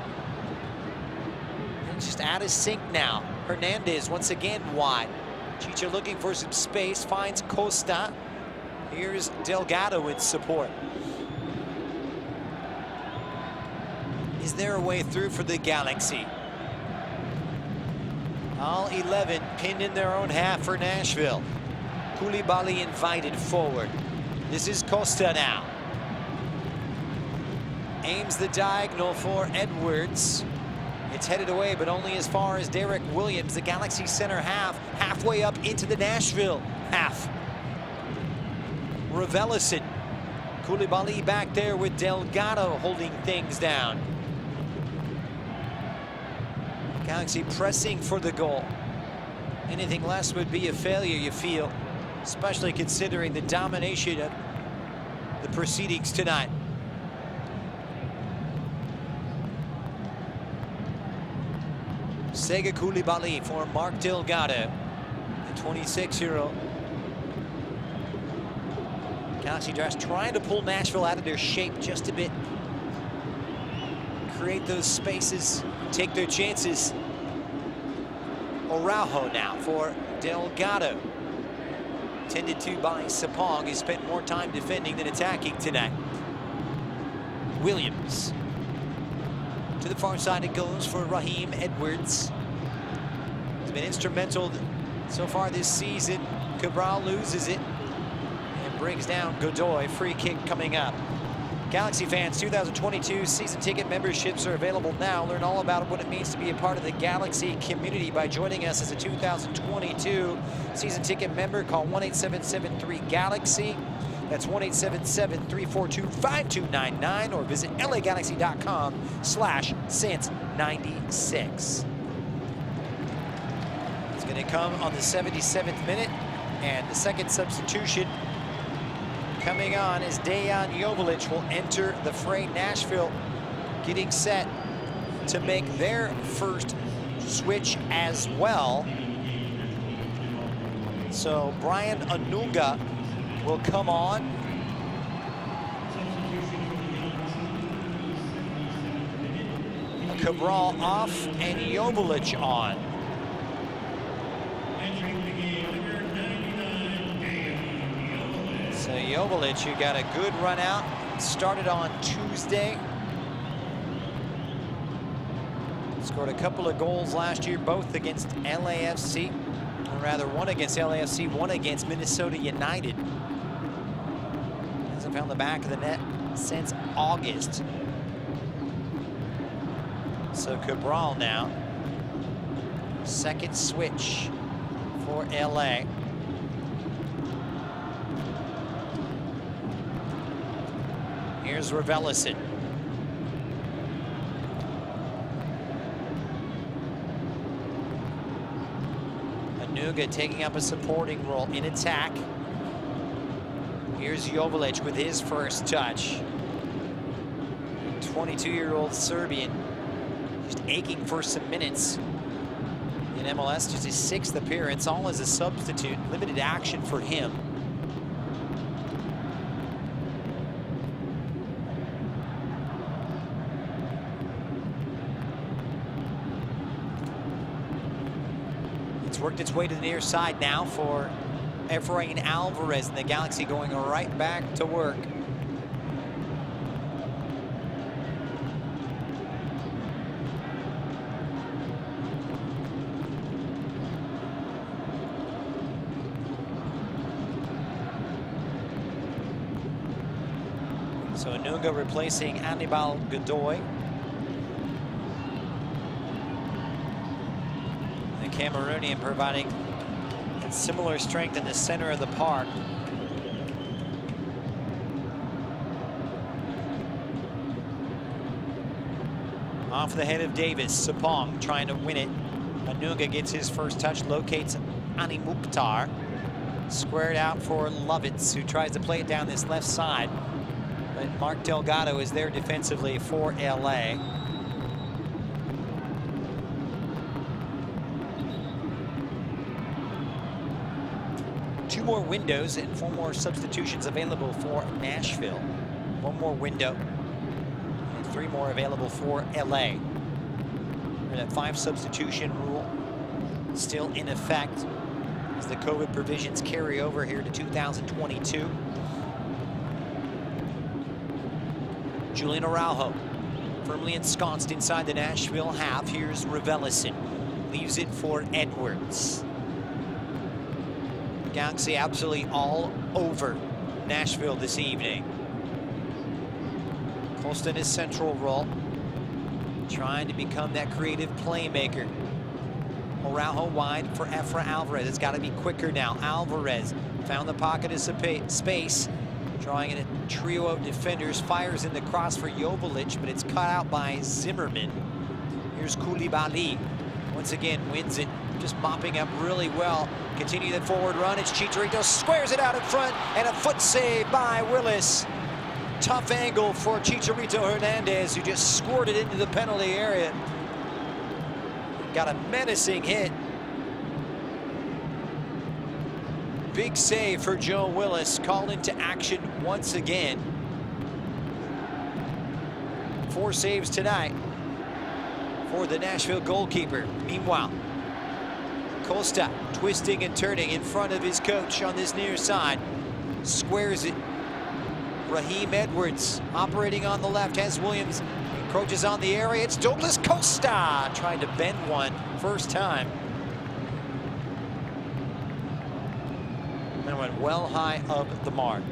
Speaker 2: And just out of sync now. Hernandez once again wide. Chicha looking for some space, finds Costa. Here's Delgado in support. Is there a way through for the Galaxy? All 11 pinned in their own half for Nashville. Koulibaly invited forward. This is Costa now. Aims the diagonal for Edwards. It's headed away, but only as far as Derek Williams, the Galaxy center half, halfway up into the Nashville half. Ravelison. Koulibaly back there with Delgado holding things down. Galaxy pressing for the goal. Anything less would be a failure, you feel, especially considering the domination of the proceedings tonight. Sega Koulibaly for Mark Delgado, the 26-year-old. Galaxy just trying to pull Nashville out of their shape just a bit. Create those spaces, take their chances. Araujo now for Delgado. Tended to by Sapong, who spent more time defending than attacking tonight. Williams. To the far side it goes for Raheem Edwards. He's been instrumental so far this season. Cabral loses it and brings down Godoy. Free kick coming up. Galaxy fans, 2022 season ticket memberships are available now. Learn all about what it means to be a part of the Galaxy community by joining us as a 2022 season ticket member. Call 1-877-3-GALAXY. That's 1-877-342-5299 or visit LAGalaxy.com/since96. It's going to come on the 77th minute, and the second substitution coming on as Dejan Joveljic will enter the fray. Nashville getting set to make their first switch as well. So Brian Anunga will come on. Cabral off and Joveljic on. So Joveljic, who got a good run out, started on Tuesday. Scored a couple of goals last year, both against LAFC. Or rather, one against LAFC, one against Minnesota United. Hasn't found the back of the net since August. So Cabral now, second switch for LA. Here's Ravelison. Anunga taking up a supporting role in attack. Here's Joveljic with his first touch. 22-year-old Serbian, just aching for some minutes in MLS. Just his 6th appearance, all as a substitute. Limited action for him. Worked its way to the near side now for Efrain Alvarez, and the Galaxy going right back to work. So Anunga replacing Anibal Godoy. Cameroonian providing similar strength in the center of the park. Off the head of Davis, Sapong trying to win it. Anunga gets his first touch, locates Ani Mukhtar. Squared out for Lovitz, who tries to play it down this left side. But Mark Delgado is there defensively for LA. Two more windows and 4 more substitutions available for Nashville. 1 more window and 3 more available for LA. And that 5 substitution rule still in effect as the COVID provisions carry over here to 2022. Julian Araujo Firmly ensconced inside the Nashville half. Here's Ravelison. Leaves it for Edwards. Galaxy absolutely all over Nashville this evening. Costa in his central role, trying to become that creative playmaker. Araujo wide for Efra Alvarez. It's got to be quicker now. Alvarez found the pocket of space, drawing in a trio of defenders. Fires in the cross for Joveljic, but it's cut out by Zimmerman. Here's Koulibaly. Once again, wins it, just mopping up really well. Continue the forward run. It's Chicharito, squares it out in front, and a foot save by Willis. Tough angle for Chicharito Hernandez, who just squirted into the penalty area. Got a menacing hit. Big save for Joe Willis, called into action once again. 4 saves tonight for the Nashville goalkeeper. Meanwhile, Costa twisting and turning in front of his coach on this near side. Squares it. Raheem Edwards operating on the left, has Williams, encroaches on the area. It's Douglas Costa trying to bend one first time. And went well high of the mark.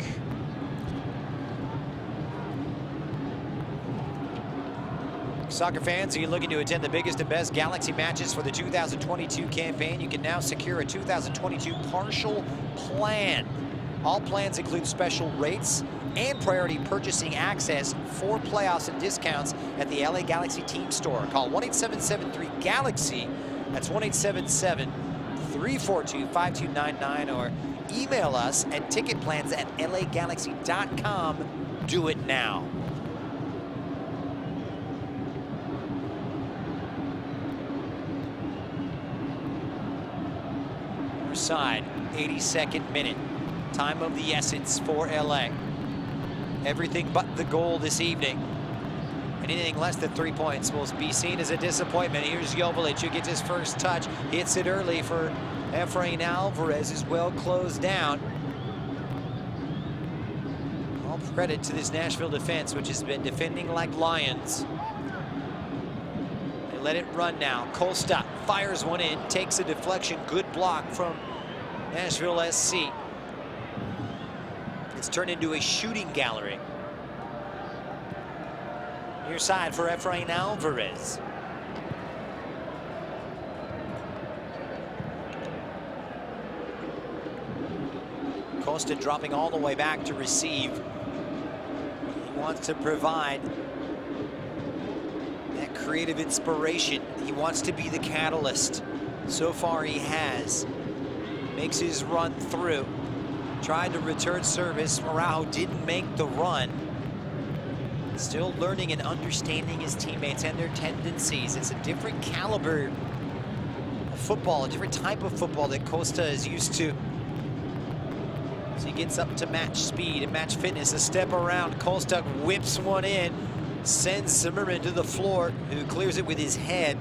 Speaker 2: Soccer fans, are you looking to attend the biggest and best Galaxy matches for the 2022 campaign? You can now secure a 2022 partial plan. All plans include special rates and priority purchasing access for playoffs and discounts at the LA Galaxy team store. Call 1-877-3-GALAXY. That's 1-877-342-5299, or email us at ticketplans@lagalaxy.com. Do it now. Side, 82nd minute. Time of the essence for LA. Everything but the goal this evening. Anything less than 3 points will be seen as a disappointment. Here's Joveljic, who gets his first touch. Hits it early for Efrain Alvarez, who's well closed down. All credit to this Nashville defense, which has been defending like lions. They let it run now. Costa fires one in, takes a deflection. Good block from Nashville SC. It's turned into a shooting gallery. Near side for Efrain Alvarez. Costa dropping all the way back to receive. He wants to provide that creative inspiration. He wants to be the catalyst. So far he has. Makes his run through. Tried to return service. Araujo didn't make the run. Still learning and understanding his teammates and their tendencies. It's a different caliber of football, a different type of football that Costa is used to. So he gets up to match speed and match fitness. A step around. Costa whips one in. Sends Zimmerman to the floor, who clears it with his head.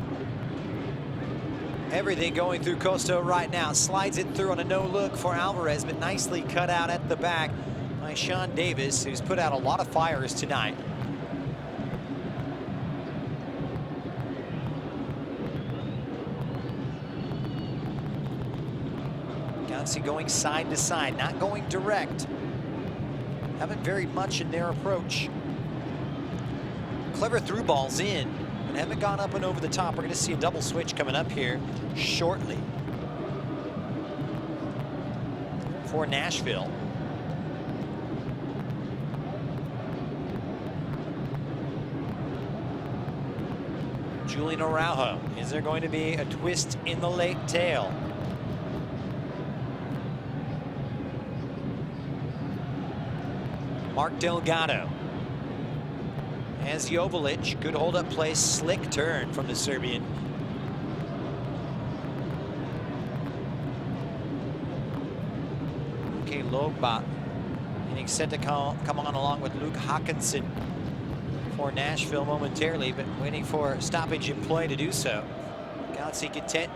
Speaker 2: Everything going through Costa right now. Slides it through on a no-look for Alvarez, but nicely cut out at the back by Sean Davis, who's put out a lot of fires tonight. Galaxy going side to side, not going direct. Haven't varied much in their approach. Clever through balls in. And haven't gone up and over the top. We're going to see a double switch coming up here shortly for Nashville. Julian Araujo. Is there going to be a twist in the late tail? Mark Delgado. As Joveljic, good hold-up play, slick turn from the Serbian. Okay, Logba getting set to come on along with Luke Hawkinson for Nashville momentarily, but waiting for stoppage in play to do so. Galaxy content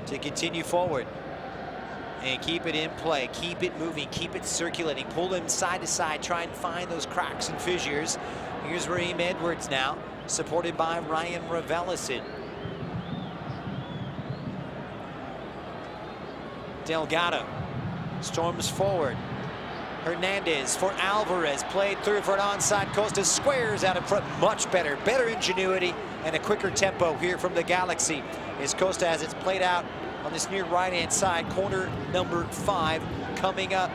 Speaker 2: to continue forward. and keep it in play, keep it moving, keep it circulating, pull them side to side, try and find those cracks and fissures. Here's Raheem Edwards now, supported by Ryan Raveloson. Delgado storms forward. Hernandez for Alvarez, played through for an onside. Costa squares out in front, much better ingenuity and a quicker tempo here from the Galaxy as Costa has it's played out on this near right-hand side, corner number 5 coming up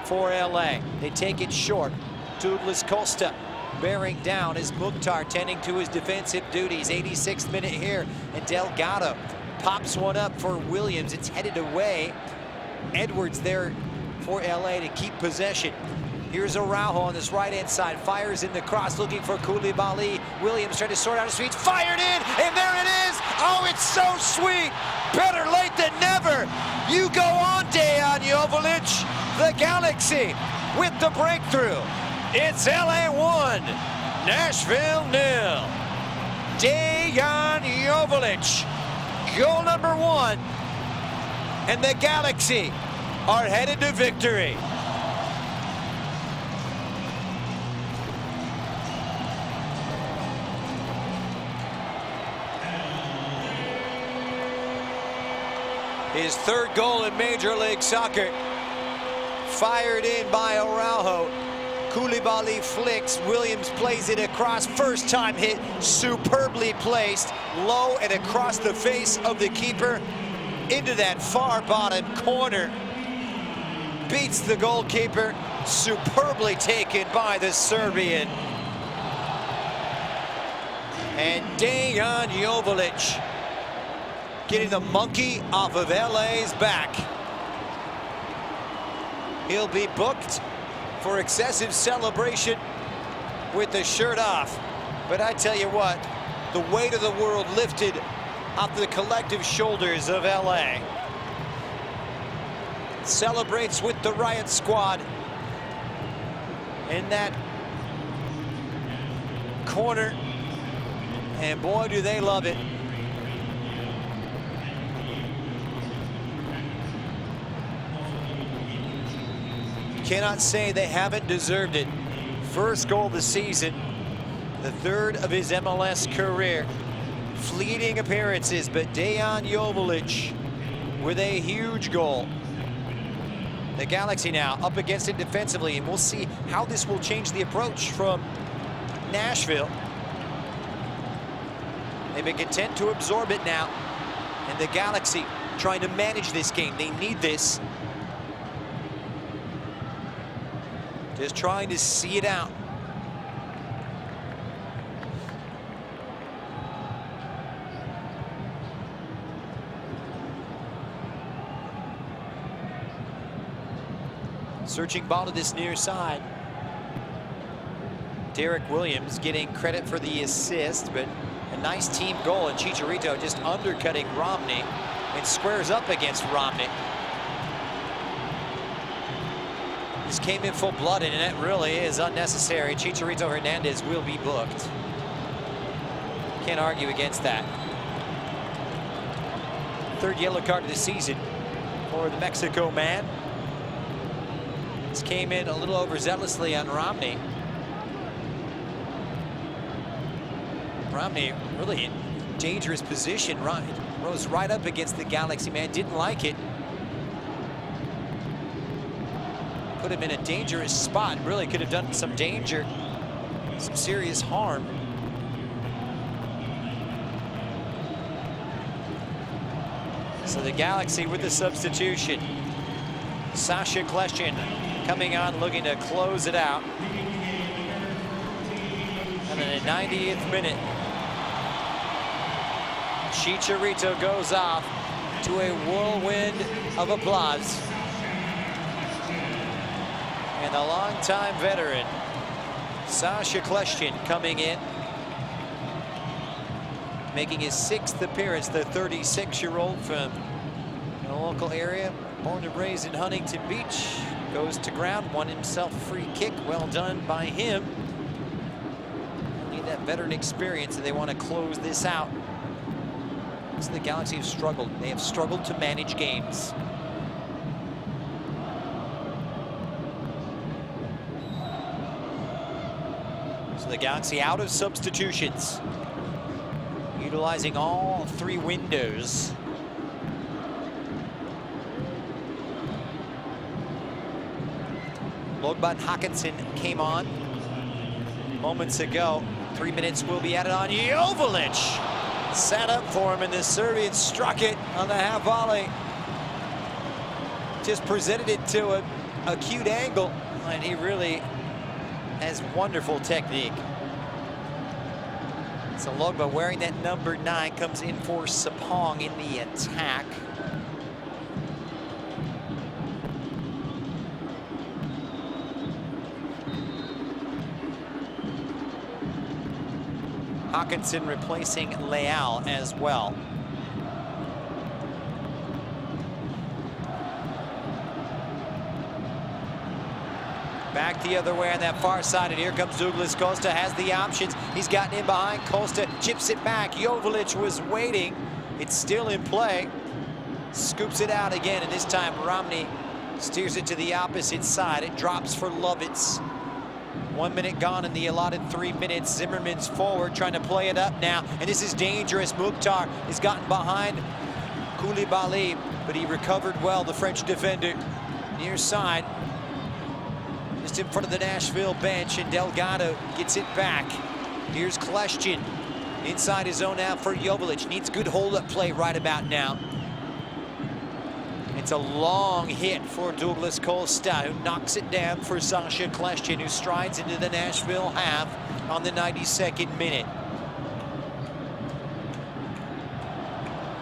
Speaker 2: for LA. They take it short. Douglas Costa bearing down as Mukhtar tending to his defensive duties. 86th minute here, and Delgado pops one up for Williams. It's headed away. Edwards there for LA to keep possession. Here's Araujo on this right-hand side, fires in the cross, looking for Koulibaly. Williams trying to sort out his feet, fired in, and there it is! Oh, it's so sweet! Better late than never! You go on, Dejan Joveljic. The Galaxy with the breakthrough. It's LA 1, Nashville 0. Dejan Joveljic, goal number 1, and the Galaxy are headed to victory. His 3rd goal in Major League Soccer. Fired in by Araujo. Koulibaly flicks. Williams plays it across. First time hit. Superbly placed. Low and across the face of the keeper. Into that far bottom corner. Beats the goalkeeper. Superbly taken by the Serbian. And Dejan Joveljic getting the monkey off of LA's back. He'll be booked for excessive celebration with the shirt off. But I tell you what, the weight of the world lifted off the collective shoulders of LA. Celebrates with the Riot Squad in that corner. And boy, do they love it. Cannot say they haven't deserved it. First goal of the season, the 3rd of his MLS career. Fleeting appearances, but Dejan Joveljic with a huge goal. The Galaxy now up against it defensively, and we'll see how this will change the approach from Nashville. They've been content to absorb it now, and the Galaxy trying to manage this game. They need this. Just trying to see it out. Searching ball to this near side. Derek Williams getting credit for the assist, but a nice team goal, and Chicharito just undercutting Romney and squares up against Romney. This came in full-blooded, and it really is unnecessary. Chicharito Hernandez will be booked. Can't argue against that. 3rd yellow card of the season for the Mexico man. This came in a little overzealously on Romney. Romney really in dangerous position. Rose right up against the Galaxy man, didn't like it. Put him in a dangerous spot. Really could have done some danger, some serious harm. So the Galaxy with the substitution. Sasha Kleshin coming on, looking to close it out. And in the 90th minute, Chicharito goes off to a whirlwind of applause. And the longtime veteran, Sasha Kleshin, coming in, making his 6th appearance. The 36-year-old from the local area, born and raised in Huntington Beach, goes to ground, won himself a free kick. Well done by him. Need that veteran experience, and they want to close this out. So the Galaxy have struggled. They have struggled to manage games. So the Galaxy out of substitutions, utilizing all 3 windows. Logbot Hawkinson came on moments ago. 3 minutes will be added on. Joveljic set up for him, and the Serbian struck it on the half volley. Just presented it to an acute angle, and he really has wonderful technique. So Logbot, wearing that number 9, comes in for Sapong in the attack. Hawkinson replacing Leal as well. Back the other way on that far side, and here comes Douglas Costa, has the options. He's gotten in behind Costa, chips it back. Joveljic was waiting. It's still in play. Scoops it out again, and this time Romney steers it to the opposite side. It drops for Lovitz. 1 minute gone in the allotted 3 minutes. Zimmerman's forward, trying to play it up now, and this is dangerous. Mukhtar has gotten behind Koulibaly, but he recovered well, the French defender. Near side, just in front of the Nashville bench, and Delgado gets it back. Here's Kleshchin inside his own out for Joveljic. Needs good hold-up play right about now. It's a long hit for Douglas Costa, who knocks it down for Sasha Kleshchin, who strides into the Nashville half on the 92nd minute.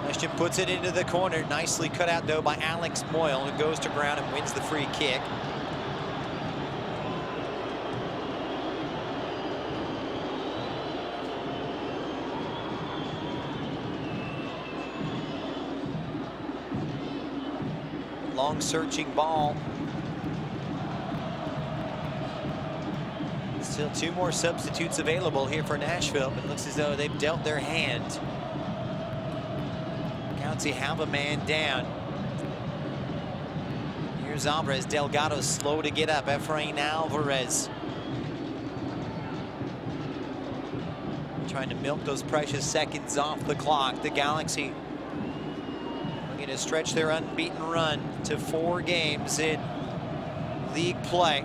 Speaker 2: Kleshchin puts it into the corner. Nicely cut out, though, by Alex Moyle, who goes to ground and wins the free kick. Long searching ball. Still 2 more substitutes available here for Nashville, but it looks as though they've dealt their hand. Galaxy have a man down. Here's Alvarez. Delgado slow to get up. Efrain Alvarez trying to milk those precious seconds off the clock. The Galaxy looking to stretch their unbeaten run to 4 games in league play.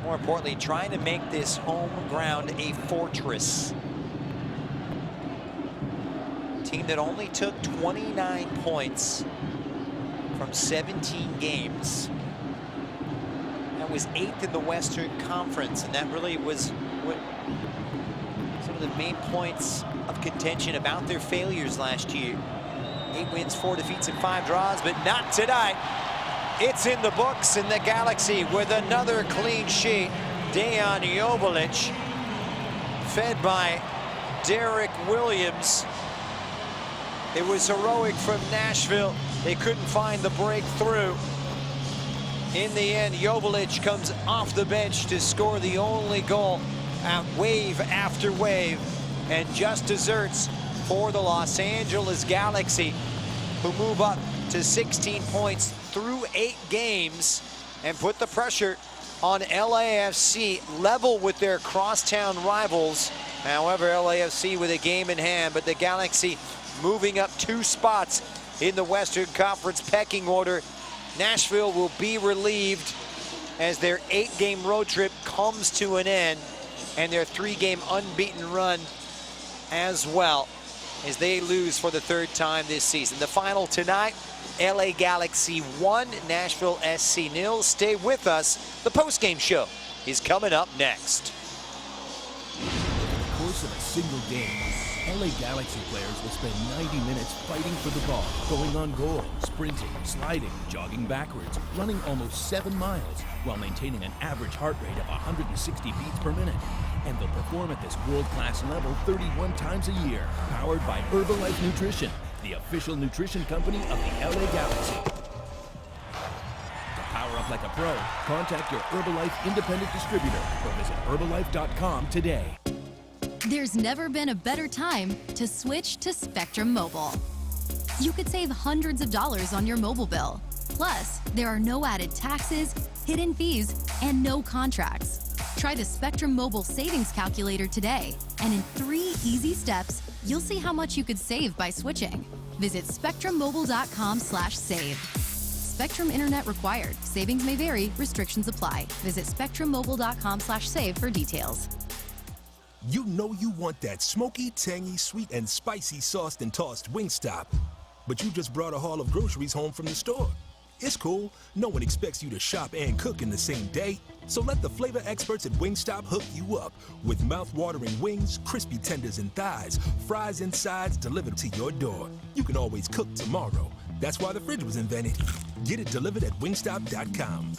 Speaker 2: More importantly, trying to make this home ground a fortress. Team that only took 29 points from 17 games. That was 8th in the Western Conference, and that really was what some of the main points of contention about their failures last year. 8 wins, 4 defeats, and 5 draws, but not tonight. It's in the books, in the Galaxy with another clean sheet. Dejan Joveljic, fed by Derek Williams. It was heroic from Nashville. They couldn't find the breakthrough. In the end, Joveljic comes off the bench to score the only goal at wave after wave, and just desserts for the Los Angeles Galaxy, who move up to 16 points through 8 games and put the pressure on LAFC, level with their crosstown rivals. However, LAFC with a game in hand, but the Galaxy moving up 2 spots in the Western Conference pecking order. Nashville will be relieved as their 8-game road trip comes to an end, and their 3-game unbeaten run as well, as they lose for the 3rd time this season. The final tonight, LA Galaxy 1, Nashville SC 0. Stay with us. The post-game show is coming up next.
Speaker 5: Over the course of a single game, LA Galaxy players will spend 90 minutes fighting for the ball, going on goal, sprinting, sliding, jogging backwards, running almost 7 miles, while maintaining an average heart rate of 160 beats per minute. And they'll perform at this world-class level 31 times a year, powered by Herbalife Nutrition, the official nutrition company of the LA Galaxy. To power up like a pro, contact your Herbalife independent distributor or visit Herbalife.com today.
Speaker 3: There's never been a better time to switch to Spectrum Mobile. You could save hundreds of dollars on your mobile bill. Plus, Plus, there are no added taxes, hidden fees, and no contracts. Try the Spectrum Mobile Savings Calculator today, and in 3 easy steps, you'll see how much you could save by switching. Visit spectrummobile.com/save. Spectrum Internet required. Savings may vary. Restrictions apply. Visit spectrummobile.com/save for details.
Speaker 5: You know you want that smoky, tangy, sweet, and spicy sauced and tossed Wingstop. But you just brought a haul of groceries home from the store. It's cool. No one expects you to shop and cook in the same day. So let the flavor experts at Wingstop hook you up with mouth-watering wings, crispy tenders and thighs, fries and sides delivered to your door. You can always cook tomorrow. That's why the fridge was invented. Get it delivered at wingstop.com.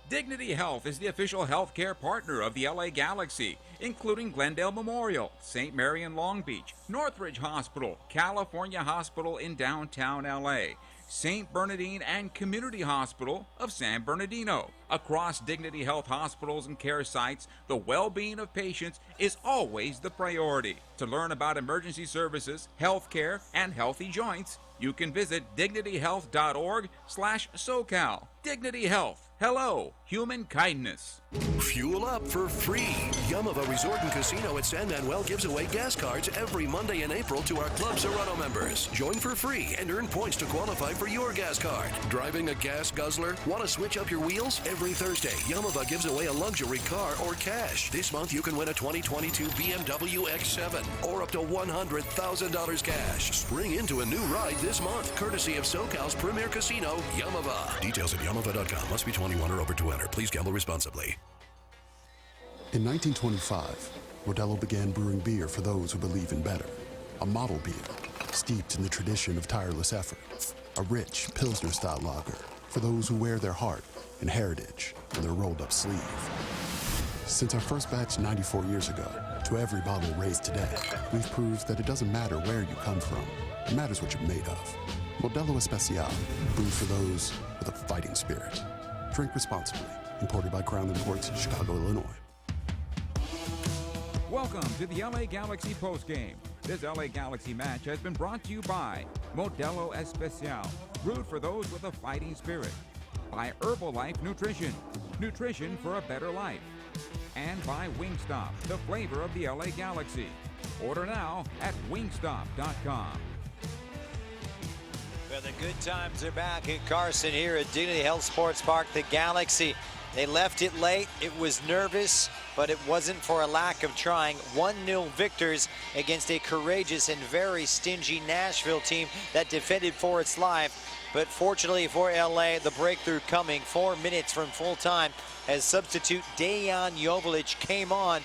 Speaker 1: Dignity Health is the official healthcare partner of the LA Galaxy, including Glendale Memorial, St. Mary in Long Beach, Northridge Hospital, California Hospital in downtown LA, St. Bernardine and Community Hospital of San Bernardino. Across Dignity Health hospitals and care sites, the well-being of patients is always the priority. To learn about emergency services, healthcare, and healthy joints, you can visit dignityhealth.org/SoCal. Dignity Health. Hello, human kindness.
Speaker 6: Fuel up for free. Yamava Resort and Casino at San Manuel gives away gas cards every Monday in April to our Club Serrano members. Join for free and earn points to qualify for your gas card. Driving a gas guzzler? Want to switch up your wheels? Every Thursday, Yamava gives away a luxury car or cash. This month, you can win a 2022 BMW X7 or up to $100,000 cash. Spring into a new ride this month, courtesy of SoCal's premier casino, Yamava. Details at yamava.com. Must be 21 or over to enter. Please gamble responsibly.
Speaker 4: In 1925, Modelo began brewing beer for those who believe in better. A model beer, steeped in the tradition of tireless effort. A rich Pilsner-style lager for those who wear their heart and heritage on their rolled-up sleeve. Since our first batch 94 years ago, to every bottle raised today, we've proved that it doesn't matter where you come from. It matters what you're made of. Modelo Especial, brewed for those with a fighting spirit. Drink responsibly. Imported by Crown Imports, Chicago, Illinois.
Speaker 1: Welcome to the LA Galaxy postgame. This LA Galaxy match has been brought to you by Modelo Especial, brewed for those with a fighting spirit. By Herbalife Nutrition, nutrition for a better life. And by Wingstop, the flavor of the LA Galaxy. Order now at wingstop.com.
Speaker 2: Well, the good times are back in Carson here at Dignity Health Sports Park, the Galaxy. They left it late. It was nervous, but it wasn't for a lack of trying. 1-0 victors against a courageous and very stingy Nashville team that defended for its life. But fortunately for LA, the breakthrough coming 4 minutes from full time as substitute Dejan Jovalic came on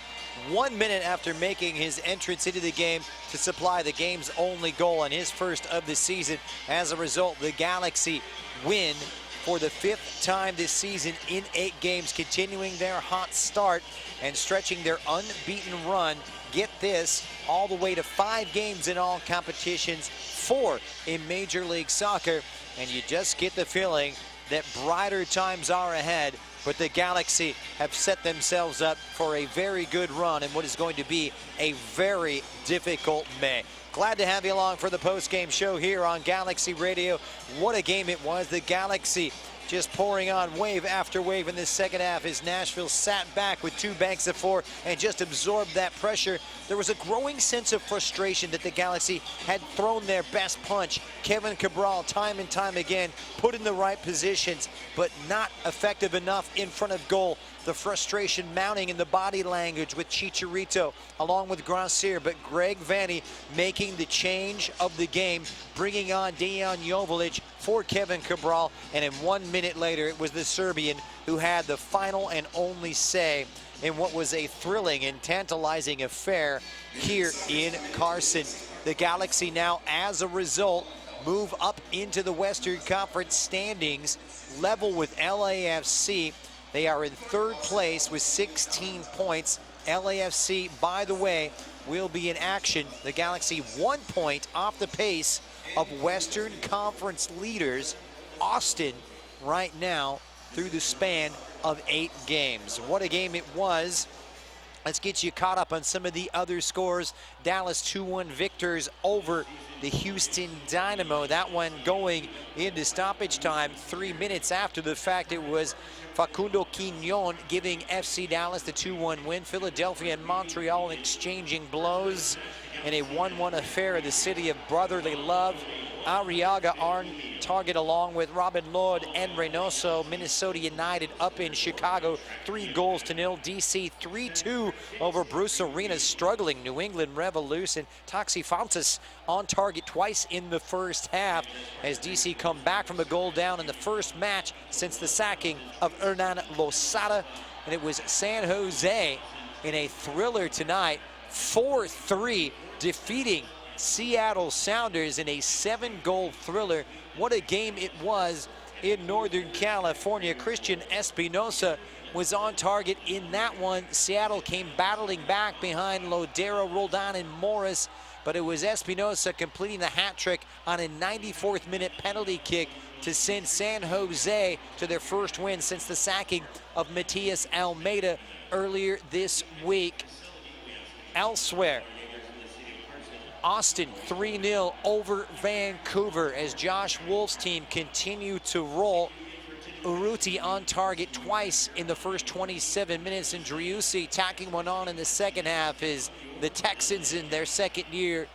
Speaker 2: 1 minute after making his entrance into the game to supply the game's only goal and his first of the season. As a result, the Galaxy win for the 5th time this season in 8 games, continuing their hot start and stretching their unbeaten run. Get this, all the way to 5 games in all competitions, 4 in Major League Soccer, and you just get the feeling that brighter times are ahead. But the Galaxy have set themselves up for a very good run in what is going to be a very difficult May. Glad to have you along for the post-game show here on Galaxy Radio. What a game it was. The Galaxy just pouring on wave after wave in this second half as Nashville sat back with 2 banks of 4 and just absorbed that pressure. There was a growing sense of frustration that the Galaxy had thrown their best punch. Kevin Cabral, time and time again, put in the right positions, but not effective enough in front of goal. The frustration mounting in the body language with Chicharito along with Gracier, but Greg Vanny making the change of the game, bringing on Dejan Jovalic for Kevin Cabral, and in 1 minute later, it was the Serbian who had the final and only say in what was a thrilling and tantalizing affair here in Carson. The Galaxy now, as a result, move up into the Western Conference standings, level with LAFC. They are in 3rd place with 16 points. LAFC, by the way, will be in action. The Galaxy 1 point off the pace of Western Conference leaders Austin right now through the span of 8 games. What a game it was. Let's get you caught up on some of the other scores. Dallas 2-1 victors over the Houston Dynamo. That one going into stoppage time 3 minutes after the fact. It was Facundo Quignon giving FC Dallas the 2-1 win. Philadelphia and Montreal exchanging blows in a 1-1 affair of the city of brotherly love. Arriaga on target along with Robin Lord and Reynoso. Minnesota United up in Chicago 3-0. DC 3-2 over Bruce Arena's struggling New England Revolution. Taxi Fontes on target twice in the first half as DC come back from a goal down in the first match since the sacking of Hernan Losada. And it was San Jose in a thriller tonight, 4-3, defeating Seattle Sounders in a 7-goal thriller. What a game it was in Northern California. Christian Espinosa was on target in that one. Seattle came battling back behind Lodero, Roldan, and Morris, but it was Espinosa completing the hat trick on a 94th minute penalty kick to send San Jose to their first win since the sacking of Matias Almeida earlier this week. Elsewhere, Austin 3-0 over Vancouver as Josh Wolf's team continue to roll. Urruti on target twice in the first 27 minutes, and Driussi tacking one on in the second half as the Texans in their second year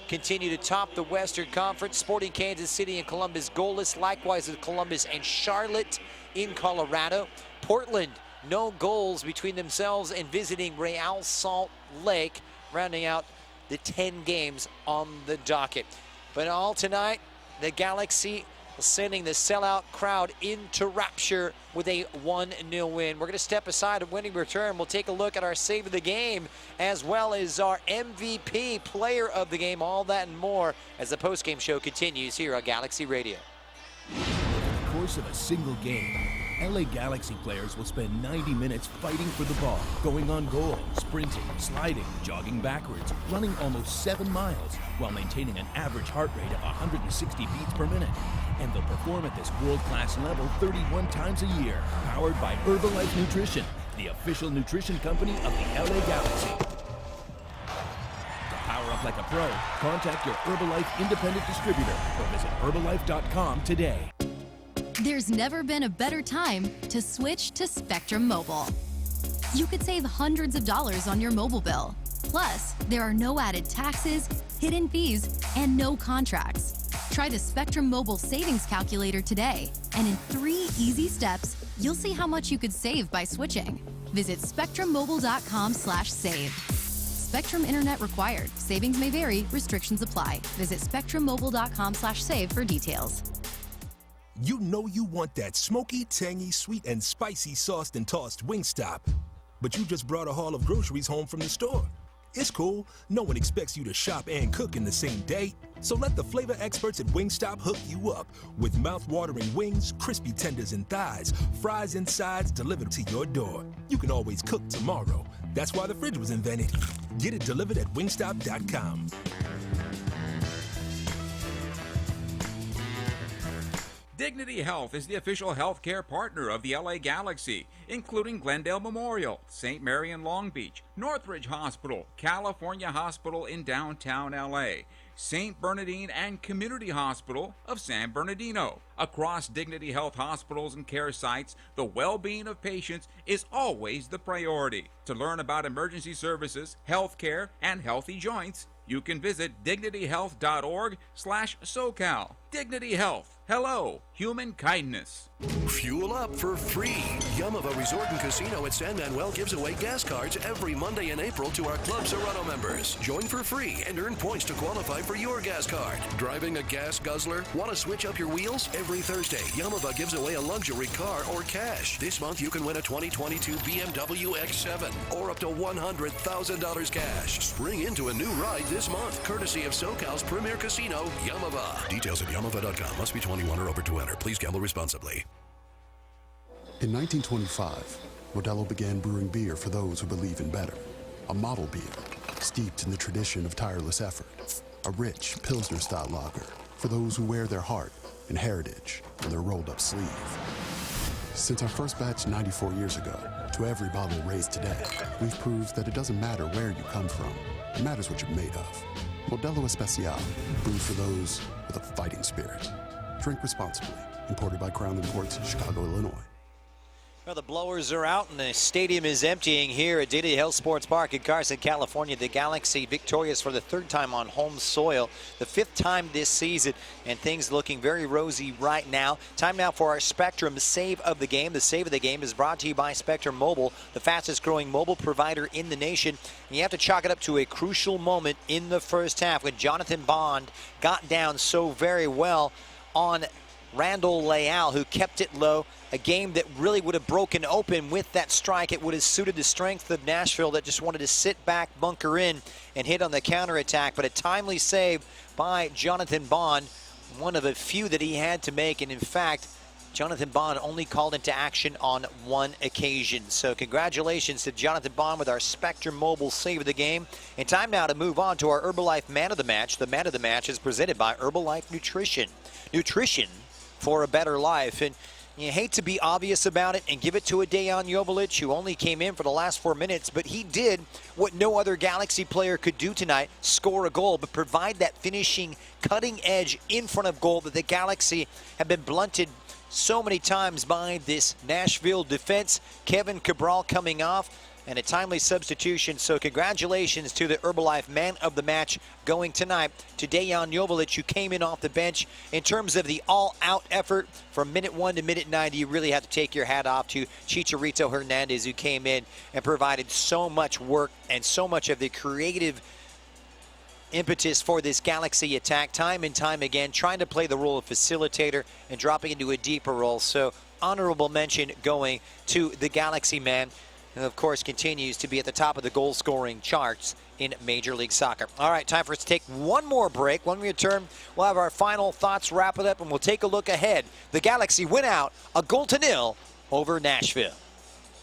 Speaker 2: continue to top the Western Conference. Sporting Kansas City and Columbus goalless, likewise with Columbus and Charlotte in Colorado. Portland, no goals between themselves and visiting Real Salt Lake, rounding out the 10 games on the docket. But all tonight, the Galaxy sending the sellout crowd into rapture with a 1-0 win. We're going to step aside at winning return. We'll take a look at our save of the game as well as our MVP player of the game, all that and more as the postgame show continues here on Galaxy Radio.
Speaker 5: Over the course of a single game, LA Galaxy players will spend 90 minutes fighting for the ball, going on goal, sprinting, sliding, jogging backwards, running almost 7 miles while maintaining an average heart rate of 160 beats per minute. And they'll perform at this world-class level 31 times a year, powered by Herbalife Nutrition, the official nutrition company of the LA Galaxy. To power up like a pro, contact your Herbalife independent distributor or visit Herbalife.com today.
Speaker 3: There's never been a better time to switch to Spectrum Mobile. You could save hundreds of dollars on your mobile bill. Plus, there are no added taxes, hidden fees, and no contracts. Try the Spectrum Mobile Savings Calculator today, and in 3 easy steps, you'll see how much you could save by switching. Visit spectrummobile.com/save. Spectrum Internet required. Savings may vary. Restrictions apply. Visit spectrummobile.com/save for details.
Speaker 5: You know you want that smoky, tangy, sweet, and spicy sauced and tossed Wingstop, but you just brought a haul of groceries home from the store. It's cool. No one expects you to shop and cook in the same day. So let the flavor experts at Wingstop hook you up with mouth-watering wings, crispy tenders and thighs, fries and sides delivered to your door. You can always cook tomorrow. That's why the fridge was invented. Get it delivered at wingstop.com.
Speaker 1: Dignity Health is the official healthcare partner of the LA Galaxy, including Glendale Memorial, St. Mary in Long Beach, Northridge Hospital, California Hospital in downtown LA, St. Bernardine and Community Hospital of San Bernardino. Across Dignity Health hospitals and care sites, the well-being of patients is always the priority. To learn about emergency services, healthcare, and healthy joints, you can visit dignityhealth.org/SoCal. Dignity Health. Hello, human kindness.
Speaker 6: Fuel up for free. Yamava Resort and Casino at San Manuel gives away gas cards every Monday in April to our Club Serrano members. Join for free and earn points to qualify for your gas card. Driving a gas guzzler? Want to switch up your wheels? Every Thursday, Yamava gives away a luxury car or cash. This month, you can win a 2022 BMW X7 or up to $100,000 cash. Spring into a new ride this month, courtesy of SoCal's premier casino, Yamava. Details at Yamava.com. Must be 21 or over to enter. Please gamble responsibly.
Speaker 4: In 1925, Modelo began brewing beer for those who believe in better. A model beer, steeped in the tradition of tireless effort. A rich Pilsner-style lager for those who wear their heart and heritage on their rolled-up sleeve. Since our first batch 94 years ago, To every bottle raised today, we've proved that it doesn't matter where you come from. It matters what you're made of. Modelo Especial, brewed for those with a fighting spirit. Drink responsibly. Imported by Crown Imports, Chicago, Illinois.
Speaker 2: Well, the blowers are out and the stadium is emptying here at Dignity Health Sports Park in Carson, California. The Galaxy victorious for the third time on home soil, the fifth time this season, and things looking very rosy right now. Time now for our Spectrum Save of the Game. The Save of the Game is brought to you by Spectrum Mobile, the fastest growing mobile provider in the nation. And you have to chalk it up to a crucial moment in the first half when Jonathan Bond got down so very well on Randall Leal, who kept it low. A game that really would have broken open with that strike. It would have suited the strength of Nashville that just wanted to sit back, bunker in, and hit on the counterattack. But a timely save by Jonathan Bond, one of a few that he had to make. And in fact, Jonathan Bond only called into action on one occasion. So congratulations to Jonathan Bond with our Spectrum Mobile Save of the Game. And time now to move on to our Herbalife Man of the Match. The Man of the Match is presented by Herbalife Nutrition. Nutrition for a better life. And you hate to be obvious about it and give it to a Dejan Joveljic, who only came in for the last 4 minutes, but he did what no other Galaxy player could do tonight, score a goal, but provide that finishing cutting edge in front of goal that the Galaxy have been blunted so many times by this Nashville defense. Kevin Cabral coming off, and a timely substitution. So congratulations to the Herbalife Man of the Match going tonight to Dejan Joveljic, who came in off the bench. In terms of the all-out effort from minute 1 to minute 90, you really have to take your hat off to Chicharito Hernandez, who came in and provided so much work and so much of the creative impetus for this Galaxy attack time and time again, trying to play the role of facilitator and dropping into a deeper role. So honorable mention going to the Galaxy man, and of course continues to be at the top of the goal scoring charts in Major League Soccer. All right, time for us to take one more break. When we return, we'll have our final thoughts, wrap it up, and we'll take a look ahead. The Galaxy win out 1-0 over Nashville.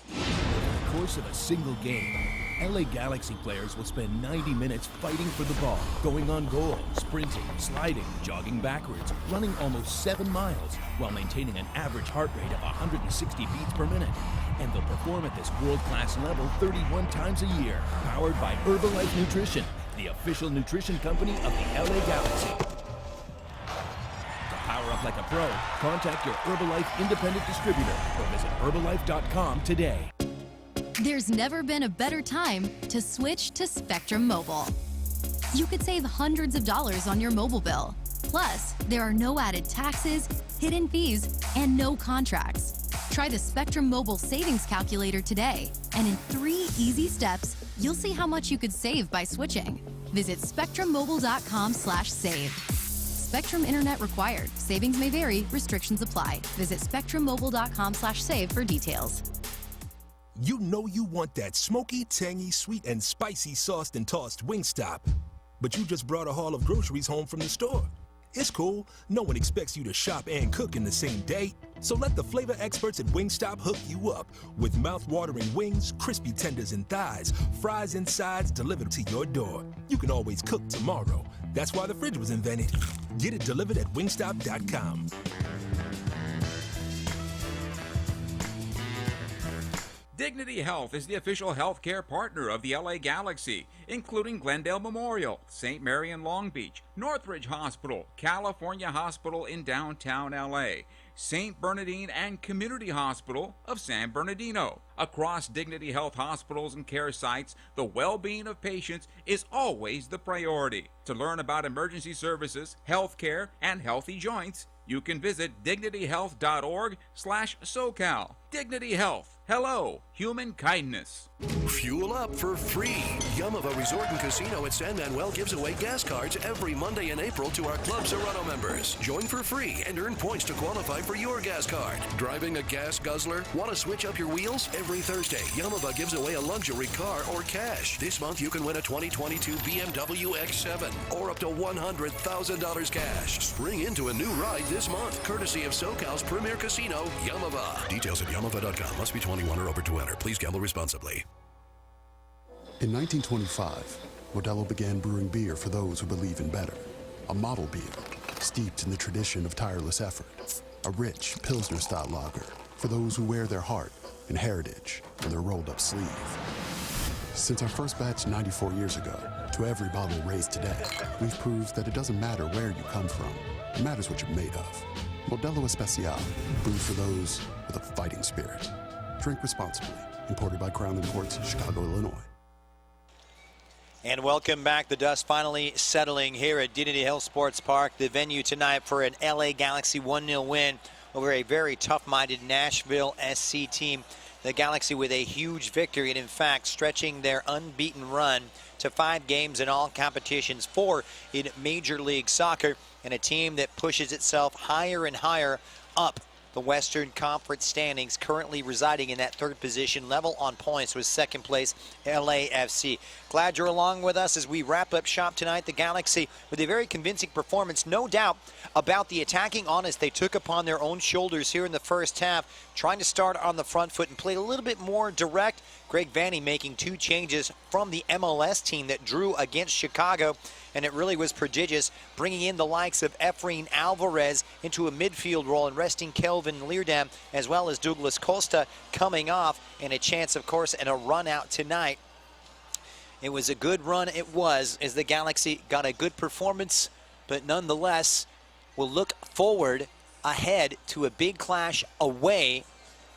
Speaker 5: Over the course of a single game, LA Galaxy players will spend 90 minutes fighting for the ball, going on goal, sprinting, sliding, jogging backwards, running almost 7 miles, while maintaining an average heart rate of 160 beats per minute. And they'll perform at this world-class level 31 times a year, powered by Herbalife Nutrition, the official nutrition company of the LA Galaxy. To power up like a pro, contact your Herbalife independent distributor or visit Herbalife.com today.
Speaker 3: There's never been a better time to switch to Spectrum Mobile. You could save hundreds of dollars on your mobile bill. Plus, there are no added taxes, hidden fees, and no contracts. Try the Spectrum Mobile Savings Calculator today, and in 3 easy steps, you'll see how much you could save by switching. Visit spectrummobile.com/save. Spectrum Internet required. Savings may vary. Restrictions apply. Visit spectrummobile.com/save for details.
Speaker 5: You know you want that smoky, tangy, sweet, and spicy sauced and tossed Wingstop. But you just brought a haul of groceries home from the store. It's cool. No one expects you to shop and cook in the same day. So let the flavor experts at Wingstop hook you up with mouth-watering wings, crispy tenders and thighs, fries and sides delivered to your door. You can always cook tomorrow. That's why the fridge was invented. Get it delivered at wingstop.com.
Speaker 1: Dignity Health is the official healthcare partner of the LA Galaxy, including Glendale Memorial, St. Mary in Long Beach, Northridge Hospital, California Hospital in downtown LA, St. Bernardine and Community Hospital of San Bernardino. Across Dignity Health hospitals and care sites, the well-being of patients is always the priority. To learn about emergency services, healthcare, and healthy joints, you can visit dignityhealth.org/SoCal. Dignity Health. Hello, human kindness.
Speaker 6: Fuel up for free. Yamava Resort and Casino at San Manuel gives away gas cards every Monday in April to our Club Serrano members. Join for free and earn points to qualify for your gas card. Driving a gas guzzler? Want to switch up your wheels? Every Thursday, Yamava gives away a luxury car or cash. This month, you can win a 2022 BMW X7 or up to $100,000 cash. Spring into a new ride this month, courtesy of SoCal's premier casino, Yamava. Details at Yamava.com. Must be 21 or over to enter. Please gamble responsibly.
Speaker 4: In 1925, Modelo began brewing beer for those who believe in better. A model beer, steeped in the tradition of tireless effort. A rich, Pilsner-style lager for those who wear their heart and heritage on their rolled-up sleeve. Since our first batch 94 years ago, to every bottle raised today, we've proved that it doesn't matter where you come from. It matters what you're made of. Modelo Especial, brewed for those with a fighting spirit. Drink responsibly. Imported by Crown Imports, Chicago, Illinois.
Speaker 2: And welcome back. The dust finally settling here at Dignity Health Sports Park, the venue tonight for an LA Galaxy 1-0 win over a very tough-minded Nashville SC team. The Galaxy with a huge victory and, in fact, stretching their unbeaten run to 5 games in all competitions, 4 in Major League Soccer, and a team that pushes itself higher and higher up the Western Conference standings, currently residing in that 3rd position, level on points with 2nd place LAFC. Glad you're along with us as we wrap up shop tonight. The Galaxy with a very convincing performance, no doubt about the attacking honest they took upon their own shoulders here in the first half, trying to start on the front foot and play a little bit more direct. Greg Vanny making 2 changes from the MLS team that drew against Chicago, and it really was prodigious, bringing in the likes of Efrain Alvarez into a midfield role and resting Kelvin Leerdam, as well as Douglas Costa coming off, and a chance, of course, and a run out tonight. It was a good run, it was, as the Galaxy got a good performance, but nonetheless, we'll look forward ahead to a big clash away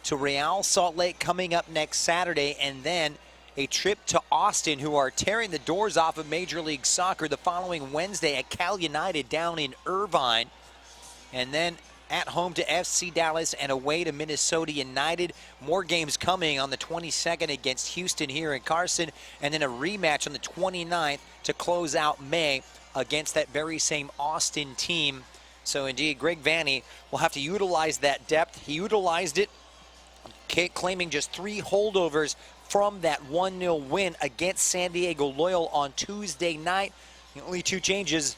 Speaker 2: to Real Salt Lake coming up next Saturday, and then a trip to Austin, who are tearing the doors off of Major League Soccer the following Wednesday at Cal United down in Irvine, and then at home to FC Dallas and away to Minnesota United. More games coming on the 22nd against Houston here in Carson, and then a rematch on the 29th to close out May against that very same Austin team. So indeed, Greg Vanny will have to utilize that depth. He utilized it, claiming just 3 holdovers from that 1-0 win against San Diego Loyal on Tuesday night. The only 2 changes,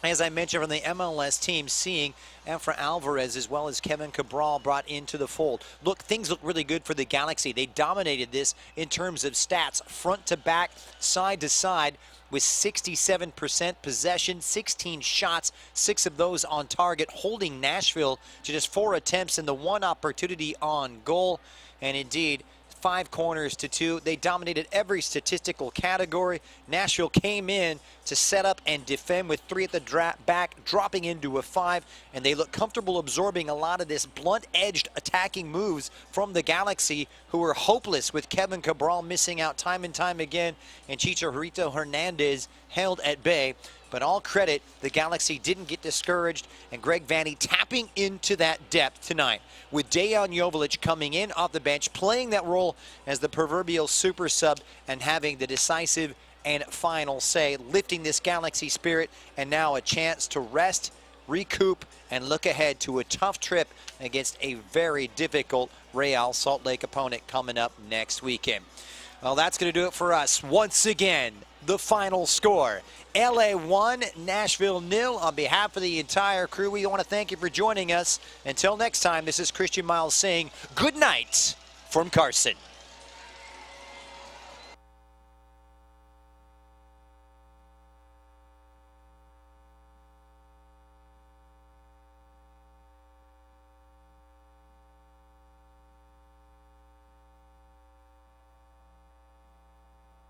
Speaker 2: as I mentioned, from the MLS team, seeing Efrain Alvarez as well as Kevin Cabral brought into the fold. Look, things look really good for the Galaxy. They dominated this in terms of stats, front to back, side to side, with 67% possession, 16 shots, 6 of those on target, holding Nashville to just 4 attempts and the 1 opportunity on goal. And indeed, 5 corners to 2. They dominated every statistical category. Nashville came in to set up and defend with 3 at the back, dropping into a 5, and they look comfortable absorbing a lot of this blunt-edged attacking moves from the Galaxy, who were hopeless with Kevin Cabral missing out time and time again, and Chicharito Hernandez held at bay. But all credit, the Galaxy didn't get discouraged, and Greg Vanny tapping into that depth tonight, with Dejan Joveljic coming in off the bench, playing that role as the proverbial super sub and having the decisive and final say, lifting this Galaxy spirit, and now a chance to rest, recoup, and look ahead to a tough trip against a very difficult Real Salt Lake opponent coming up next weekend. Well, that's going to do it for us. Once again, the final score, LA 1, Nashville 0. On behalf of the entire crew, we want to thank you for joining us. Until next time, this is Christian Miles saying good night from Carson.